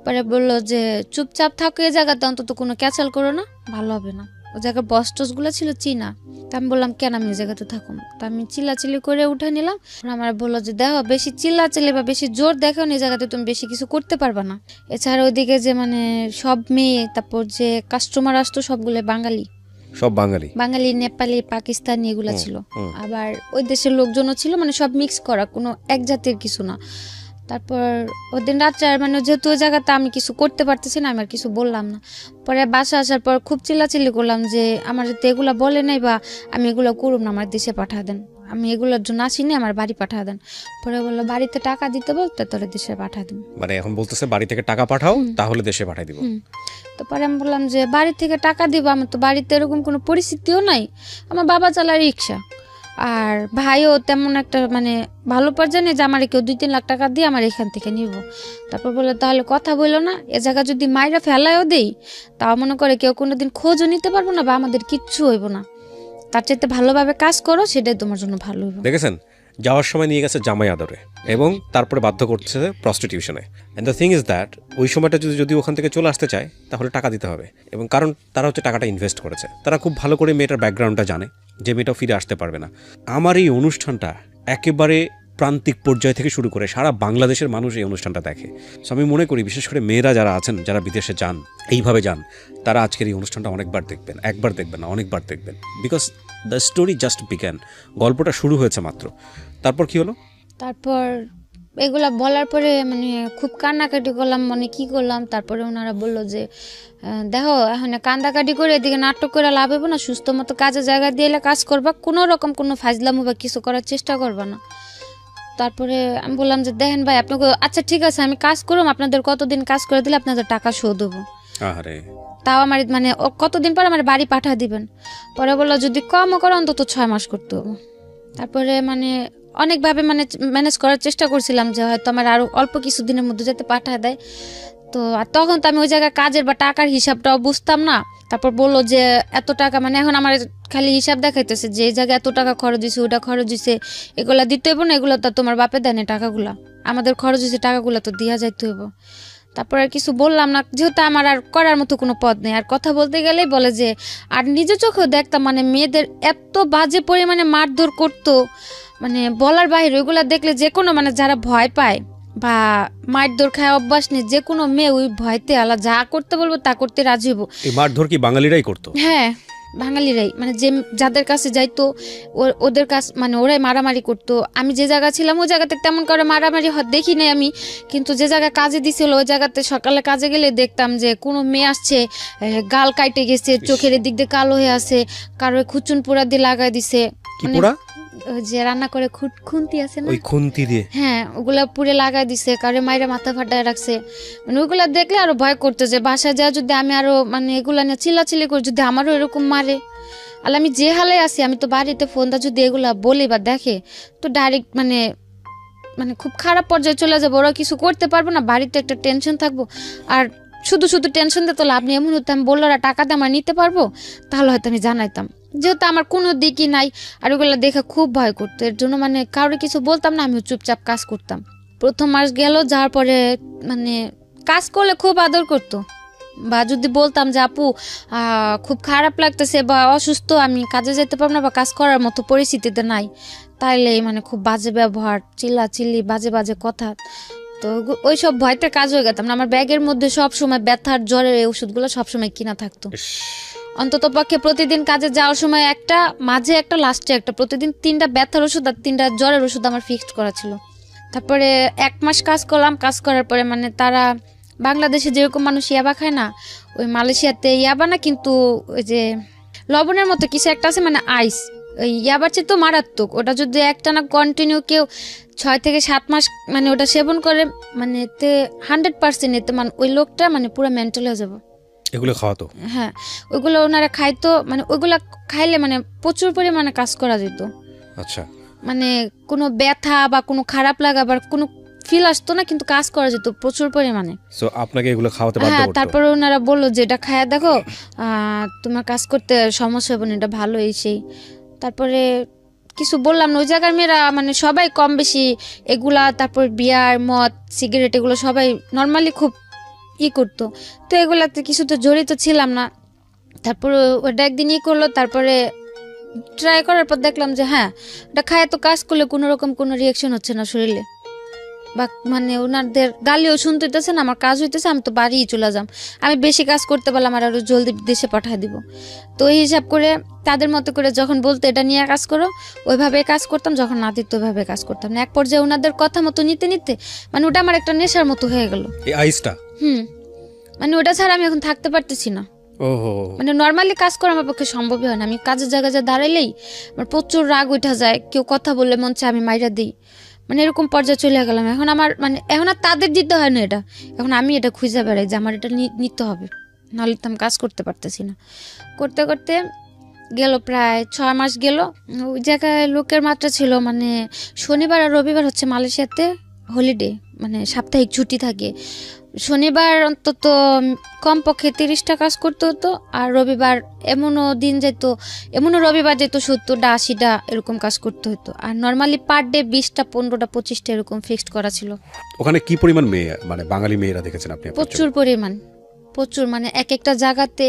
পরে বললো যে চুপচাপ থাকো এই জায়গাতে, অন্তত কোনো ক্যাচাল করো না, ভালো হবে না। ও জায়গার বস টস গুলো ছিল চীনা। তা আমি বললাম কেন আমি এই জায়গাতে থাকুন? তা আমি চিল্লাচিল্লি করে উঠে নিলাম। আমার বললো যে দেখো বেশি চিল্লাচিল্লি বা বেশি জোর দেখো এই জায়গাতে তুমি বেশি কিছু করতে পারবা না। এছাড়া ওইদিকে যে মানে সব মেয়ে, তারপর যে কাস্টমার আসতো সবগুলো সব বাঙালি, নেপালি, পাকিস্তানি এগুলা ছিল। আবার ওই দেশের লোকজনও ছিল, মানে সব মিক্স করা, কোনো এক জাতির কিছু না। তারপর ওই দিন রাত্রে মানে যেহেতু ওই জায়গাতে আমি কিছু করতে পারতেছি না, আমি আর কিছু বললাম না। পরে বাসা আসার পর খুব চিল্লাচিল্লি করলাম যে আমার যাতে এগুলা বলে নাই বা আমি এগুলো করুম না, আমার দেশে পাঠা দেন। আমি এগুলোর জন্য আসিনি, আমার বাড়ি পাঠা দেন। পরে বললো বাড়িতে টাকা দিতে বলতে তোরে দেশে পাঠা দিন। মানে এখন বলতেছে বাড়ি থেকে টাকা পাঠাও, তাহলে দেশে পাঠাই দিব। তো পরে আমি বললাম যে বাড়ি থেকে টাকা দিব, আমার তো বাড়িতে এরকম কোনো পরিস্থিতিও নাই, আমার বাবা চালায় রিক্সা, আর ভাইও তেমন একটা মানে ভালো পর্যায়ে নেই যে আমার কেউ 2-3 লাখ টাকা দিয়ে আমার এখান থেকে নিব। তারপর বললো তাহলে কথা বললো না, এ জায়গা যদি মাইরা ফেলায়ও দেই তাও মনে করে কেউ কোনোদিন খোঁজও নিতে পারবো না বা আমাদের কিচ্ছু হইব না, তার চাইতে ভালোভাবে কাজ করো, সেটাই তোমার জন্য ভালো হইব। দেখেছেন, যাওয়ার সময় নিয়ে গেছে জামাই আদরে এবং তারপরে বাধ্য করতেছে প্রস্টিটিউশনে। And the thing is that ওই সময়টা যদি ওখান থেকে চলে আসতে চায় তাহলে টাকা দিতে হবে, এবং কারণ তারা হচ্ছে টাকাটা ইনভেস্ট করেছে, তারা খুব ভালো করে মেয়েটার ব্যাকগ্রাউন্ডটা জানে যে মেয়েটাও ফিরে আসতে পারবে না। আমার এই অনুষ্ঠানটা একেবারে প্রান্তিক পর্যায় থেকে শুরু করে সারা বাংলাদেশের মানুষ এই অনুষ্ঠানটা দেখে। সো আমি মনে করি বিশেষ করে মেয়েরা যারা আছেন, যারা বিদেশে যান, এইভাবে যান, তারা আজকের এই অনুষ্ঠানটা অনেকবার দেখবেন, একবার দেখবেন না, অনেকবার দেখবেন, because the story just began. গল্পটা শুরু হয়েছে মাত্র। তারপর কি হলো? তারপর এগুলা বলার পরে মানে খুব কান্নাকাটি করলাম, মানে কি করলাম। তারপরে ওনারা বললো যে দেখো এখন কান্দাকাটি করে এদিকে নাটক করে লাভ হবে না, সুস্থ মতো কাজের জায়গা দিয়ে এলে কাজ করবা, কোনো রকম কোনো ফাজলামো বা কিছু করার চেষ্টা করবা না। তারপরে আমি বললাম যে দেখেন ভাই আপনাকে, আচ্ছা ঠিক আছে আমি কাজ করুম, আপনাদের কতদিন কাজ করে দিলে আপনাদের টাকা শোধ দেবো, আরে তাও আমার মানে কতদিন পর আমার বাড়ি পাঠা দিবেন। পরে বললো যদি কমও করো অন্তত 6 মাস করতে হবে। তারপরে মানে অনেকভাবে মানে ম্যানেজ করার চেষ্টা করছিলাম যে হয়তো আমার আরও অল্প কিছু দিনের মধ্যে যাতে পাঠায় দেয়। তো আর তখন তো আমি ওই জায়গায় কাজের বা টাকার হিসাবটাও বুঝতাম না। তারপর বললো যে এত টাকা, মানে এখন আমার খালি হিসাব দেখাইতেছে যে এই জায়গায় এত টাকা খরচ হয়েছে, ওটা খরচ হয়েছে, এগুলা দিতে হইব না, এগুলো তো তোমার বাপে দেয় না টাকাগুলা, আমাদের খরচ হয়েছে টাকাগুলো তো দিয়া যাইতে হইব। তারপর আর কিছু বললাম না, যেহেতু আমার আর করার মতো কোনো পথ নেই। আর কথা বলতে গেলেই বলে যে, আর নিজের চোখেও দেখতাম মানে মেয়েদের এত বাজে পরিমাণে মারধর করতো, মানে বলার বাইরে। ওইগুলা দেখলে যে কোনো মানে যারা ভয় পায় বা মারধর খায় অভ্যাস নেই, যে কোনো মেয়ে ওই ভয়তে আলা যা করতে বলবো তা করতে রাজি হবো। এই মারধর কি বাঙালিরাই করতো? হ্যাঁ, বাঙালিরাই, মানে যে যাদের কাছে যাইতো ওদের কাছ মানে ওরাই মারামারি করতো। আমি যে জায়গা ছিলাম ওই জায়গাতে তেমন করে মারামারি দেখি নাই আমি, কিন্তু যে জায়গায় কাজে দিছিল ওই জায়গাতে সকালে কাজে গেলে দেখতাম যে কোনো মেয়ে আসছে গাল কাইটে গেছে, চোখের দিক দিয়ে কালো হয়ে আছে, কারো খুচুন পোড়া দিয়ে লাগাই দিছে। কি পোড়া? ওই যে রান্না করে খুন্তি আছে না, ওই খুন্তি দিয়ে, হ্যাঁ ওগুলা পুড়ে লাগাই দিছে, কারো মাইরে মাথা ফাটায় রাখছে। মানে ওইগুলা দেখলে আরো ভয় করতে যে বাসায় যা যদি আমি আরো মানে এগুলা নিয়ে চিল্লাচিল্লি করি, যদি আমারও এরকম মারে। আর আমি যে হালে আছি, আমি তো বাড়িতে ফোনটা যদি এগুলা বলি বা দেখে তো ডাইরেক্ট মানে মানে খুব খারাপ পর্যায়ে চলে যাবো, ওরা কিছু করতে পারবো না, বাড়িতে একটা টেনশন থাকবো। আর শুধু শুধু টেনশন দিতে লাভ নেই, এমন হতো আমি বললো টাকা দিয়ে আমার নিতে পারবো, তাহলে হয়তো আমি জানাইতাম। যেহেতু আমার কোনো দিকই নাই আর ওগুলো দেখে খুব ভয় করতো, এর জন্য মানে কারোর কিছু বলতাম না, আমিও চুপচাপ কাজ করতাম। প্রথম মাস গেল, যাওয়ার পরে মানে কাজ করলে খুব আদর করতো, বা যদি বলতাম যে আপু খুব খারাপ লাগতেছে বা অসুস্থ, আমি কাজে যেতে পারবো না বা কাজ করার মতো পরিস্থিতিতে নাই, তাইলে মানে খুব বাজে ব্যবহার, চিল্লাচিল্লি, বাজে বাজে কথা। তো ওই সব ভয়তে কাজ হয়ে গেতাম না। আমার ব্যাগের মধ্যে সব সময় ব্যথার জ্বরের এই ওষুধগুলো সবসময় কিনা থাকতো। অন্তত পক্ষে প্রতিদিন কাজে যাওয়ার সময় একটা, মাঝে একটা, লাস্টে একটা, প্রতিদিন 3টা ব্যথার ওষুধ আর 3টা জ্বরের ওষুধ আমার ফিক্সড করা ছিল। তারপরে 1 মাস কাজ করলাম। কাজ করার পরে মানে তারা বাংলাদেশে যেরকম মানুষ ইয়াবা খায় না, ওই মালয়েশিয়াতে ইয়াবা না, কিন্তু ওই যে লবণের মতো কিছু একটা আছে, মানে আইস, ওই ইয়াবার চেয়ে তো মারাত্মক। ওটা যদি একটানা কন্টিনিউ কেউ 6 থেকে 7 মাস মানে ওটা সেবন করে, মানে এতে 100% এতে মানে ওই লোকটা মানে পুরো মেন্টাল হয়ে যাবে। এগুলো খাওয়াতো? হ্যাঁ, ওইগুলো ওনারা খাইতো, মানে ওইগুলা খাইলে মানে প্রচুর পরিমাণে কাজ করা যেত। আচ্ছা, মানে কোনো ব্যথা বা কোনো খারাপ লাগা বা কোনো ফিল আসতো না, কিন্তু কাজ করা যেত প্রচুর পরিমাণে। সো আপনাকে এগুলো খাওয়াতে বাধ্য হ্যাঁ, করতো? তারপরে ওনারা বললো যে এটা খায়া দেখো, তোমার কাজ করতে সমস্যা হবে না, এটা ভালো এই সেই। তারপরে কিছু বললাম না, ওই জায়গার মেয়েরা মানে সবাই কম বেশি এগুলা, তারপর বিয়ার, মদ, সিগারেট, এগুলো সবাই নর্মালি খুব করতো। তো এগুলাতে কিছু তো জড়িত ছিলাম না। তারপর ওটা একদিন করলো, তারপরে ট্রাই করার পর দেখলাম যে হ্যাঁ, এটা খায় তো কাজ করলে কোনো রকম কোনো রিয়াকশন হচ্ছে না শরীরে, বা মানে ওনাদের গালিও শুনতে হইতেছে না, আমার কাজ হইতেছে, আমি তো বাড়িই চলে যাম, আমি বেশি কাজ করতে পারলাম আর আরো জলদি দেশে পাঠিয়ে দিব। তো এই হিসাব করে তাদের মতো করে যখন বলতো এটা নিয়ে কাজ করো, ওইভাবে কাজ করতাম, যখন না দিত ওইভাবে কাজ করতাম না। এক পর্যায়ে ওনাদের কথা মতো নিতে নিতে মানে ওটা আমার একটা নেশার মতো হয়ে গেল, এই আইসটা। মানে ওটা ছাড়া আমি এখন থাকতে পারতেছি না। ওহো, মানে নর্মালি কাজ করা আমার পক্ষে সম্ভবই হয় না। আমি কাজের জায়গায় যা দাঁড়াইলেই আমার প্রচুর রাগ উঠা যায়, কেউ কথা বললে মন চায় আমি মাইরা দিই, মানে এরকম পর্যায়ে চলে গেলাম। এখন আমার মানে এখন আর তাদের দিতে হয় না এটা, এখন আমি এটা খুঁজে বেড়াই যে আমার এটা নিতে হবে, নাহলে তো আমি কাজ করতে পারতেছি না। করতে করতে গেল প্রায় 6 মাস গেল। ওই জায়গায় লোকের মাত্রা ছিল, মানে শনিবার আর রবিবার হচ্ছে মালয়েশিয়াতে হলিডে, মানে সাপ্তাহিক ছুটি থাকে। শনিবার অন্তত কমপক্ষে 30টা কাজ করতে হতো, আর রবিবার এমনও দিন যেত, এমনও রবিবার যেত 70টা 80টা এরকম কাজ করতে হতো। আর নর্মালি পার ডে 20টা 15টা 25টা এরকম ফিক্সড করা ছিল। ওখানে কি পরিমাণ মেয়ে, মানে বাঙালি মেয়েরা দেখেছেন আপনি? প্রচুর পরিমাণ, প্রচুর, মানে এক একটা জায়গাতে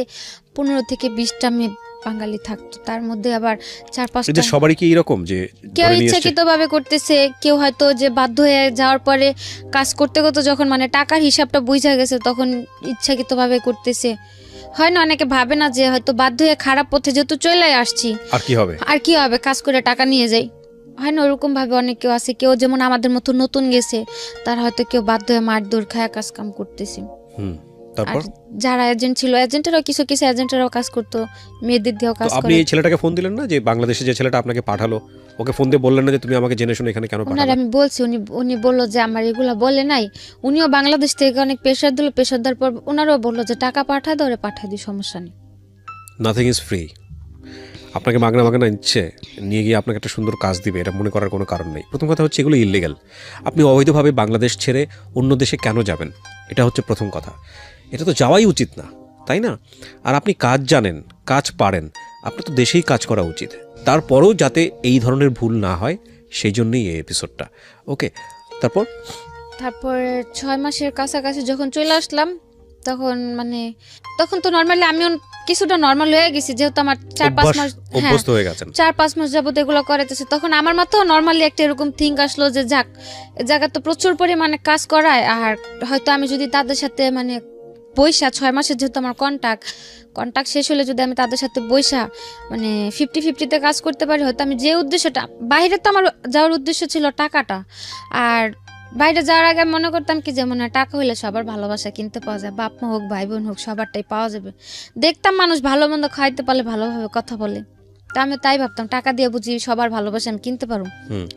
15 থেকে 20টা মেয়ে বাঙালি থাকতো। তার মধ্যে আবার 4-5টা, এদের সবারই কি এরকম যে কেউ ধরে নিয়ে এসছে? ইচ্ছাকৃতভাবে করতেছে, কেউ হয়তো যে বাধ্য হয়ে যাওয়ার পরে কাজ করতে করতে যখন মানে টাকার হিসাবটা বুঝা গেছে তখন ইচ্ছাকৃতভাবে করতেছে। হয় না, অনেকে ভাবে না যে হয়তো বাধ্য হয়ে খারাপ পথে যেহেতু চলে আসছি আর কি হবে, আর কি হবে, কাজ করে টাকা নিয়ে যাই। হয় না, ওরকম ভাবে অনেক কেউ আছে। কেউ যেমন আমাদের মতো নতুন গেছে, তার হয়তো কেউ বাধ্য হয়ে মারধর খায় কাজ কাম করতেছে। আর তারপর যারা এজেন্ট ছিল, এজেন্টেরাও কিছু কিছু এজেন্টেরাও কাজ করতো, মেয়েদের দিয়েও কাজ তো আপনি করে। এই ছেলেটাকে ফোন দিলেন না, যে বাংলাদেশে যে ছেলেটা আপনাকে পাঠালো, ওকে ফোন দিয়ে বললেন না যে তুমি আমাকে জেনে শুনে এখানে কেন ওনার পাঠালে? আমি বলছি, উনি বললো যে আমার এগুলা বলে নাই। উনিও বাংলাদেশ থেকে অনেক প্রেশার দিল, প্রেশার দেওয়ার পর ওনারও বললো যে টাকা পাঠা দাও, পাঠা দিই, সমস্যা নেই। Nothing is free. আপনাকে মাগনা মাগনা ইচ্ছে নিয়ে গিয়ে আপনাকে একটা সুন্দর কাজ দিবে, এটা মনে করার কোনো কারণ নেই। প্রথম কথা হচ্ছে এগুলো ইললিগাল। আপনি অবৈধভাবে বাংলাদেশ ছেড়ে অন্য দেশে কেন যাবেন, এটা হচ্ছে প্রথম কথা। এটা তো যাওয়াই উচিত না, তাই না? আর আপনি কাজ জানেন, কাজ পারেন, আপনার তো দেশেই কাজ করা উচিত। তারপরেও যাতে এই ধরনের ভুল না হয় সেই জন্যই এই এপিসোডটা। ওকে, তারপর 6 মাসের কাছাকাছি যখন চলে আসলাম, তখন তো নর্মালি আমিও কিছুটা নর্মাল হয়ে গেছি, যেহেতু আমার 4-5 মাস, হ্যাঁ, অভ্যস্ত হয়ে গেছেন। 4-5 মাস যাবত এগুলো করাইতেছে। তখন আমার মাথাও নর্মালি একটা এরকম থিঙ্ক আসলো যে যাক, এ জায়গা তো প্রচুর পরিমাণে কাজ করায়, আর হয়তো আমি যদি তাদের সাথে মানে বৈশা 6 মাসের যেহেতু আমার কন্ট্যাক্ট শেষ হলে যদি আমি তাদের সাথে বৈশা মানে 50-50-তে কাজ করতে পারি, হয়তো আমি যে উদ্দেশ্যটা, বাইরে তো আমার যাওয়ার উদ্দেশ্য ছিল টাকাটা, আর বাইরে যাওয়ার আগে মনে করতাম কি যে মনে হয় টাকা হইলে সবার ভালোবাসা কিনতে পাওয়া যায়, বাপ মা হোক ভাই বোন হোক সবারটাই পাওয়া যাবে। দেখতাম মানুষ ভালো মন্দ খাইতে পারলে ভালোভাবে কথা বলে, তা আমি তাই ভাবতাম টাকা দিয়ে বুঝি সবার ভালোবাসা আমি কিনতে পারবো।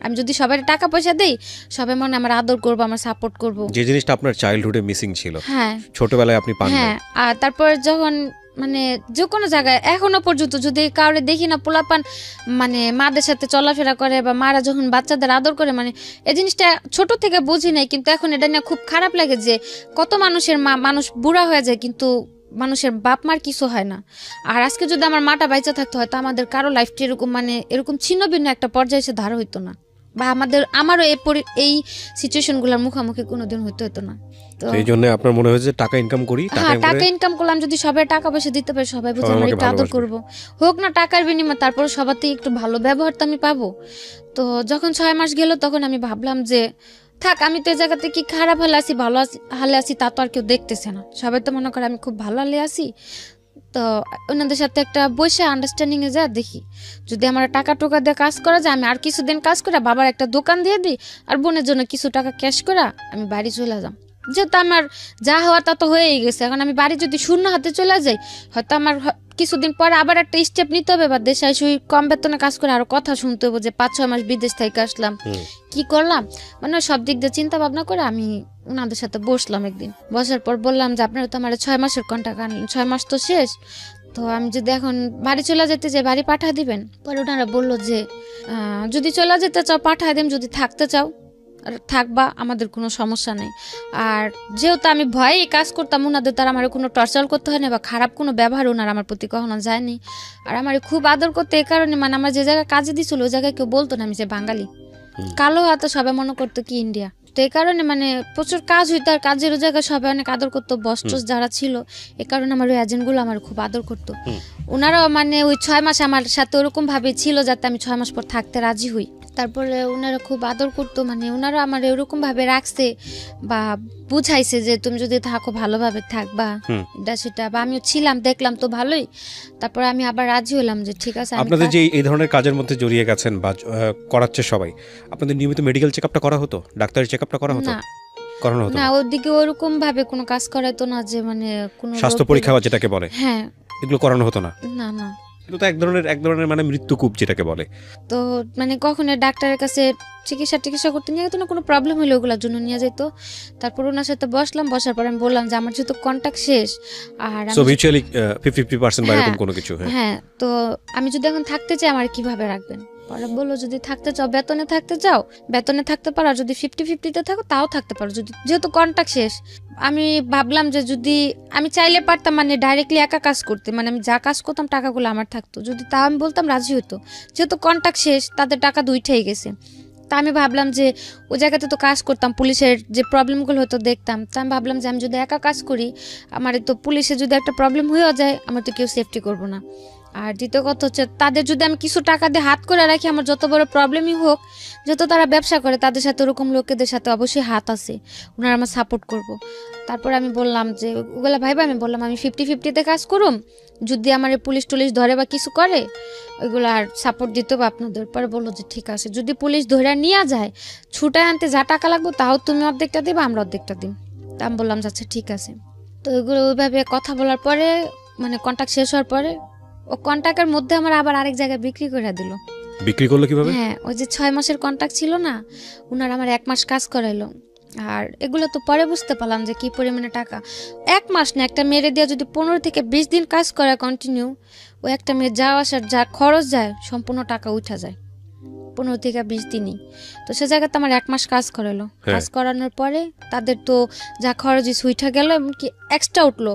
আমি যদি সবাই টাকা পয়সা দেই, সবাই মনে আমার আদর করবো, আমার সাপোর্ট করবো, যে জিনিসটা আপনার চাইল্ডহুডে মিসিং ছিল, হ্যাঁ ছোটবেলায় আপনি পান না। হ্যাঁ। আর তারপর যখন মানে যে কোনো জায়গায় এখনো পর্যন্ত যদি কাউরে দেখি না পোলাপান মানে মাদের সাথে চলাফেরা করে, বা মারা যখন বাচ্চাদের আদর করে, মানে এই জিনিসটা ছোট থেকে বুঝি নাই, কিন্তু এখন এটা নিয়ে খুব খারাপ লাগে যে কত মানুষের মানুষ বুড়া হয়ে যায় কিন্তু মানুষের বাপ মার কিছু হয় না। আর আজকে যদি আমার মাটা বাইচা থাকতো, হয়তো আমাদের কারো লাইফটা এরকম মানে এরকম ছিন্ন ভিন্ন একটা পর্যায়ে এসে ধার হইতো না, বা আমারও এই সিচুয়েশনগুলোর মুখোমুখি কোনোদিন হতো না। তো এই জন্য আপনার মনে হয়েছে টাকা ইনকাম করি, হ্যাঁ, টাকা ইনকাম করলাম, যদি সবাই টাকা পয়সা দিতে পারে, সবাই বুঝে আমার একটু আদর করবো, হোক না টাকার বিনিময়ে, তারপর সবার থেকে একটু ভালো ব্যবহার তো আমি পাবো। তো যখন 6 মাস গেল তখন আমি ভাবলাম যে থাক, আমি তো এই জায়গাতে কি খারাপ হলে আছি ভালো হালে আছি তা তো আর কেউ দেখতেছে না, সবাই তো মনে করে আমি খুব ভালো হালে আছি। তো ওনাদের সাথে একটা বসে আন্ডারস্ট্যান্ডিং এ যা দেখি যদি আমার টাকা টোকা দিয়ে কাজ করা যায়, আমি আর কিছুদিন কাজ করে বাবার একটা দোকান দিয়ে দিই, আর বোনের জন্য কিছু টাকা ক্যাশ করে আমি বাড়ি চলে যাম। যেহেতু আমার যা হওয়া তা তো হয়েই গেছে, এখন আমি বাড়ি যদি শূন্য হাতে চলে যাই, হয়তো আমার কিছুদিন পরে আবার একটা স্টেপ নিতে হবে, বা দেশে এসে কম বেতনে কাজ করে আরো কথা শুনতে হবে যে 5-6 মাস বিদেশ থেকে আসলাম, কি করলাম, মানে সব দিক দিয়ে চিন্তা ভাবনা করে আমি ওনাদের সাথে বসলাম। একদিন বসার পর বললাম যে আপনারা তো আমার 6 মাসের কন্ট্রাক্ট আনলেন, 6 মাস তো শেষ, তো আমি যদি এখন বাড়ি চলে যেতে চাই বাড়ি পাঠা দিবেন? পরে ওনারা বললো যে যদি চলে যেতে চাও পাঠা দেন, যদি থাকতে চাও থাকবা, আমাদের কোনো সমস্যা নেই। আর যেহেতু আমি ভয়ে কাজ করতাম, ওনাদের তারা আমার কোনো টর্চার করতে হয় না, বা খারাপ কোনো ব্যবহার ওনার আমার প্রতি কখনো যায়নি। আর আমার খুব আদর করতে, এই কারণে মানে আমার যে জায়গায় কাজে দিছিল ওই জায়গায় কেউ বলতো না আমি যে বাঙালি, কালো হাতে সবাই মনে করতো কি ইন্ডিয়া। তো এই কারণে মানে প্রচুর কাজ হইতো, আর কাজের জায়গায় সবাই অনেক আদর করতো, বস্টস যারা ছিল, এই কারণে আমার ওই এজেন্টগুলো আমার খুব আদর করতো। ওনারাও মানে ওই 6 মাস আমার সাথে ওরকম ভাবে ছিল যাতে আমি 6 মাস পর থাকতে রাজি হই। তারপরে ওনারা খুব আদর করতো, মানে ওনারা আমার এরকম ভাবে রাখছে বা বুঝাইছে যে তুমি যদি থাকো ভালোভাবে থাকবা, এটা সেটা, বা আমিও ছিলাম, দেখলাম তো ভালোই। তারপরে আমি আবার রাজি হলাম যে ঠিক আছে। আপনাদের যে এই ধরনের কাজের মধ্যে জড়িয়ে গেছেন বা করাচ্ছে সবাই, আপনাদের নিয়মিত মেডিকেল চেকআপটা করা হতো, ডাক্তারি চেকআপটা করা হতো? না, করানো হতো না, ওদিকে ওরকম ভাবে কোনো কাজ করাইতো না, যে মানে কোনো স্বাস্থ্য পরীক্ষা যেটাকে বলে। হ্যাঁ, এগুলো করানো হতো না? না না। এগুলো তো এক ধরনের মানে মৃত্যুকূপ যেটাকে বলে। তো মানে কখনো ডাক্তারের কাছে চিকিৎসা করতে নিয়ে যেত না, কোনো প্রবলেম হলে ওগুলোর জন্য নিয়ে যেত। তারপর ওনার সাথে বসার পর আমি বললাম যে আমার যেহেতু কন্ট্যাক্ট শেষ আর সো আমি মিউচুয়ালি 50-50% বা এরকম হ্যাঁ, কোনো কিছু। হ্যাঁ, হ্যাঁ, তো আমি যদি এখন থাকতে চাই আমার কিভাবে রাখবেন? পরে বললো যদি থাকতে চাও বেতনে থাকতে চাও বেতনে থাকতে পারো, আর যদি 50-50-তে থাকো তাও থাকতে পারো, যদি যেহেতু কন্ট্যাক্ট শেষ। আমি ভাবলাম যে যদি আমি চাইলে পারতাম মানে ডাইরেক্টলি একা কাজ করতে, মানে আমি যা কাজ করতাম টাকাগুলো আমার থাকতো, যদি তাও আমি বলতাম রাজি হতো। যেহেতু কন্ট্যাক্ট শেষ তাদের টাকা দুইটাই গেছে। তা আমি ভাবলাম যে ওই জায়গাতে তো কাজ করতাম, পুলিশের যে প্রবলেমগুলো হতো দেখতাম, তা আমি ভাবলাম যে আমি যদি একা কাজ করি আমার তো পুলিশে যদি একটা প্রবলেম হয়েও যায় আমার তো কেউ সেফটি করবো না। আর দ্বিতীয় কথা হচ্ছে তাদের যদি আমি কিছু টাকা দিয়ে হাত করে রাখি আমার যত বড় প্রবলেমই হোক, যত তারা ব্যবসা করে তাদের সাথে ওরকম লোকেদের সাথে অবশ্যই হাত আছে, ওনারা আমার সাপোর্ট করব। তারপর আমি বললাম যে ওগুলা ভাইবা আমি বললাম আমি 50-50-তে কাজ করুম, যদি আমার পুলিশ টুলিশ ধরে বা কিছু করে ওইগুলো আর সাপোর্ট দিতে হবে আপনাদের। পরে বললো যে ঠিক আছে, যদি পুলিশ ধরে নিয়ে যায় ছুটায় আনতে যা টাকা লাগবে তাও তুমি অর্ধেকটা দিবা আমরা অর্ধেকটা দিই। তা আমি বললাম যাচ্ছে ঠিক আছে। তো ওইগুলো ওইভাবে কথা বলার পরে মানে কন্ট্যাক্ট শেষ হওয়ার পরে ও কন্ট্যাক্টের মধ্যে আমার আবার আরেক জায়গায় বিক্রি করে দিল। বিক্রি করলো কিভাবে? হ্যাঁ, ওই যে 6 মাসের কন্ট্যাক্ট ছিল না, ওনার আমার 1 মাস কাজ করাইলো। আর এগুলো তো পরে বুঝতে পারলাম যে কি পরিমাণে টাকা। 1 মাস না, একটা মেয়েরে দিয়ে যদি 15 থেকে 20 দিন কাজ করে কন্টিনিউ, ওই একটা মেয়ে যাওয়া আসার যা খরচ যায় সম্পূর্ণ টাকা উঠা যায় 15 থেকে 20 দিনই। তো সে জায়গাতে আমার 1 মাস কাজ করালো। কাজ করানোর পরে তাদের তো যা খরচ উঠা গেল, এমনকি এক্সট্রা উঠলো।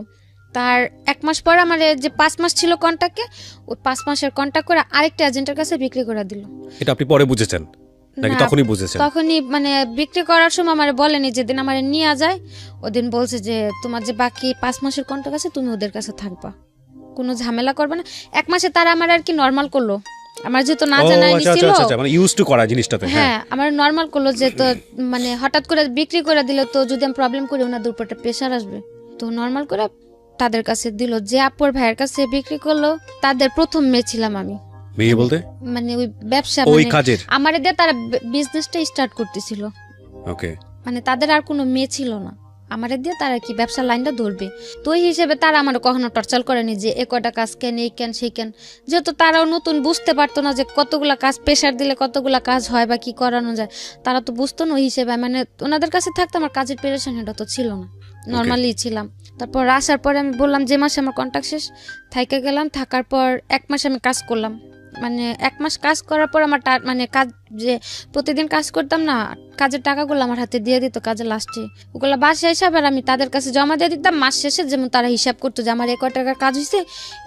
তার 1 মাস পর আমার যে 5 মাস ছিল কন্ট্যাক্টে, ওই 5 মাসের কন্ট্যাক্ট করে আরেকটা এজেন্টের কাছে বিক্রি করে দিল। এটা আপনি পরে বুঝেছেন নাকি না, তখনই বুঝেছেন? তখনই মানে বিক্রি করার সময় আমার বলেনি, যেদিন আমার নিয়ে যায় ওদিন বলছে যে তোমার যে বাকি 5 মাসের কন্ট্যাক্ট আছে তুমি ওদের কাছে থাকবা, কোনো ঝামেলা করবে না। 1 মাসে তারা আমার আর কি নর্মাল করলো, আমার যেহেতু না জানাই ছিল। মানে ইউজ টু করা জিনিসটাতে। হ্যাঁ, আমার নর্মাল করলো যে তো মানে হঠাৎ করে বিক্রি করে দিল, তো যদি আমি প্রবলেম করি ওনাদের উপর একটা প্রেশার আসবে, তো নর্মাল করে তাদের কাছে দিল। যে আপুর ভাইয়ের কাছে বিক্রি করলো তাদের প্রথম মেয়ে ছিলাম আমি। মেয়ে বলতে মানে ওই ব্যবসা ওই মানে কাজের আমার দিয়ে তারা বিজনেসটা স্টার্ট করতেছিল। ওকে। মানে তাদের আর কোনো মেয়ে ছিল না, আমার দিয়ে তারা কি ব্যবসা লাইনটা ধরবে। তো ওই হিসেবে তারা আমার কখনো টর্চার করেনি যে এ কয়টা কাজ কেন এই কেন সেই কেন, যেহেতু তারাও নতুন বুঝতে পারতো না যে কতগুলা কাজ প্রেশার দিলে কতগুলা কাজ হয় বা কি করানো যায়, তারা তো বুঝতো না। ওই হিসেবে মানে ওনাদের কাছে থাকতে আমার কাজের প্রেশার এটা তো ছিল না, নর্মালি ছিলাম। তারপর আসার পরে আমি বললাম যে মাসে আমার কন্ট্যাক্ট শেষ, থাইকে গেলাম। থাকার পর 1 মাস আমি কাজ করলাম, মানে 1 মাস কাজ করার পর আমার মানে কাজ যে প্রতিদিন কাজ করতাম না, কাজের টাকাগুলো আমার হাতে দিয়ে দিত কাজের লাস্টে, ওগুলো বাসা হিসাবে আর আমি তাদের কাছে জমা দিয়ে দিতাম। মাস শেষে যেমন তারা হিসাব করতো যে আমার এই কয় টাকার কাজ হয়েছে,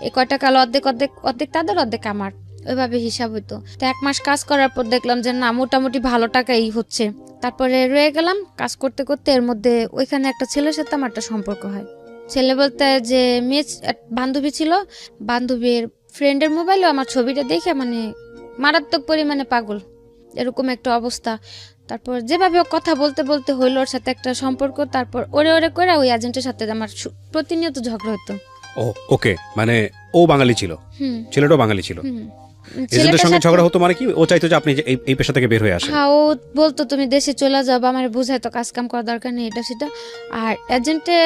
এই কয় টাকা অর্ধেক অর্ধেক অর্ধেক তাদের অর্ধেক আমার, ওইভাবে হিসাব হইতো। তো 1 মাস কাজ করার পর দেখলাম যে না মোটামুটি ভালো টাকাই হচ্ছে। তারপরে রয়ে গেলাম কাজ করতে করতে। এর মধ্যে ওইখানে একটা ছেলের সাথে আমার একটা সম্পর্ক হয়। ছেলে বলতে যে মেয়ে বান্ধবী ছিল, বান্ধবীর ফ্রেন্ডের মোবাইলে আমার ছবিটা দেখে মানে মারাত্মক পরিমাণে পাগল, এরকম একটা অবস্থা। তারপর যেভাবে ও কথা বলতে বলতে হইলো ওর সাথে একটা সম্পর্ক। তারপর ওরে করে ওই এজেন্টের সাথে আমার প্রতিনিয়ত ঝগড়া হতো। ও ওকে, মানে ও বাঙালি ছিল, ছেলেটাও বাঙালি ছিল। এজেন্টের সঙ্গে ঝগড়া হতো মানে কি ও চাইতো যে আপনি এই পেশা থেকে বের হয়ে আসেন? হ্যাঁ, ও বলতো তুমি দেশে চলে যাও, আমার বুঝাইতো কাজ কাম করার দরকার নেই এটা সেটা। আর এজেন্টে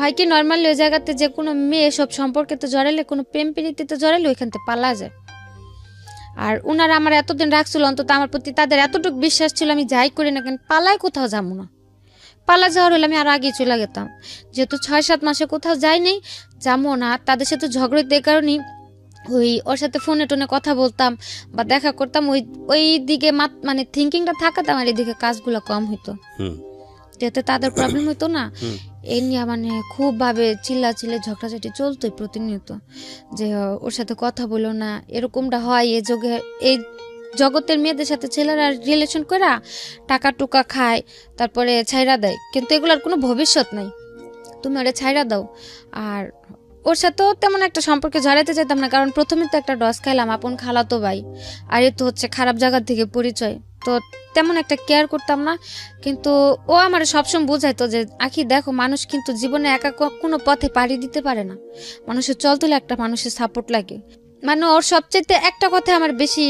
হয় কি নর্মালি ওই জায়গাতে যে কোনো মেয়ে সব সম্পর্কেতে জড়াইলে, কোনো প্রেম প্রীতিতে জড়াইলে ওইখান থেকে পালা যায়। আর ওনারা আমার এতদিন রাখছিল, অন্তত আমার প্রতি তাদের এতটুকু বিশ্বাস ছিল আমি যাই করি না কেন পালায় কোথাও যাবো না। পালা যাওয়ার হলে আমি আরো আগেই চলে যেতাম, যেহেতু 6-7 মাসে কোথাও যাই নাই যাবো না। তাদের সাথে ঝগড়াতে এই কারণেই ওই ওর সাথে ফোনে টোনে কথা বলতাম বা দেখা করতাম, ওই দিকে মানে থিঙ্কিংটা থাকাতে আমার এদিকে কাজগুলো কম হইতো, যাতে তাদের প্রবলেম হইতো না। এই নিয়ে মানে খুব ভাবে চিল্লাচিল্লি ঝগড়াঝাটি চলতোই প্রতিনিয়ত, যে ওর সাথে কথা বলো না, এরকমটা হয় এই জগতের মেয়েদের সাথে ছেলেরা রিলেশন করে টাকা টুকা খায় তারপরে ছাইরা দেয়, কিন্তু এগুলোর কোনো ভবিষ্যৎ নাই, তুমি ওরা ছাইরা দাও। আর ওর সাথেও তেমন একটা সম্পর্কে জড়াইতে চাইতাম না, কারণ প্রথমে তো একটা ডস খাইলাম, আপন খালাতো ভাই, আর এ তো হচ্ছে খারাপ জায়গা থেকে পরিচয়, তো তেমন একটা কেয়ার করতাম না। কিন্তু ও আমার সবসময় বোঝাইতো যে আখি দেখো মানুষ কিন্তু জীবনে একা কোনো পথে পাড়ি দিতে পারে না, মানুষের চলতে একটা মানুষের সাপোর্ট লাগে। মানে ওর সবচেয়ে একটা কথা আমার বেশি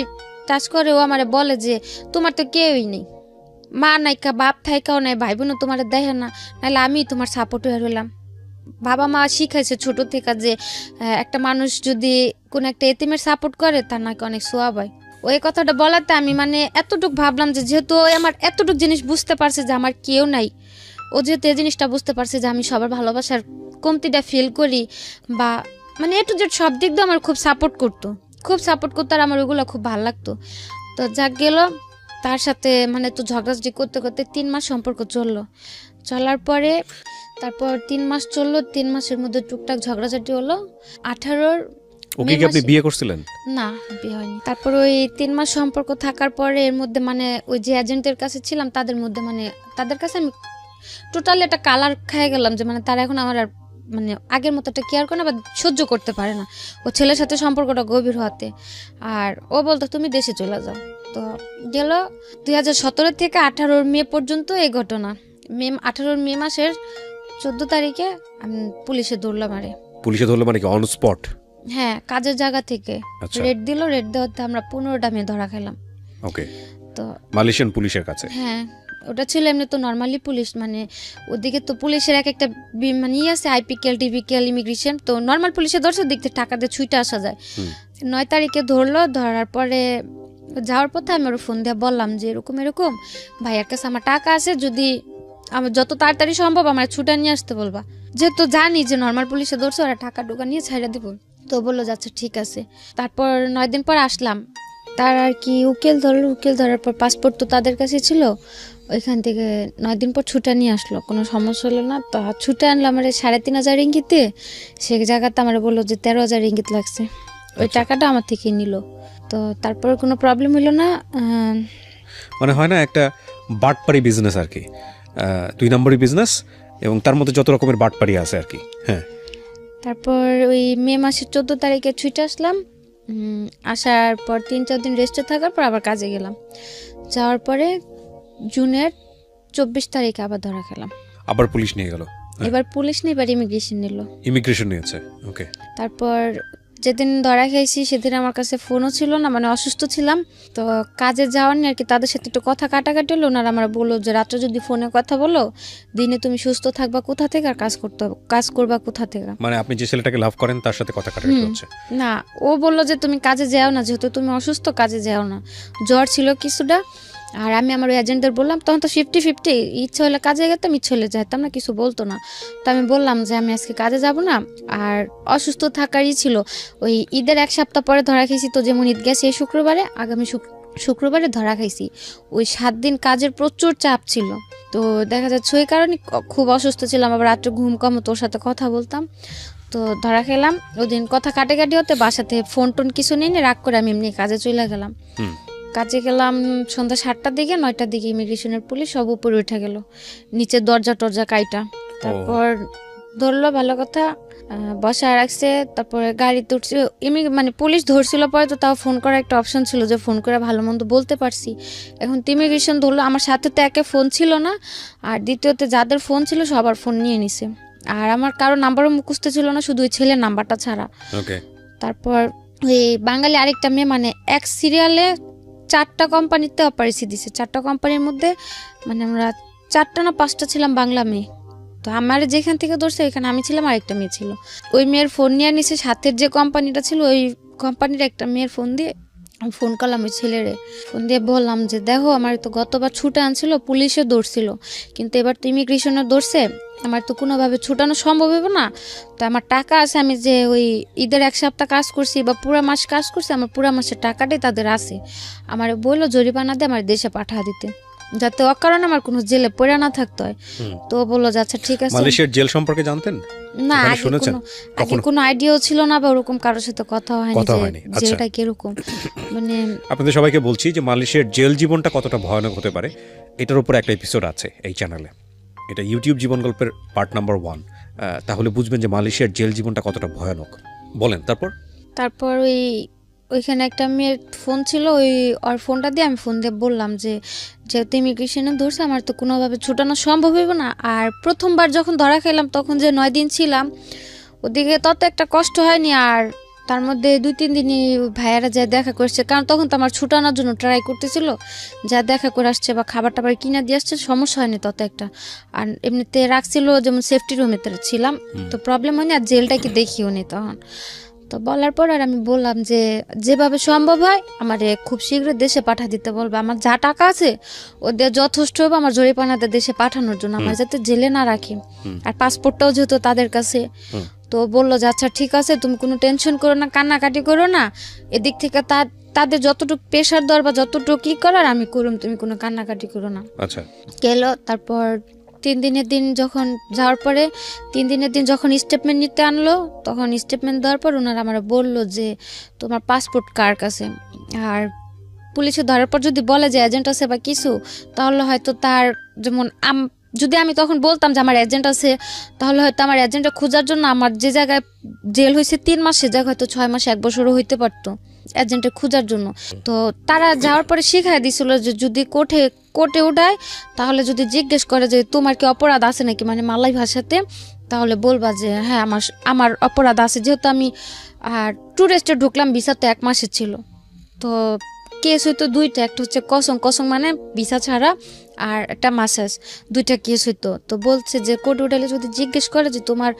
টাচ করে, ও আমার বলে যে তোমার তো কেউই নেই, মা নাইকা বাপ থাইকাও নাই, ভাই বোনও তোমার দেখে না, নাহলে আমি তোমার সাপোর্ট হয়ে রইলাম, বাবা মা শিখাইছে ছোট থেকে যে একটা মানুষ যদি কোনো একটা এতিমের সাপোর্ট করে তার নাকি অনেক সোয়াব হয়। ওই কথাটা বলাতে আমি মানে এতটুকু ভাবলাম যে যেহেতু ও আমার এতটুকু জিনিস বুঝতে পারছে যে আমার কেউ নাই, ও যেহেতু এই জিনিসটা বুঝতে পারছে যে আমি সবার ভালোবাসার কমতিটা ফিল করি বা মানে এ টু জেড সব দিক দিয়ে আমার খুব সাপোর্ট করতো আর আমার ওগুলো খুব ভালো লাগতো। তো যাক গেল, তার সাথে মানে তো ঝগড়াঝাটি করতে করতে 3 মাস সম্পর্ক চলার পরে তারপর 3 মাস চললো, 3 মাসের মধ্যে টুকটাক ঝগড়াঝাটি হলো। 18-র ওকে কি আপনি বিয়ে করছিলেন? না, বিয়ে হয়নি। তারপর ওই 3 মাস সম্পর্ক থাকার পরে এর মধ্যে মানে ওই যে এজেন্টের কাছে ছিলাম তাদের মধ্যে মানে তাদের কাছে আমি টোটালি একটা কালার খেয়ে গেলাম যে মানে তারা এখন আমার আর মানে আগের মতো একটা কেয়ার করে না বা সহ্য করতে পারে না ও ছেলের সাথে সম্পর্কটা গভীর হতে। আর ও বলতো তুমি দেশে চলে যাও। তো গেল 2017 থেকে 18 মে পর্যন্ত এই ঘটনা। 18 মে মাসের 14 তারিখে আমি পুলিশে ধরলাম। পুলিশে ধরলো মানে কি অন স্পট? হ্যাঁ, কাজের জায়গা থেকে আচ্ছা। রেড দেওয়াতে আমরা 15টা মেয়ে ধরা খেলাম। ওকে, তো মালয়েশিয়ান পুলিশের কাছে? হ্যাঁ, ওটা ছিল এমনি তো নর্মালি পুলিশ, মানে ওদিকে তো পুলিশের এক একটা মানে আছে আইপিকেল টিপিকেল ইমিগ্রেশন, তো নর্মাল পুলিশে ধরছে দিক থেকে টাকা দিয়ে ছুটে আসা যায়। 9 তারিখে ধরলো, ধরার পরে যাওয়ার পথে আমি ওর ফোন দিয়ে বললাম যে এরকম ভাইয়ার কাছে আমার টাকা আছে, যদি আমার যত তাড়াতাড়ি সম্ভব আমার ছুটে নিয়ে আসতে বলবা, যেহেতু জানি যে নর্মাল পুলিশে ধরছে ওরা টাকা ঢোকা নিয়ে ছাইড়া দিব। তো বললো যাচ্ছে ঠিক আছে। তারপর 9 দিন পর আসলাম, তার আর কি উকিল ধরার পর পাসপোর্ট তো তাদের কাছে ছিল, ওইখান থেকে 9 দিন পর ছুটে নিয়ে আসলো, কোনো সমস্যা হলো না। তো ছুটে আনলো আমার 3,500 রিঙ্গিতে, সে জায়গাতে আমার বললো যে 13,000 রিঙ্গিত লাগছে, ওই টাকাটা আমার থেকে নিল। তো তারপর কোনো প্রবলেম হলো না। মানে হয় না একটা বাটপারি বিজনেস আর কি, 2 নম্বরই বিজনেস এবং তার মধ্যে যত রকমের বাটপারি আছে আর কি। হ্যাঁ, তারপর ওই মে মাসের 14 তারিখে ছুটে আসলাম। আসার পর 3-4 দিন রেস্টে থাকার পর আবার কাজে গেলাম। যাওয়ার পরে জুনের 24 তারিখে আবার ধরা খেলাম। আবার পুলিশ নিয়ে গেল? এবার পুলিশ নেই, এবার ইমিগ্রেশন নিল। ইমিগ্রেশন নিয়েছে, ওকে। তারপর যেদিন ধরা খাইছি সেদিন আমার কাছে ফোনও ছিল না, মানে অসুস্থ ছিলাম, তো কাজে যাওয়ার নিয়ে আর কি তাদের সাথে একটু কথা কাটাকাটি হলো। ওনারা আমার বললো যে রাত্রে যদি ফোনে কথা বলো, দিনে তুমি সুস্থ থাকবা কোথা থেকে আর কাজ করবা কোথা থেকে। মানে আপনি যে ছেলেটাকে লাভ করেন তার সাথে কথা কাটাকাটি হচ্ছে? না, ও বললো যে তুমি কাজে যাও না, যেহেতু তুমি অসুস্থ কাজে যাও না। জ্বর ছিল কিছুটা, আর আমি আমার ওই এজেন্টদের বললাম, তখন তো 50-50, ইচ্ছা হলে কাজে যেতাম, ইচ্ছা হলে যেতাম না, কিছু বলতো না। তো আমি বললাম যে আমি আজকে কাজে যাব না, আর অসুস্থ থাকারই ছিল। ওই ঈদের 1 সপ্তাহ পরে ধরা খেয়েছি, তো যেমন ঈদ গেছে এই শুক্রবারে, আগামী শুক্রবারে ধরা খাইছি। ওই 7 দিন কাজের প্রচুর চাপ ছিল, তো দেখা যাচ্ছে ওই কারণে খুব অসুস্থ ছিলাম, আবার রাত্রে ঘুম কম, তোর সাথে কথা বলতাম। তো ধরা খেলাম, ওই দিন কথা কাটাকাটি হতে বাসাতে ফোন টোন কিছু নেই, রাগ করে আমি এমনি কাজে চলে গেলাম। কাজে গেলাম সন্ধ্যা 7টার দিকে, 9টার দিকে ইমিগ্রেশনের পুলিশ সব উপরে উঠে গেল, নিচে দরজা কাইটা। তারপর ধরলো, ভালো কথা, বসায় রাখছে। তারপরে গাড়িতে উঠছে, মানে পুলিশ ধরছিল পরে, তো তাও ফোন করার একটা অপশন ছিল যে ফোন করে ভালো মন্দ বলতে পারছি। এখন তো ইমিগ্রেশন ধরলো, আমার সাথে তো একে ফোন ছিল না, আর দ্বিতীয়তে যাদের ফোন ছিল সবার ফোন নিয়ে নিছে, আর আমার কারো নাম্বারও মুখস্থ ছিল না, শুধু ওই ছেলের নাম্বারটা ছাড়া। তারপর ওই বাঙালি আরেকটা মেয়ে, মানে এক সিরিয়ালে 4টা কোম্পানিতে অপারেশন দিছে, 4টা কোম্পানির মধ্যে মানে আমরা 4টা না 5টা ছিলাম বাংলা মেয়ে। তো আমার যেখান থেকে ধরছে ওইখানে আমি ছিলাম, আরেকটা মেয়ে ছিল। ওই মেয়ের ফোন নিয়ে নিছে, সাথের যে কোম্পানিটা ছিল ওই কোম্পানির একটা মেয়ের ফোন দিয়ে ফোন করলাম ওই ছেলেরে, ফোন দিয়ে বললাম যে দেখো আমার তো গতবার ছুটে আনছিল, পুলিশে ধরছিল, কিন্তু এবার তো ইমিগ্রেশনে ধরছে, আমার তো কোনোভাবে ছুটানো সম্ভব হবে না। তো আমার টাকা আছে, আমি যে ওই ঈদের 1 সপ্তাহ কাজ করছি বা পুরো মাস কাজ করছি, আমার পুরো মাসের টাকাটাই তাদের আছে। আমার বললো জরিমানা দিয়ে আমার দেশে পাঠা দিতে, যাতে অকারণ আমার কোনো জেলে পড়ে না থাকতে হয়। তো বললো যে আচ্ছা ঠিক আছে। মালয়েশিয়ার জেল সম্পর্কে জানতেন না? আগে কোনো আইডিয়াও ছিল না, বা ওরকম কারোর সাথে কথা হয়নি যে এটা কিরকম। মানে আপনাদের সবাইকে বলছি যে মালয়েশিয়ার জেল জীবনটা কতটা ভয়ানক হতে পারে, এটার উপর একটা এপিসোড আছে এই চ্যানেলে, এটা ইউটিউব জীবন গল্পের পার্ট নাম্বার 1। তাহলে বুঝবেন যে মালয়েশিয়ার জেল জীবনটা কতটা ভয়ানক। বলেন তারপর ওইখানে একটা মেয়ের ফোন ছিল, ওর ফোনটা দিয়ে আমি ফোন দিয়ে বললাম যে যেহেতু ইমিগ্রেশনে ধরছে, আমার তো কোনোভাবে ছুটানো সম্ভব হবে না, আর প্রথমবার যখন ধরা খেলাম তখন যে 9 দিন ছিলাম ওদিকে তত একটা কষ্ট হয়নি, আর তার মধ্যে 2-3 দিনই ভাইয়ারা যা দেখা করছে, কারণ তখন তো আমার ছুটানোর জন্য ট্রাই করতেছিল, যা দেখা করে আসছে বা খাবার টাবার কিনা দিয়ে আসছে, সমস্যা হয়নি তত একটা। আর এমনিতে রাখছিল যেমন সেফটি রুমে ছিলাম, তো প্রবলেম হয়নি, আর জেলটাকে দেখিও নি তখন। তো বলার পর আর আমি বললাম যে যেভাবে সম্ভব হয় আমারে খুব শীঘ্র দেশে পাঠা দিতে বলবে, আমার যা টাকা আছে ওদের যথেষ্ট হবে আমার জরিপানাতে দেশে পাঠানোর জন্য, আমার যাতে জেলে না রাখি। আর পাসপোর্টটাও যেহেতু তাদের কাছে, তো বললো যে আচ্ছা ঠিক আছে, তুমি কোনো টেনশন করো না, কান্নাকাটি করো না, এদিক থেকে তাদের যতটুকু প্রেশার দেওয়ার বা যতটুকু কি করার আমি করুম, তুমি কোনো কান্নাকাটি করো না। আচ্ছা, গেল। তারপর 3 দিনের দিন যখন যাওয়ার পরে 3 দিনের দিন যখন স্টেটমেন্ট নিতে আনলো, তখন স্টেটমেন্ট দেওয়ার পর ওনারা আমার বললো যে তোমার পাসপোর্ট কার কাছে। আর পুলিশে ধরার পর যদি বলে যে এজেন্ট আছে বা কিছু, তাহলে হয়তো তার যেমন যদি আমি তখন বলতাম যে আমার এজেন্ট আছে, তাহলে হয়তো আমার এজেন্টটা খোঁজার জন্য আমার যে জায়গায় জেল হয়েছে 3 মাস, সে জায়গায় হয়তো 6 মাস 1 বছরও হইতে পারতো এজেন্টে খোঁজার জন্য। তো তারা যাওয়ার পরে শিখাই দিছিল যে যদি কোর্টে উঠায়, তাহলে যদি জিজ্ঞেস করে যে তোমার কি অপরাধ আছে নাকি, মানে মালয় ভাষাতে, তাহলে বলবা যে হ্যাঁ আমার অপরাধ আছে। যেহেতু আমি ট্যুরিস্টে ঢুকলাম, ভিসা তো 1 মাসের ছিল, তো কেস হইতো 2টা, একটা হচ্ছে কসম মানে ভিসা ছাড়া, আর একটা মাসাজ, 2টা কেস হইতো। তো বলছে যে কোর্ট উঠালে যদি জিজ্ঞেস করে যে তোমার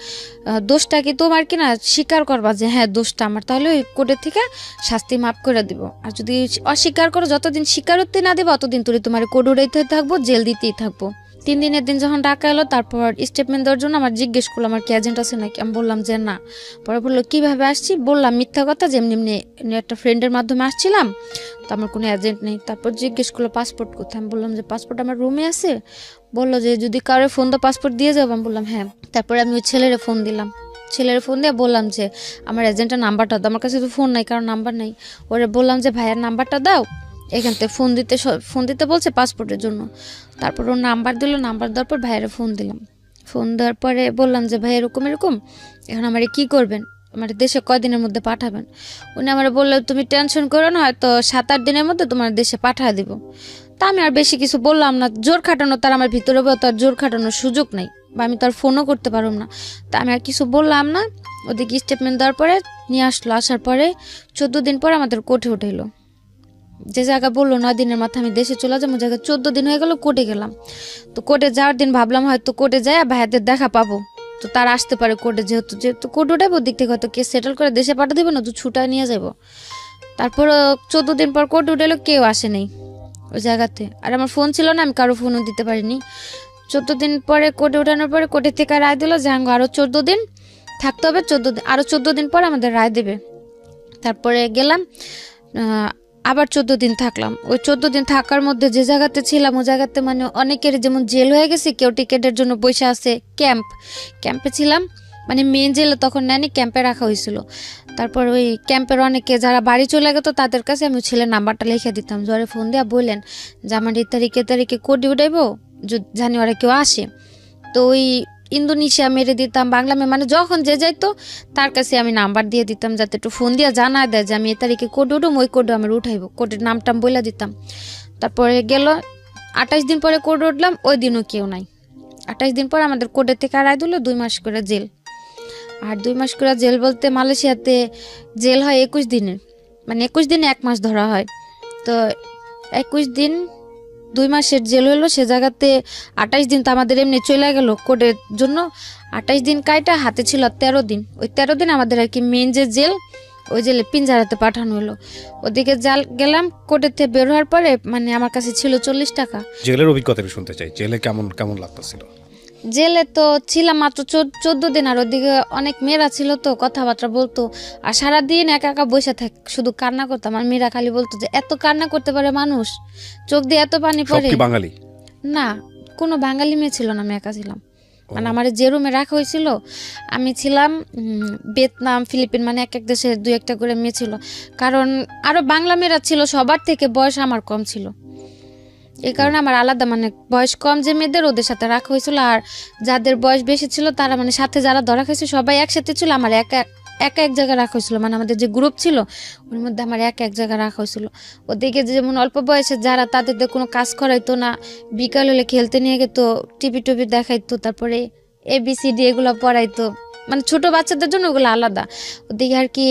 দোষটা কি তোমার কিনা, স্বীকার করবা যে হ্যাঁ দোষটা আমার, তাহলে ওই কোর্টের থেকে শাস্তি মাফ করে দিব। আর যদি অস্বীকার করো, যতদিন স্বীকারোক্তি না দেবো ততদিন তুই তোমার কোর্ট উঠাইতে থাকবো, জেল দিতেই থাকবো। 3 দিনের দিন যখন ডাকা এলো, তারপর স্টেটমেন্ট দেওয়ার জন্য আমার জিজ্ঞেস করলো আমার কি এজেন্ট আছে নাকি, আমি বললাম যে না। পরে বললো কিভাবে আসছি, বললাম মিথ্যা কথা, যে এমনি একটা ফ্রেন্ডের মাধ্যমে আসছিলাম, তো আমার কোনো এজেন্ট নেই। তারপর জিজ্ঞেস করলো পাসপোর্ট কোথায়, আমি বললাম যে পাসপোর্ট আমার রুমে আছে। বললো যে যদি কারোর ফোন তো পাসপোর্ট দিয়ে যাবো, আমি বললাম হ্যাঁ। তারপরে আমি ওই ছেলেরে ফোন দিলাম, ফোন দিয়ে বললাম যে আমার এজেন্টের নাম্বারটা দাও, আমার কাছে তো ফোন নাই, কারণ নাম্বার নাই। ওরে বললাম যে ভাইয়ের নাম্বারটা দাও, এখান থেকে ফোন দিতে বলছে পাসপোর্টের জন্য। তারপর ওর নাম্বার দিল, নাম্বার দেওয়ার পর ভাইয়ের ফোন দিলাম। ফোন দেওয়ার পরে বললাম যে ভাই এরকম এখন আমার কি করবেন, আমার দেশে কয়দিনের মধ্যে পাঠাবেন। উনি আমার বললো তুমি টেনশন করো না, হয়তো 7-8 দিনের মধ্যে তোমার দেশে পাঠিয়ে দিব। তা আমি আর বেশি কিছু বললাম না, জোর খাটানো তার আমার ভিতরে তার জোর খাটানোর সুযোগ নাই, বা আমি তার ফোনও করতে পারলাম না। তা আমি আর কিছু বললাম না। ওদিকে স্টেটমেন্ট দেওয়ার পরে নিয়ে আসলো, আসার পরে 14 দিন পরে আমাদের কোর্টে উঠাইলো। যে জায়গা বললো 9 দিনের মাথায় আমি দেশে চলে যাবো, জায়গায় 14 দিন হয়ে গেল কোর্টে গেলাম। তো কোর্টে যাওয়ার দিন ভাবলাম হয়তো কোর্টে যায় ভাইয়াদের দেখা পাবো, তো তারা আসতে পারে কোর্টে, যেহেতু কোর্ট উঠাবো, দিক থেকে হয়তো কেস সেটেল করে দেশে পাঠিয়ে দেবে না, তো ছুটা নিয়ে যাবো। তারপর 14 দিন পর কোর্ট উঠালো, কেউ আসে নেই ওই জায়গাতে। আর আমার ফোন ছিল না, আমি কারো ফোনও দিতে পারিনি। 14 দিন পরে কোর্টে উঠানোর পরে কোর্টের থেকে রায় দিল যে আরও 14 দিন থাকতে হবে, আরও 14 দিন পর আমাদের রায় দেবে। তারপরে গেলাম, আবার 14 দিন থাকলাম। ওই 14 দিন থাকার মধ্যে যে জায়গাতে ছিলাম, ওই জায়গাতে মানে অনেকের যেমন জেল হয়ে গেছে, কেউ টিকেটের জন্য বসে আছে, ক্যাম্পে ছিলাম, মানে মেন জেলে তখন নেয়নি, ক্যাম্পে রাখা হয়েছিল। তারপর ওই ক্যাম্পের অনেকে যারা বাড়ি চলে গেতো তাদের কাছে আমি ছেলের নাম্বারটা লিখে দিতাম, জ্বরে ফোন দেওয়া বললেন যে আমার এই তারিখে কোডি উঠাইবো, জানি ওরা কেউ আসে। তো ওই ইন্দোনেশিয়া মেরে দিতাম, বাংলা মানে যখন যে যাইতো তার কাছে আমি নাম্বার দিয়ে দিতাম, যাতে একটু ফোন দিয়ে জানা দেয় যে আমি এই তারিখে কোড উঠুম, ওই কোড আমার উঠাইবো, কোডের নামটাম বলে দিতাম। তারপরে গেল 28 দিন পরে কোড উঠলাম, ওই দিনও কেউ নাই। 28 দিন পরে আমাদের কোডের থেকে রায় দিল 2 মাস করে জেল। আর 2 মাস করে জেল বলতে মালয়েশিয়াতে জেল হয় 21 দিনের, মানে 21 দিনে 1 মাস ধরা হয়। তো 21 দিন 2 মাসের জেল হলো, সে জায়গাতে 28 দিন তো আমাদের এমনি চলে গেল কোর্টের জন্য। 28 দিন কাইটা হাতে ছিল 13 দিন। ওই 13 দিন আমাদের আর কি মেন যে জেল, ওই জেলে পিঞ্জারাতে পাঠানো হলো। ওদিকে গেলাম, কোর্টের থেকে বের হওয়ার পরে মানে আমার কাছে ছিল 40 টাকা। জেলের অভিজ্ঞতা আমি শুনতে চাই, জেলে কেমন লাগতেছিল? জেলে তো ছিলাম মাত্র 14 দিন, আর ওদিকে অনেক মেয়েরা ছিল, তো কথাবার্তা বলতো, আর সারাদিন একা একা বসে শুধু কান্না করতাম। আর মেয়েরা খালি বলতো যে এত কান্না করতে পারে মানুষ, চোখ দিয়ে এত পানি পড়ে। বাঙালি না, কোনো বাঙালি মেয়ে ছিল না, আমি একা ছিলাম। মানে আমার যে রুমে রাখা হয়েছিল, আমি ছিলাম ভিয়েতনাম, ফিলিপিন, মানে এক দেশের 2-1টা করে মেয়ে ছিল। কারণ আরো বাংলা মেয়েরা ছিল, সবার থেকে বয়স আমার কম ছিল, এই কারণে আমার আলাদা মানে বয়স কম যে মেয়েদের ওদের সাথে রাখা হয়েছিল। আর যাদের বয়স বেশি ছিল তারা মানে সাথে যারা ধরা খাইছে সবাই একসাথে ছিল, আমার একা এক জায়গায় রাখা হয়েছিল। মানে আমাদের যে গ্রুপ ছিল ওর মধ্যে আমার এক জায়গায় রাখা হয়েছিল। ওদিকে যেমন অল্প বয়সে যারা, তাদের কোনো কাজ করাইতো না, বিকাল হলে খেলতে নিয়ে যেত, টিভি দেখাইতো, তারপরে ABCD এগুলো পড়াইতো, মানে ছোট বাচ্চাদের জন্য ওগুলো আলাদা। ওদিকে আর কি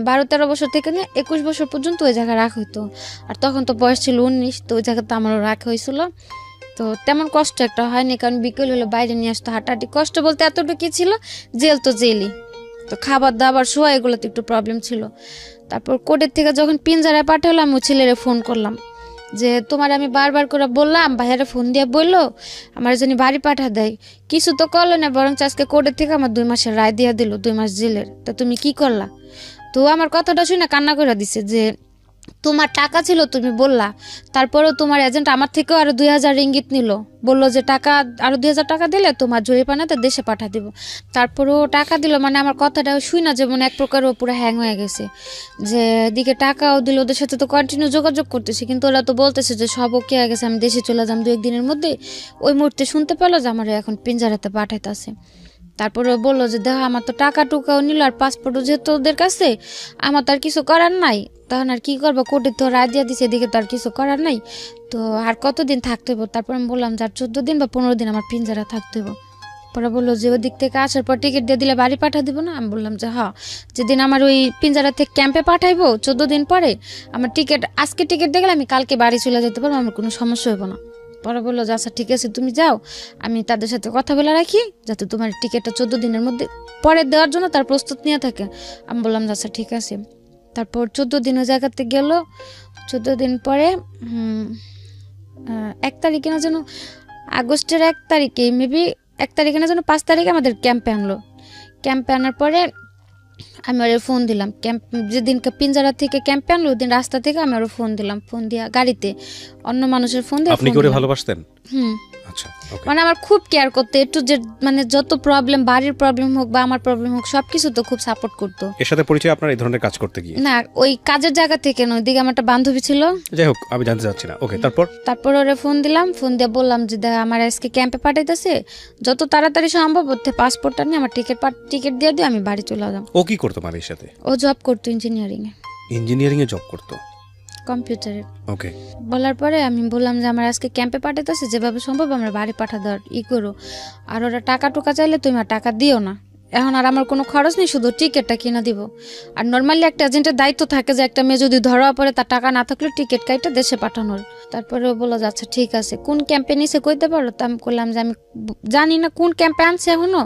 12-13 বছর থেকে নিয়ে 21 বছর পর্যন্ত ওই জায়গায় রাখা হইতো। আর তখন তো বয়স ছিল 19, তো ওই জায়গাতে আমারও রাখা হয়েছিল। তো তেমন কষ্ট একটা হয়নি, কারণ বিকেল হলে বাইরে নিয়ে আসতো, হাঁটাহাঁটি। কষ্ট বলতে এতটুকু ছিল, জেল তো জেলই, তো খাবার দাবার শোয়া এগুলোতে একটু প্রবলেম ছিল। তারপর কোর্টের থেকে যখন পিঞ্জারায় পাঠালাম, ওই ছেলেরে ফোন করলাম যে তোমার আমি বারবার করে বললাম, ভাইয়ারে ফোন দিয়ে বললো আমার জন্য বাড়ি পাঠা দেয়, কিছু তো করলো না, বরং আজকে কোর্টের থেকে আমার 2 মাসের রায় দিয়ে দিল, 2 মাস জেলের। তা তুমি কি করলা? তো আমার কথাটা শুনে কান্না করে দিছে যে তোমার টাকা ছিল, তুমি বললা, তারপরেও তোমার এজেন্ট আমার থেকেও আরো 2000 রিঙ্গিত নিল, বললো যে টাকা আরো 2000 টাকা দিলে তোমার জরিপানাতে দেশে পাঠা দিব। তারপরেও টাকা দিল, মানে আমার কথাটা শুই না যে এক প্রকার ও পুরো হ্যাং হয়ে গেছে, যে এদিকে টাকাও দিল, ওদের সাথে তো কন্টিনিউ যোগাযোগ করতেছি, কিন্তু ওরা তো বলতেছে যে সব ওকে হয়ে গেছে, আমি দেশে চলে যাম 2-1 দিনের মধ্যে। ওই মুহূর্তে শুনতে পেলো যে আমার এখন পিঞ্জারাতে পাঠাইতেছে। তারপরে বললো যে দেখো আমার তো টাকা টুকাও নিল, আর পাসপোর্টও যেহেতু ওদের কাছে, আমার তো আর কিছু করার নাই, তখন আর কি করবো, কোর্টে তো রায় দিয়ে দিছে, এদিকে তো আর কিছু করার নাই, তো আর কতদিন থাকতে হইব? তারপর আমি বললাম যে আর 14 দিন বা 15 দিন আমার পিঞ্জারা থাকতে হইব। পরে বললো যে ওদিক থেকে আসার পর টিকিট দিয়ে দিলে বাড়ি পাঠা দিব না? আমি বললাম যে হ্যাঁ, যেদিন আমার ওই পিঞ্জারা থেকে ক্যাম্পে পাঠাইবো 14 দিন পরে, আমার টিকিট আজকে টিকিট দিয়ে গেলে আমি কালকে বাড়ি চলে যেতে পারবো, আমার কোনো সমস্যা হইব না। পরে বললো যে আচ্ছা ঠিক আছে, তুমি যাও, আমি তাদের সাথে কথা বলে রাখি যাতে তোমার টিকিটটা 14 দিনের মধ্যে পরে দেওয়ার জন্য তার প্রস্তুত নিয়ে থাকে। আমি বললাম যে আচ্ছা ঠিক আছে। তারপর 14 দিন ওই জায়গাতে গেল। 14 দিন পরে 1 তারিখে না যেন, আগস্টের 1 তারিখে মেবি, 1 তারিখে না যেন 5 তারিখে আমাদের ক্যাম্পে আনলো। ক্যাম্পে আনার পরে আমি ওর ফোন দিলাম, ক্যাম্প যেদিনকে পিঞ্জারা থেকে ক্যাম্পে আনলো ওই দিন রাস্তা থেকে আমি ওর ফোন দিলাম, ফোন দিয়া গাড়িতে অন্য মানুষের ফোন দিয়ে। আপনি কি ওরে ভালোবাসতেন? হুম, আচ্ছা, ওকে। মানে আমার খুব কেয়ার করতো, একটু যে মানে যত প্রবলেম, বাড়ির প্রবলেম হোক বা আমার প্রবলেম হোক, সবকিছু তো খুব সাপোর্ট করতো। এর সাথে পরিচয় আপনার এই ধরনের কাজ করতে গিয়ে? না, ওই কাজের জায়গা থেকে নয়, ওইদিকে আমার একটা বান্ধবী ছিল। যাই হোক, আমি জানতে চাচ্ছি না। ওকে, তারপর ওরে ফোন দিলাম, ফোন দিয়ে বললাম যে দেখ আমার আজকে ক্যাম্পে পাঠাইতেছে, যত তাড়াতাড়ি সম্ভব ওর পাসপোর্টটা নিয়ে আমার টিকিট দিয়ে দিও, আমি বাড়ি চলে যাম। ও কি করতো মারির সাথে? ও জব করতো ইঞ্জিনিয়ারিং এ, ইঞ্জিনিয়ারিং-এ জব করতো? কম্পিউটারে। ওকে। বলার পরে আমি বললাম যে আমার আজকে ক্যাম্পে পাঠাইতেছে, যেভাবে সম্ভব আমরা বাড়ি পাঠা দেওয়ার করো, আর ওরা টাকা টুকা চাইলে তুমি আর টাকা দিও না, এখন আর আমার কোনো খরচ নেই, শুধু টিকিটটা কিনে দিব। আর নর্মালি একটা এজেন্টের দায়িত্ব থাকে যে একটা মেয়ে যদি ধরা পড়ে তার টাকা না থাকলে টিকিট কাইটা দেশে পাঠানোর। তারপরে ও বললো যে আচ্ছা ঠিক আছে, কোন ক্যাম্পে নিছে কইতে পারো? তো আমি বললাম যে আমি জানি না কোন ক্যাম্পে আনছে এখনো,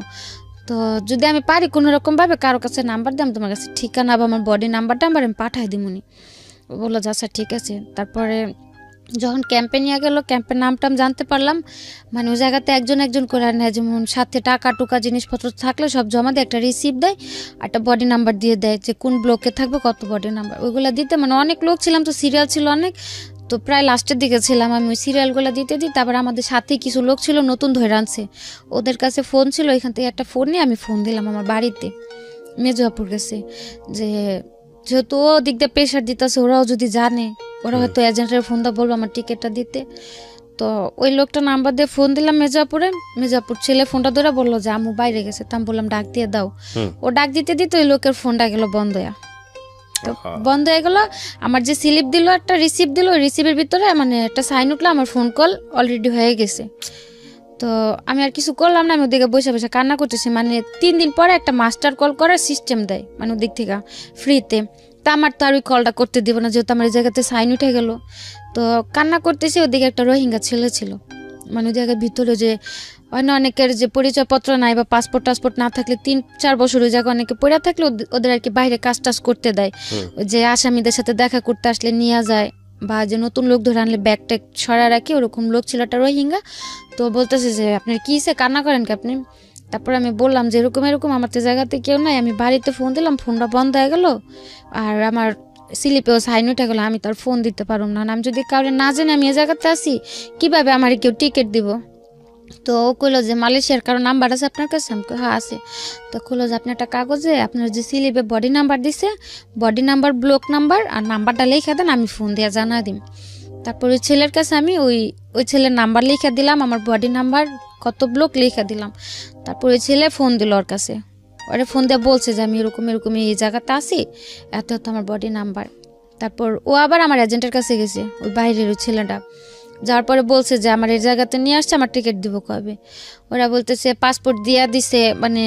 তো যদি আমি পারি কোনো রকম ভাবে কারো কাছে নাম্বার দিলাম, তোমার কাছে ঠিকানা বা আমার বডি নাম্বারটা আমি পাঠাই দিমুনি। ও বললো যে আচ্ছা ঠিক আছে। তারপরে যখন ক্যাম্পে নিয়ে গেল, ক্যাম্পের নামটাম জানতে পারলাম, মানে ওই জায়গাতে একজন একজন করে নেয়, যেমন সাথে টাকা টুকা জিনিসপত্র থাকলে সব জমা দিয়ে একটা রিসিপ্ট দেয়, একটা বডি নাম্বার দিয়ে দেয় যে কোন ব্লকে থাকবে, কত বডি নাম্বার, ওইগুলো দিতে। মানে অনেক লোক ছিলাম তো, সিরিয়াল ছিল অনেক, তো প্রায় লাস্টের দিকে ছিলাম আমি, ওই সিরিয়ালগুলো দিতে দিই। তারপর আমাদের সাথে কিছু লোক ছিল নতুন ধরে আনছে, ওদের কাছে ফোন ছিল, এখান থেকে একটা ফোন নিয়ে আমি ফোন দিলাম আমার বাড়িতে মেজুয়াপুর গেছে, যে যেহেতু ও দিক দিয়ে প্রেশার দিতেছে, ওরাও যদি জানে, ওরা হয়তো এজেন্টের ফোনটা বলবো আমার টিকিটটা দিতে। তো ওই লোকটা নাম্বার দিয়ে ফোন দিলাম মেজাপুর ছেলে ফোনটা ধরে বললো যে আম্মু বাইরে গেছে। তা আমি বললাম ডাক দিয়ে দাও। ও ডাক দিতে দিতে ওই লোকের ফোনটা গেল বন্ধ হয়ে, তো বন্ধ হয়ে গেল। আমার যে স্লিপ দিল, একটা রিসিপ্ট দিল, ওই রিসিপ্টের ভিতরে মানে একটা সাইন উঠলো, আমার ফোন কল অলরেডি হয়ে গেছে। তো আমি আর কিছু করলাম না, আমি ওদিকে বসে বসে কান্না করতেছি। মানে 3 দিন পরে একটা মাস্টার কল করার সিস্টেম দেয়, মানে ওদিক থেকে ফ্রিতে। তা আমার তো আর ওই কলটা করতে দিব না, যেহেতু আমার এই জায়গাতে সাইন উঠে গেল। তো কান্না করতেছি, ওদিকে একটা রোহিঙ্গা ছেলে ছিল, মানে ওই জায়গার ভিতরে যে অনেকের যে পরিচয়পত্র নাই বা পাসপোর্ট টাসপোর্ট না থাকলে 3-4 বছর ওই জায়গায় অনেকে পড়ে থাকলে ওদের আর কি বাইরে কাজ টাজ করতে দেয়, যে আসামিদের সাথে দেখা করতে আসলে নিয়ে যায়, বা যে নতুন লোক ধরে আনলে ব্যাগ ট্যাগ সরা রাখে, ওরকম লোক ছিল একটা রোহিঙ্গা। তো বলতেছে যে আপনার কী সে কান্না করেন কি আপনি? তারপরে আমি বললাম যে এরকম এরকম আমার তো জায়গাতে কেউ নাই, আমি বাড়িতে ফোন দিলাম, ফোনটা বন্ধ হয়ে গেল, আর আমার স্লিপেও সাইন উঠে গেলো, আমি তার ফোন দিতে পারবো না, আমি যদি কাউরে না জানি আমি এ জায়গাতে আসি, কীভাবে আমার কেউ টিকিট দিব? তো ও কইলো যে মালয়েশিয়ার কারো নাম্বার আছে আপনার কাছে? আমি হ্যাঁ আছে। তো কইলো যে আপনি একটা কাগজে আপনার যে স্লিপে বডি নাম্বার দিছে, বডি নাম্বার, ব্লক নাম্বার আর নাম্বারটা লিখে দেন, আমি ফোন দিয়ে জানা দিম। তারপর ওই ছেলের কাছে আমি ওই ছেলের নাম্বার লিখে দিলাম, আমার বডি নাম্বার, কত ব্লক লিখে দিলাম। তারপর ওই ছেলে ফোন দিল ওর কাছে, ওরে ফোন দিয়ে বলছে যে আমি এরকম এরকম এই জায়গাতে আসি, এত এত আমার বডি নাম্বার। তারপর ও আবার আমার এজেন্টের কাছে গেছে, ওই বাইরের ওই ছেলেটা, যাওয়ার পরে বলছে যে আমার এই জায়গাতে নিয়ে আসছে, আমার টিকিট দিব কবে। ওরা বলতেছে পাসপোর্ট দিয়া দিছে, মানে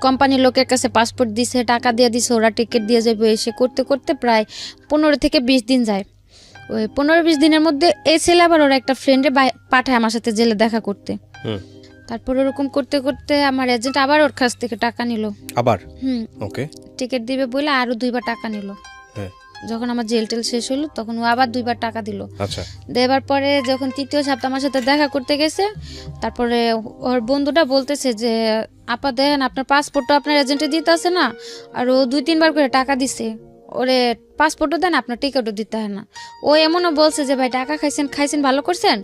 কোম্পানির লোকের কাছে পাসপোর্ট দিছে, টাকা দিয়ে দিছে, ওরা টিকিট দিয়ে যাবে। এসে করতে করতে প্রায় 15 থেকে 20 দিন যায়। ওই 15-20 দিনের মধ্যে এই ছেলে আবার ওরা একটা ফ্রেন্ডে পাঠায় আমার সাথে জেলে দেখা করতে। তারপর ওরকম করতে করতে আমার এজেন্ট আবার ওর কাছ থেকে টাকা নিল। আবার ওকে, টিকিট দিবে বলে আরো 2বার টাকা নিল। যখন আমার জেল টেল শেষ হলো তখন ও আবার 2বার টাকা দিল। আচ্ছা, দেবার পরে যখন 3য় সপ্তাহ আমার সাথে দেখা করতে গেছে, তারপরে ওর বন্ধুটা বলতেছে যে আপা দেখেন আপনার পাসপোর্টটা আপনার এজেন্টে দিতে আছে না, আর ও 2-3বার করে টাকা দিছে, ওরে পাসপোর্টও দেন, আপনার টিকিটও দিতে হয় না। ও এমনও বলছে যে ভাই টাকা খাইছেন ভালো করছেন,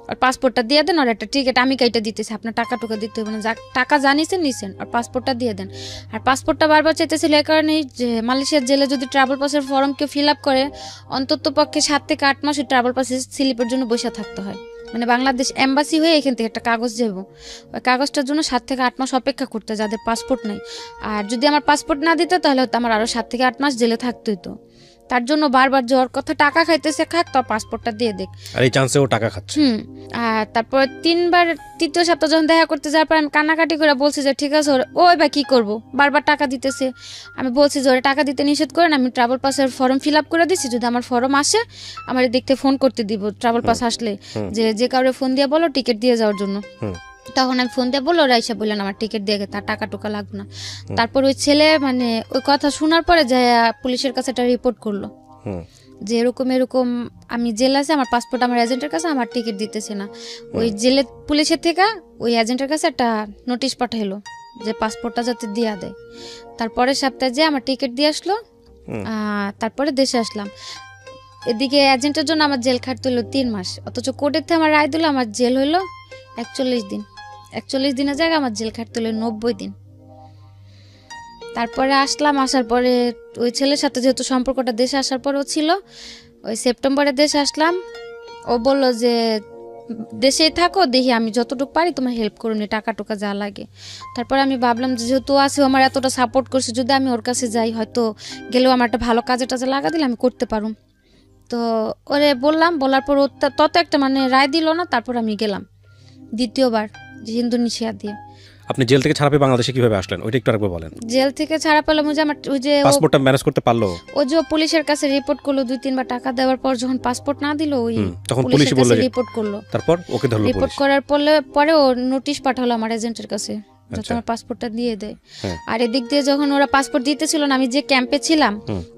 আর পাসপোর্টটা দিয়ে দেন, আর একটা টিকিট আমি কাইটা দিতেছি, আপনার টাকা দিতে হবে না, টাকা জানিছেন নিছেন, আর পাসপোর্টটা দিয়ে দেন। আর পাসপোর্টটা বারবার চাইতেছিল এই কারণেই যে মালয়েশিয়ার জেলে যদি ট্রাভেল পাসের ফর্ম কেউ ফিল আপ করে, অন্তত পক্ষে 7 থেকে 8 মাস ওই ট্রাভেল পাসের স্লিপের জন্য বসে থাকতে হয়। মানে বাংলাদেশ এম্বাসি হয়ে এখান থেকে একটা কাগজ যাবো, ওই কাগজটার জন্য 7 থেকে 8 মাস অপেক্ষা করতে, যাদের পাসপোর্ট নেই। আর যদি আমার পাসপোর্ট না দিত তাহলে হয়তো আমার আরও 7 থেকে 8 মাস জেলে থাকতে হতো। তার জন্য বারবার যাওয়ার কথা, টাকা খাইতেছে খাক, তো পাসপোর্টটা দিয়ে দেখ। আর এই চান্সে ও টাকা খাচ্ছে। আর তারপর 3বার 3য় সপ্তাহ যখন দেখা করতে যাওয়ার পর আমি কান্নাকাটি করে বলছি যে ঠিক আছে ওই বা কী করবো, বারবার টাকা দিতেছে। আমি বলছি যে ওরা টাকা দিতে নিষেধ করেন, আমি ট্রাভেল পাসের ফর্ম ফিল আপ করে দিচ্ছি, যদি আমার ফর্ম আসে আমার দেখতে ফোন করতে দিব, ট্রাভেল পাস আসলে যে কাউরে ফোন দিয়ে বলো টিকিট দিয়ে যাওয়ার জন্য। তখন আমি ফোন দিয়ে বললো, ওরা এসে বললেন আমার টিকিট দিয়ে তার টাকা টুকা লাগবে না। তারপর ওই ছেলে মানে ওই কথা শোনার পরে যায় পুলিশের কাছে একটা রিপোর্ট করলো যে এরকম এরকম আমি জেল আছে, আমার পাসপোর্ট আমার এজেন্টের কাছে, আমার টিকিট দিতেছে না। ওই জেলে পুলিশের থেকে ওই এজেন্টের কাছে একটা নোটিশ পাঠাইলো যে পাসপোর্টটা যাতে দিয়া দেয়। তারপরের সপ্তাহে যে আমার টিকিট দিয়ে আসলো, তারপরে দেশে আসলাম। এদিকে এজেন্টের জন্য আমার জেল খাটতে হলো 3 মাস, অথচ কোর্টের থেকে আমার রায় দিল আমার জেল হইলো 41 দিন। 41 দিনের জায়গায় আমার জেল খাটতে হলো 90 দিন। তারপরে আসলাম, আসার পরে ওই ছেলের সাথে যেহেতু সম্পর্কটা দেশে আসার পরেও ছিল, ওই সেপ্টেম্বরে দেশে আসলাম। ও বললো যে দেশেই থাকো, দেখি আমি যতটুকু পারি তোমার হেল্প করুন, টাকা টুকা যা লাগে। তারপরে আমি ভাবলাম যে যেহেতু আছে আমার এতটা সাপোর্ট করছে, যদি আমি ওর কাছে যাই হয়তো গেলেও আমার একটা ভালো কাজে টাজে লাগা দিলে আমি করতে পারুম। তো ওরে বললাম, বলার পর ও তত একটা মানে রায় দিল না। তারপর আমি গেলাম 2য়বার যে ইন্দোনেশিয়া দিয়ে। আপনি জেল থেকে ছাড়া পেয়ে বাংলাদেশে কিভাবে আসলেন ওইটা একটু আরেকবার বলেন। জেল থেকে ছাড়া পেলাম ওই যে আমার ওই যে পাসপোর্টটা ম্যানেজ করতে পারলো? ও যে পুলিশের কাছে রিপোর্ট করলো 2-3বার টাকা দেওয়ার পর যখন পাসপোর্ট না দিল, ওই তখন পুলিশ বলল রিপোর্ট করলো। তারপর ওকে ধরলো রিপোর্ট পুলিশ। করার পরে ও নোটিশ পাঠালো আমার এজেন্টের কাছে যাতে আমার পাসপোর্টটা দিয়ে দেয়। আর এদিক দিয়ে যখন ওরা পাসপোর্ট দিতেছিল না, আমি যে ক্যাম্পে ছিলাম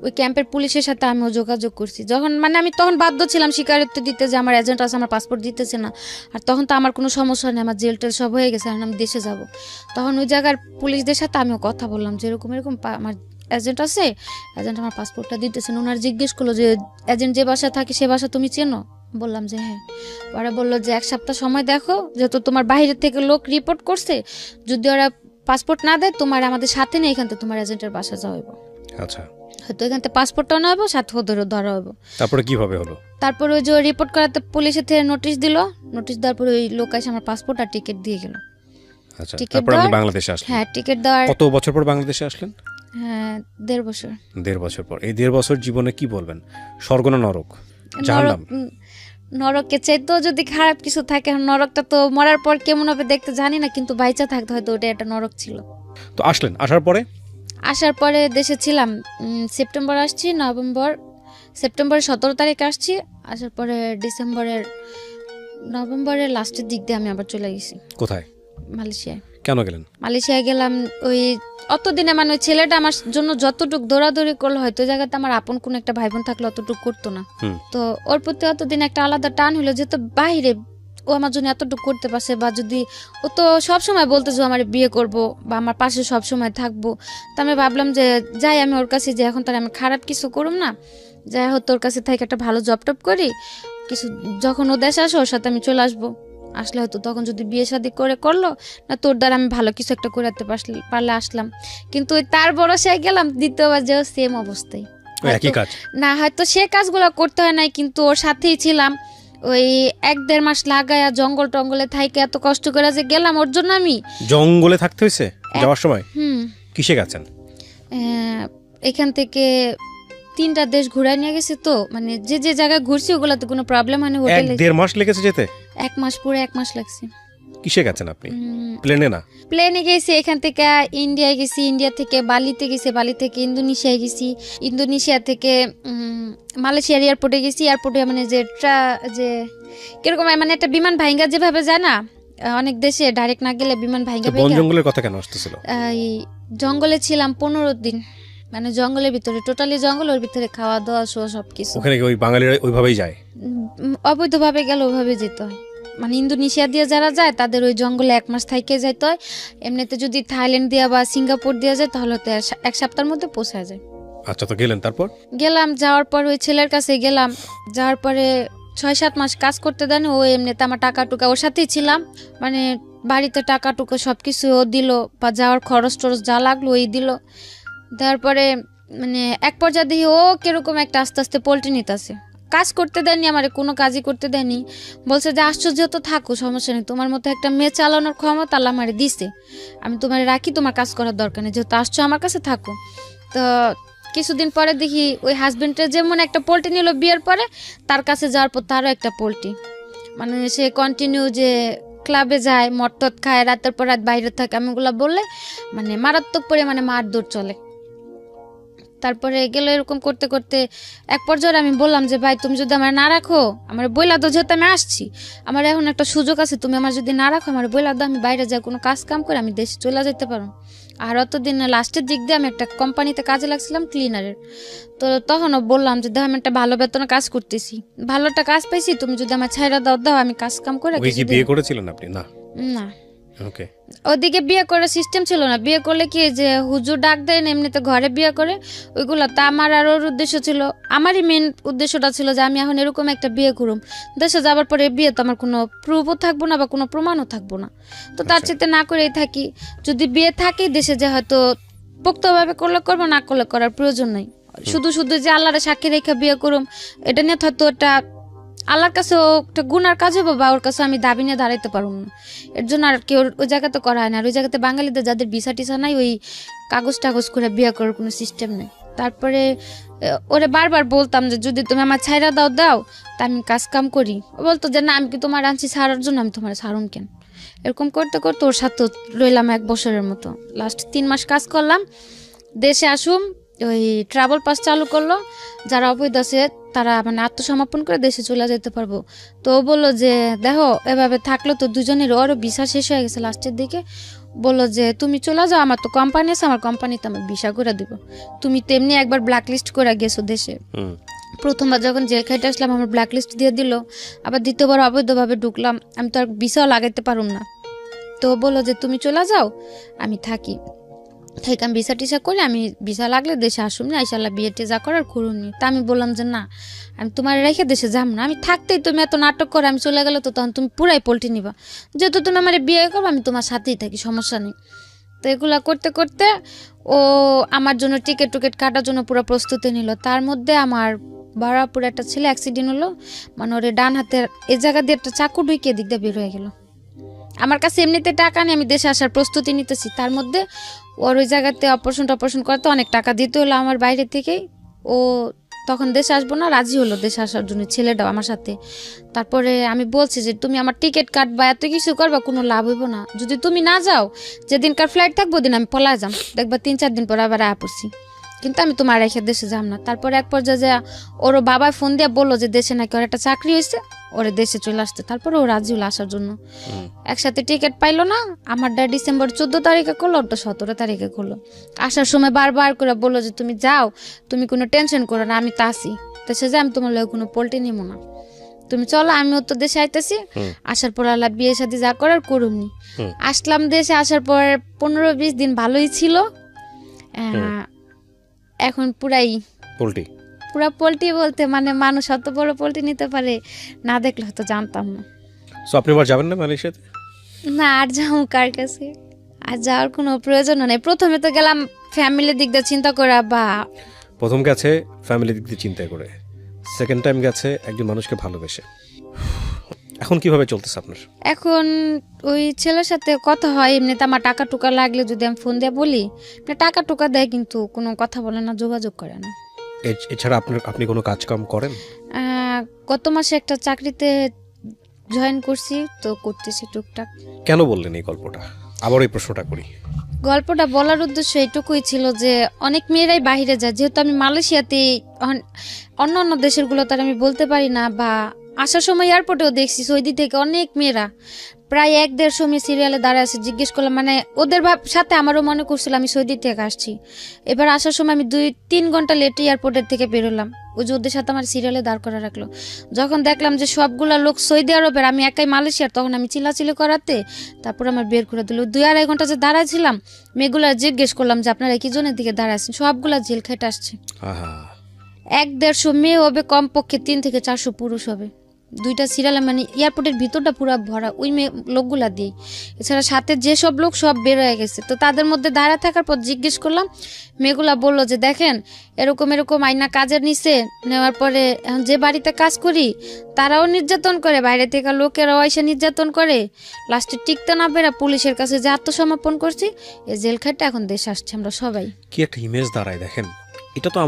ওই ক্যাম্পের পুলিশের সাথে আমিও যোগাযোগ করছি। যখন মানে আমি তখন বাধ্য ছিলাম স্বীকারোক্তি দিতে যে আমার এজেন্ট আছে, আমার পাসপোর্ট দিতেছে না। আর তখন তো আমার কোনো সমস্যা নেই, আমার জেল টেল সব হয়ে গেছে, আর আমি দেশে যাব। তখন ওই জায়গার পুলিশদের সাথে আমিও কথা বললাম যে এরকম এরকম আমার এজেন্ট আছে, এজেন্ট আমার পাসপোর্টটা দিতেছে না। ওনারা জিজ্ঞেস করলো যে এজেন্ট যে বাসায় থাকে সে বাসা তুমি চেনো? বললাম যে হ্যাঁ। ওরা বললো যে 1 সপ্তাহ সময় দেখো, যেহেতু তোমার বাইরের থেকে লোক রিপোর্ট করছে, যদি ওরা পাসপোর্ট না দেয় তোমার আমাদের সাথে নেই, এখান থেকে তোমার এজেন্টের বাসা যাওয়া হইব। আচ্ছা, হয়তো এখান থেকে পাসপোর্টটাও নেওয়া হইব, সাথে ওদেরও ধরা হইব। তারপরে কিভাবে হলো? তারপর ওই যে রিপোর্ট করাতে পুলিশের থেকে নোটিশ দিল, নোটিশ দেওয়ার পর ওই লোক এসে আমার পাসপোর্ট আর টিকিট দিয়ে গেল। আচ্ছা, টিকিট তারপর আপনি দেওয়ার- বাংলাদেশে আসলেন? হ্যাঁ, টিকিট দেওয়ার কত বছর পর বাংলাদেশে আসলেন? হ্যাঁ 1.5 বছর। 1.5 বছর পর। এই 1.5 বছর জীবনে কি বলবেন? স্বর্গ না নরক? জাহান্নাম? নরকে চাইতেও যদি খারাপ কিছু থাকে, নরকটা তো মরার পর কেমন হবে দেখতে জানি না, কিন্তু বাইচা থাকতে হয়তো ওটা একটা নরক ছিল। তো আসলেন, আসার পরে? আসার পরে দেশে ছিলাম সেপ্টেম্বর আসছি, সেপ্টেম্বরের 17 তারিখ আসছি। আসার পরে নভেম্বরের লাস্টের দিক দিয়ে আমি আবার চলে গেছি। কোথায়? মালয়েশিয়ায়। কেন গেলেন? মালয়েশিয়ায় গেলাম ওই অতদিনে মানে ওই ছেলেটা আমার জন্য যতটুকু দৌড়াদৌড়ি করলো, হয়তো জায়গাতে আমার আপন কোন একটা ভাই বোন থাকলে অতটুকু করতো না। তো ওর প্রতি অতদিন একটা আলাদা টান হলো, যেহেতু বাইরে ও আমার জন্য এতটুকু করতে পারছে, বা যদি ও তো সবসময় বলতো যে আমার বিয়ে করব বা আমার পাশে সবসময় থাকবো। তো আমি ভাবলাম যে যাই আমি ওর কাছে, যে এখন তার আমি খারাপ কিছু করুম না, যাই হোক তোর কাছে থেকে একটা ভালো জব টপ করি, কিছু যখন ও দেশে আসে ওর সাথে আমি চলে আসবো। আসলে হয়তো তখন যদি বিয়ে শাদী করলো না, তোর দ্বারা আমি ভালো কিছু একটা করাতে পারলে আসলাম। কিন্তু ওই তার ভরসায় গেলাম, দ্বিতীয়বার যেও সেম অবস্থায়। একই কাজ না, হয়তো সে কাজগুলো করতে হয় নাই, কিন্তু ওর সাথেই ছিলাম। ওই 1-1.5 মাস লাগায়া জঙ্গল টঙ্গলে থাইকে এত কষ্ট করে যে গেলাম ওর জন্য। আমি জঙ্গলে থাকতে হয়েছে যাওয়ার সময়? হুম কিসে গেছেন? এখান থেকে 3টা দেশ ঘুরাই নিয়ে গেছে, তো মানে যে যে জায়গায় ঘুরছি ওগুলাতে কোনো প্রবলেম হয়নি। হোটেলে 1-1.5 মাস লেগেছে যেতে? 1 মাস, পুরো 1 মাস লাগছে। কিসে গেছেন আপনি? প্লেনে না? প্লেনে গেছি, এখান থেকে ইন্ডিয়ায় গেছি, ইন্ডিয়া থেকে বালিতে গেছি, বালি থেকে ইন্দোনেশিয়ায় গেছি, ইন্দোনেশিয়া থেকে মালয়েশিয়ার এয়ারপোর্টে গেছি। এয়ারপোর্টে মানে যে কিরকম মানে একটা বিমান ভাইঙ্গা যেভাবে যায় না, অনেক দেশে ডাইরেক্ট না গেলে বিমান ভাইঙ্গা তো বন জঙ্গলের কথা কেন আসতেছিল? এই জঙ্গলে ছিলাম 15 দিন, মানে জঙ্গলের ভিতরে, টোটালি জঙ্গল, ওর ভিতরে খাওয়া দাওয়া সহ সবকিছু। ওখানে কি ওই বাঙালিরা ওইভাবেই যায়? অবৈধভাবে গেলে ওইভাবে যেতে হয়। মানে ইন্দোনেশিয়া দিয়ে যারা যায় তাদের ওই জঙ্গলে 1 মাস থেকে যাইতে হয়। এমনিতে যদি থাইল্যান্ড দিয়ে বা সিঙ্গাপুর দিয়ে যায় তাহলে তো 1 সপ্তাহের মধ্যে পৌঁছা যায়। আচ্ছা, তো গেলেন, তারপর? গেলাম, যাওয়ার পর ওই ছেলের কাছে গেলাম, যাওয়ার পরে 6-7 মাস কাজ করতে দেন। ও এমনিতে আমার টাকা টুকা, ওর সাথেই ছিলাম, মানে বাড়িতে টাকা টুকা সব কিছু ও দিল, বা যাওয়ার খরচ টরচ যা লাগলো ওই দিল। দেওয়ার পরে মানে এক পর্যায়ে দেখি ও কিরকম একটা আস্তে আস্তে পোল্ট্রি নিতেছে। কাজ করতে দেয়নি, আমার কোনো কাজই করতে দেয়নি। বলছে যে আশ্চর্য, তো থাকো, সমস্যা নেই, তোমার মতো একটা মেয়ে চালানোর ক্ষমতা আল্লাহ আমারে দিছে, আমি তোমার রাখি, তোমার কাজ করার দরকার নেই, যেহেতু আসছো আমার কাছে থাকো। তো কিছুদিন পরে দেখি ওই হাজবেন্ডের যেমন একটা পোল্ট্রি নিল বিয়ের পরে, তার কাছে যাওয়ার পর তারও একটা পোল্ট্রি। মানে সে কন্টিনিউ যে ক্লাবে যায়, মদ টদ খায়, রাতের পর রাত বাইরে থাকে, আমি ওগুলো বললে মানে মারাত্মক পরিমাণে মারধর চলে। তারপরে গেল এরকম করতে করতে এক পর্যায়ে আমি বললাম যে ভাই, তুমি যদি আমার না রাখো, আমার বইলা দাও, যেহেতু আমি আসছি, আমার এখন একটা সুযোগ আছে, তুমি আমার যদি না রাখো, আমার বইলা দাও, আমি বাইরে যাই, কোনো কাজ কাম করে আমি দেশে চলে যেতে পারো। আর অতদিন লাস্টের দিক দিয়ে আমি একটা কোম্পানিতে কাজে লাগছিলাম ক্লিনারের। তো তখনও বললাম যে দেখো, আমি একটা ভালো বেতনে কাজ করতেছি, ভালো একটা কাজ পাইছি, তুমি যদি আমার ছাইরা দাও, আমি কাজ কাম করে। ওই কি বিয়ে করেছিলেন আপনি? না না, ওকে। ওদিকে বিয়ে করার সিস্টেম ছিল না। বিয়ে করলে কি যে হুজুর ডাক দেয়, এমনিতে ঘরে বিয়ে করে, ওইগুলো তা আমার আর ওর উদ্দেশ্য ছিল, আমারই মেন উদ্দেশ্যটা ছিল যে আমি এখন এরকম একটা বিয়ে করুম, দেশে যাবার পরে বিয়ে তো আমার কোনো প্রুফও থাকবো না বা কোনো প্রমাণও থাকবো না, তো তার চেয়ে না করেই থাকি। যদি বিয়ে থাকে দেশে, যে হয়তো পোক্তভাবে করলে করবো, না করলে করার প্রয়োজন নেই। শুধু শুধু যে আল্লাহরে সাক্ষী রেখে বিয়ে করুম, এটা নিয়ে হয়তো একটা আল্লাহর কাছে একটা গুনার কাজ হবে, বা ওর কাছে আমি দাবি নিয়ে দাঁড়াইতে পারবো না। এর জন্য আর কেউ ওই জায়গাতে করা হয় না। আর ওই জায়গাতে বাঙালিদের যাদের ভিসা টিসা নাই, ওই কাগজ টাগজ করে বিয়ে করার কোনো সিস্টেম নেই। তারপরে ওরে বারবার বলতাম যে যদি তুমি আমার ছাইরা দাও তা আমি কাজ কাম করি। ও বলতো যে না, আমি কি তোমার আনছি ছাড়ার জন্য, আমি তোমার ছাড়ুন কেন। এরকম করতে করতে ওর সাথে রইলাম 1 বছরের মতো। লাস্ট 3 মাস কাজ করলাম, দেশে আসুম, ওই ট্রাভেল পাস চালু করলো, যারা অবৈধ আছে তারা মানে আত্মসমর্পণ করে দেশে চলে যেতে পারবো। তো ও বললো যে দেখো, এভাবে থাকলো তো দুজনের, ওরও ভিসা শেষ হয়ে গেছে লাস্টের দিকে, বললো যে তুমি চলে যাও, আমার তো কোম্পানি আছে, আমার কোম্পানিতে আমার ভিসা করে দিব, তুমি তেমনি একবার ব্ল্যাক লিস্ট করে গেছো দেশে। প্রথমবার যখন জেল খাইতে আসলাম আমার ব্ল্যাক লিস্ট দিয়ে দিল, আবার দ্বিতীয়বার অবৈধভাবে ঢুকলাম, আমি তো আর ভিসাও লাগাইতে পারুম না। তো বললো যে তুমি চলে যাও, আমি থাকি, ঠিক আমি ভিসা টিসা করে আমি ভিসা লাগলে দেশে আসুন না, ইনশাল্লাহ বিয়ে টিয়ে যা করার করুন নি। তা আমি বললাম যে না, আমি তোমার রেখে দেশে যাম না, আমি থাকতেই তুমি এত নাটক করে আমি চলে গেলে তো তখন তুমি পুরাই পোল্ট্রি নিবা, যেহেতু তুমি আমার বিয়ে করবো আমি তোমার সাথেই থাকি, সমস্যা নেই। তো এগুলা করতে করতে ও আমার জন্য টিকিট টুকেট কাটার জন্য পুরো প্রস্তুতি নিল। তার মধ্যে আমার বরাপুর একটা ছেলে অ্যাক্সিডেন্ট হলো, মানে ওরে ডান হাতের এই জায়গা দিয়ে একটা চাকু ঢুকিয়ে দিক দিয়ে বের হয়ে গেল। আমার কাছে এমনিতে টাকা নেই, আমি দেশে আসার প্রস্তুতি নিতেছি, তার মধ্যে ওর ওই জায়গাতে অপারেশন করতে অনেক টাকা দিতে হলো আমার বাইরে থেকেই। ও তখন দেশে আসবো না, রাজি হলো দেশে আসার জন্য ছেলেটাও আমার সাথে। তারপরে আমি বলছি যে তুমি আমার টিকিট কাটবা, এত কিছু করবা, কোনো লাভ হইব না, যদি তুমি না যাও, যেদিনকার ফ্লাইট থাকবো দিন আমি পলা যাম, দেখবা 3-4 দিন পর আবার আয়া পড়ছি, কিন্তু আমি তোমার রেখে দেশে যাম না। তারপরে এক পর্যায়ে যে ওর বাবা ফোন দিয়ে বললো যে দেশে নাকি ওর একটা চাকরি হয়েছে, ওরে দেশে চলে আসতে। তারপরে ও রাজি হলো আসার জন্য। একসাথে টিকিট পাইলো না, আমার ডিসেম্বর 14 তারিখে করলো, ওটা 17 তারিখে করলো। আসার সময় বারবার করে বললো যে তুমি যাও, তুমি কোনো টেনশন করো না, আমি তা আসি দেশে, যে আমি তোমার লোক কোনো পোল্ট্রি নিবো না, তুমি চলো, আমিও তো দেশে আইতেছি। আসার পর আল্লাহ বিয়ে শাদী যা করার করুমনি। আসলাম দেশে, আসার পর 15-20 দিন ভালোই ছিল, এখন পুরাই পোল্ট্রি। পুরা পোল্ট্রি বলতে মানে মানুষ অত বড় পোল্ট্রি নিতে পারে না দেখলে হয়তো জানতাম না। সো আপনি আবার যাবেন না মালয়েশিয়াতে? না, আর যাও কার কাছে, আর যাওয়ার কোনো প্রয়োজন নেই। প্রথমে তো গেলাম ফ্যামিলির দিক দিয়ে চিন্তা করা, বা প্রথম গেছে ফ্যামিলির দিক দিয়ে চিন্তা করে, সেকেন্ড টাইম গেছে একজন মানুষকে ভালোবেসে। এখন কিভাবে চলতেছে আপনার? এখন ওই ছেলের সাথে কথা হয়, এমনিতে আমার টাকা টুকা লাগলে যদি আমি ফোন দিয়ে বলি, টাকা টুকা দেয়, কিন্তু কোনো কথা বলে না, যোগাযোগ করে না। এছাড়া আপনি কোনো কাজকাম করেন? গত মাসে একটা চাকরিতে জয়েন করছি, তো করতেছি টুকটাক। কেন বললেন এই গল্পটা? আবার এই প্রশ্নটা করি। গল্পটা বলার উদ্দেশ্য এইটুকুই ছিল যে অনেক মেয়েরাই বাইরে যায়, যেহেতু আমি মালয়েশিয়াতে অন্য অন্য দেশেরগুলো তার আমি বলতে পারি না, বা আসার সময় এয়ারপোর্টেও দেখছি সৌদি থেকে অনেক মেয়েরা প্রায় 1-1.5 মেয়ে সিরিয়ালে দাঁড়ায় আছে। জিজ্ঞেস করলাম, মানে ওদের সাথে আমারও মনে করছিল আমি সৌদি থেকে আসছি। এবার আসার সময় আমি 2-3 ঘন্টা লেটে এয়ারপোর্টের থেকে বেরোলাম, ওই যে ওদের সাথে আমার সিরিয়ালে দাঁড় করা রাখলো। যখন দেখলাম যে সবগুলা লোক সৌদি আরবের, আমি একাই মালয়েশিয়ার, তখন আমি চিল্লাচিল্লি করাতে তারপর আমার বের করে দিল। 2-2.5 ঘন্টা যে দাঁড়াইছিলাম, মেয়েগুলা জিজ্ঞেস করলাম যে আপনারা কি জনের দিকে দাঁড়াচ্ছেন, সবগুলা জেল খেটে আসছে। 1-1.5 মেয়ে হবে, কমপক্ষে 3 থেকে 400 পুরুষ হবে। 2টা সিরিয়ালে, মানে এয়ারপোর্টের ভিতরটা পুরো ভরা ওই মেয়ে লোকগুলা দিয়ে। এছাড়া সাথে যেসব লোক সব বের হয়ে গেছে। তো তাদের মধ্যে দাঁড়া থাকার পর জিজ্ঞেস করলাম, মেয়েগুলা বললো যে দেখেন এরকম এরকম আইনা কাজের নিচে নেওয়ার পরে এখন যে বাড়িতে কাজ করি তারাও নির্যাতন করে, বাইরে থেকে লোকেরাও এসে নির্যাতন করে, লাস্টে টিকতে না পেরে পুলিশের কাছে যে আত্মসমর্পণ করছি, এই জেল খাটটা এখন দেশ আসছে আমরা সবাই। কি একটা ইমেজ দাঁড়ায় দেখেন। এটা তো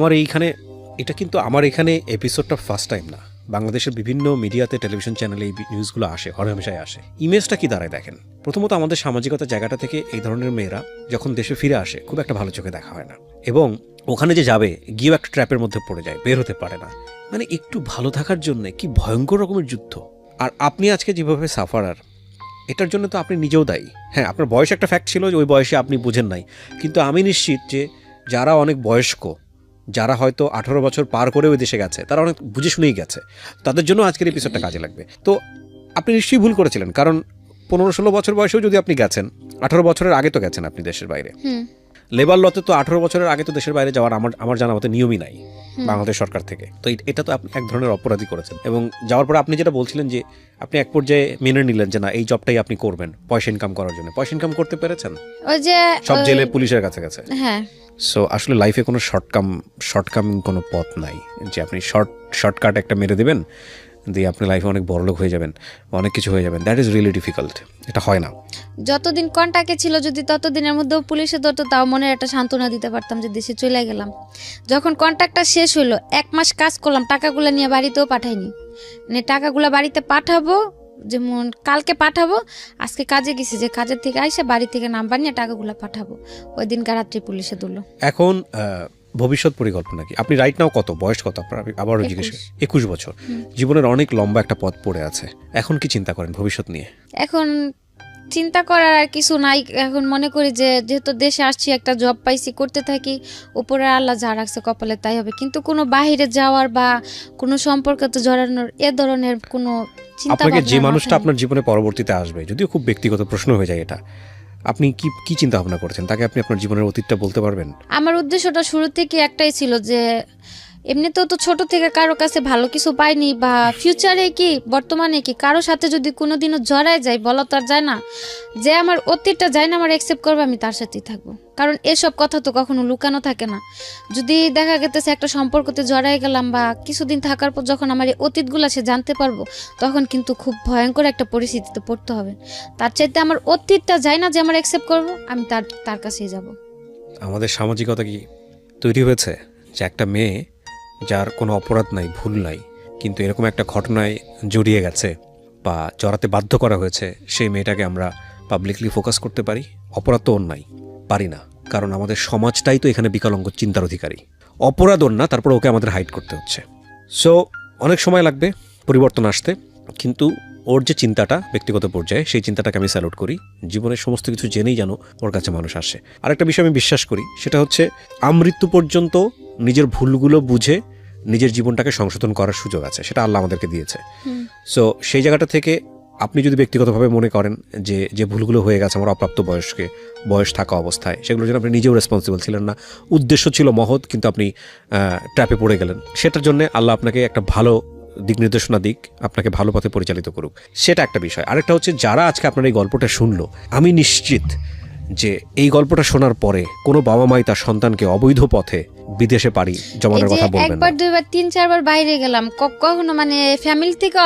এটা কিন্তু আমার এখানে এপিসোডটা ফার্স্ট টাইম না। বাংলাদেশের বিভিন্ন মিডিয়াতে, টেলিভিশন চ্যানেলে এই নিউজগুলো আসে, হরহামেশাই আসে। ইমেজটা কি দাঁড়ায় দেখেন। প্রথমত আমাদের সামাজিকতা জায়গাটা থেকে এই ধরনের মেয়েরা যখন দেশে ফিরে আসে খুব একটা ভালো চোখে দেখা হয় না, এবং ওখানে যে যাবে গিয়েও একটা ট্র্যাপের মধ্যে পড়ে যায়, বের হতে পারে না। মানে একটু ভালো থাকার জন্য কি ভয়ঙ্কর রকমের যুদ্ধ। আর আপনি আজকে যেভাবে সাফারার, এটার জন্য তো আপনি নিজেও দায়ী। হ্যাঁ, আপনার বয়স একটা ফ্যাক্ট ছিল যে ওই বয়সে আপনি বুঝেন নাই, কিন্তু আমি নিশ্চিত যে যারা অনেক বয়স্ক, যারা হয়তো 18 বছর পার করে ওই দেশে গেছে, তারা অনেক বুঝে শুনেই গেছে, তাদের জন্য আজকের এপিসোডটা কাজে লাগবে। তো আপনি নিশ্চয়ই ভুল করেছিলেন, কারণ 15-16 বছর বয়সেও যদি আপনি গেছেন, 18 বছরের আগে তো গেছেন আপনি দেশের বাইরে। লেবার লতে তো 18 বছরের আগে তো দেশের বাইরে যাওয়ার আমার জানা মতে নিয়মই নাই বাংলাদেশ সরকার থেকে। তো এটা তো আপনি এক ধরনের অপরাধী করেছেন। এবং যাওয়ার পরে আপনি যেটা বলছিলেন যে আপনি এক পর্যায়ে মেনে নিলেন যে না, এই জবটাই আপনি করবেন পয়সা ইনকাম করার জন্য। পয়সা ইনকাম করতে পেরেছেন? ওই যে সব জেলে পুলিশের কাছে গেছে। হ্যাঁ। সো আসলে লাইফে কোনো শর্টকামিং কোনো পথ নাই যে আপনি শর্টকাট একটা মেরে দেবেন দিয়ে আপনি লাইফে অনেক বড়লোক হয়ে যাবেন, অনেক কিছু হয়ে যাবেন। That is really difficult. এটা হয় না। যতদিন কন্টাক্টে ছিল, যদি ততদিনের মধ্যেও পুলিশে ধরতো, তাও মনের একটা সান্ত্বনা দিতে পারতাম যে দেশে চলে গেলাম। যখন কন্ট্রাক্টটা শেষ হলো, 1 মাস কাজ করলাম, টাকাগুলো নিয়ে বাড়িতেও পাঠাইনি। মানে টাকাগুলো বাড়িতে পাঠাবো, যেমন কালকে পাঠাবো, আজকে কাজে গেছি, যে কাজের থেকে আইসা বাড়ি থেকে নাম্বার নিয়ে টাকাগুলো পাঠাবো, ওই দিন রাত্রে পুলিশে ধরলো। এখন ভবিষ্যৎ পরিকল্পনা কি? আপনি রাইট নাও কত বয়স, কত আপনার? আবারও জিজ্ঞেস। 21 বছর। জীবনের অনেক লম্বা একটা পথ পড়ে আছে। এখন কি চিন্তা করেন ভবিষ্যৎ নিয়ে? এখন চিন্তা করার আর কিছু নাই। এখন মনে করি যে যেহেতু দেশে আসছি, একটা জব পাইছি, করতে থাকি, উপরে আল্লাহ যা রাখছে কপালে তাই হবে। কিন্তু কোনো বাহিরে যাওয়ার বা কোনো সম্পর্কতে জড়ানোর এ ধরনের কোনো চিন্তা ভাবনা। আপনাকে যে মানুষটা আপনার জীবনে পরবর্তীতে আসবে, যদিও খুব ব্যক্তিগত প্রশ্ন হয়ে যায় এটা, আপনি কি চিন্তা ভাবনা করেছেন? তাকে আপনি আপনার জীবনের অতীতটা বলতে পারবেন? আমার উদ্দেশ্যটা শুরু থেকে একটাই ছিল যে এমনিতেও তো ছোট থেকে কারো কাছে ভালো কিছু পাইনি, বা ফিউচারে কি বর্তমানে কি কারো সাথে যদি কোনোদিনও জড়ায় যাই, বলা তো আর যায় না, যে আমার অতীতটা যায় না আমার অ্যাকসেপ্ট করবে, আমি তার সাথেই থাকবো। কারণ এসব কথা তো কখনো লুকানো থাকে না। যদি দেখা গেতেছে একটা সম্পর্কতে জড়াই গেলাম, বা কিছুদিন থাকার পর যখন আমার এই অতীতগুলো সে জানতে পারবো, তখন কিন্তু খুব ভয়ঙ্কর একটা পরিস্থিতিতে পড়তে হবে। তার চাইতে আমার অতীতটা যায় না যে আমার অ্যাকসেপ্ট করবো, আমি তার কাছেই যাব। আমাদের সামাজিকতা কি তৈরি হয়েছে যে একটা মেয়ে যার কোনো অপরাধ নাই, ভুল নাই, কিন্তু এরকম একটা ঘটনায় জড়িয়ে গেছে বা জড়াতে বাধ্য করা হয়েছে, সেই মেয়েটাকে আমরা পাবলিকলি ফোকাস করতে পারি? অপরাধ তো ওর নাই, পারি না, কারণ আমাদের সমাজটাই তো এখানে বিকলাঙ্গ চিন্তার অধিকারী। অপরাধ ওর না, তারপর ওকে আমাদের হাইড করতে হচ্ছে। সো অনেক সময় লাগবে পরিবর্তন আসতে, কিন্তু ওর যে চিন্তাটা ব্যক্তিগত পর্যায়ে, সেই চিন্তাটাকে আমি স্যালুট করি। জীবনের সমস্ত কিছু জেনেই যেন ওর কাছে মানুষ আসে। আরেকটা বিষয় আমি বিশ্বাস করি, সেটা হচ্ছে আমৃত্যু পর্যন্ত নিজের ভুলগুলো বুঝে নিজের জীবনটাকে সংশোধন করার সুযোগ আছে, সেটা আল্লাহ আমাদেরকে দিয়েছে। সো সেই জায়গাটা থেকে আপনি যদি ব্যক্তিগতভাবে মনে করেন যে ভুলগুলো হয়ে গেছে আমার অপ্রাপ্ত বয়স থাকা অবস্থায়, সেগুলোর জন্য আপনি নিজেও রেসপন্সিবল ছিলেন না, উদ্দেশ্য ছিল মহৎ, কিন্তু আপনি ট্র্যাপে পড়ে গেলেন, সেটার জন্য আল্লাহ আপনাকে একটা ভালো দিক নির্দেশনা দিক, আপনাকে ভালো পথে পরিচালিত করুক, সেটা একটা বিষয়। আরেকটা হচ্ছে, যারা আজকে আপনার এই গল্পটা শুনলো, আমি নিশ্চিত যে এই গল্পটা শোনার পরে কোনো বাবা মাই তার সন্তানকে অবৈধ পথে বিদেশে পাড়ি জমানোর কথা বলবেন না। একবার 2বার 3-4 বার বাইরে গেলাম, কখনো মানে ফ্যামিলি থেকেও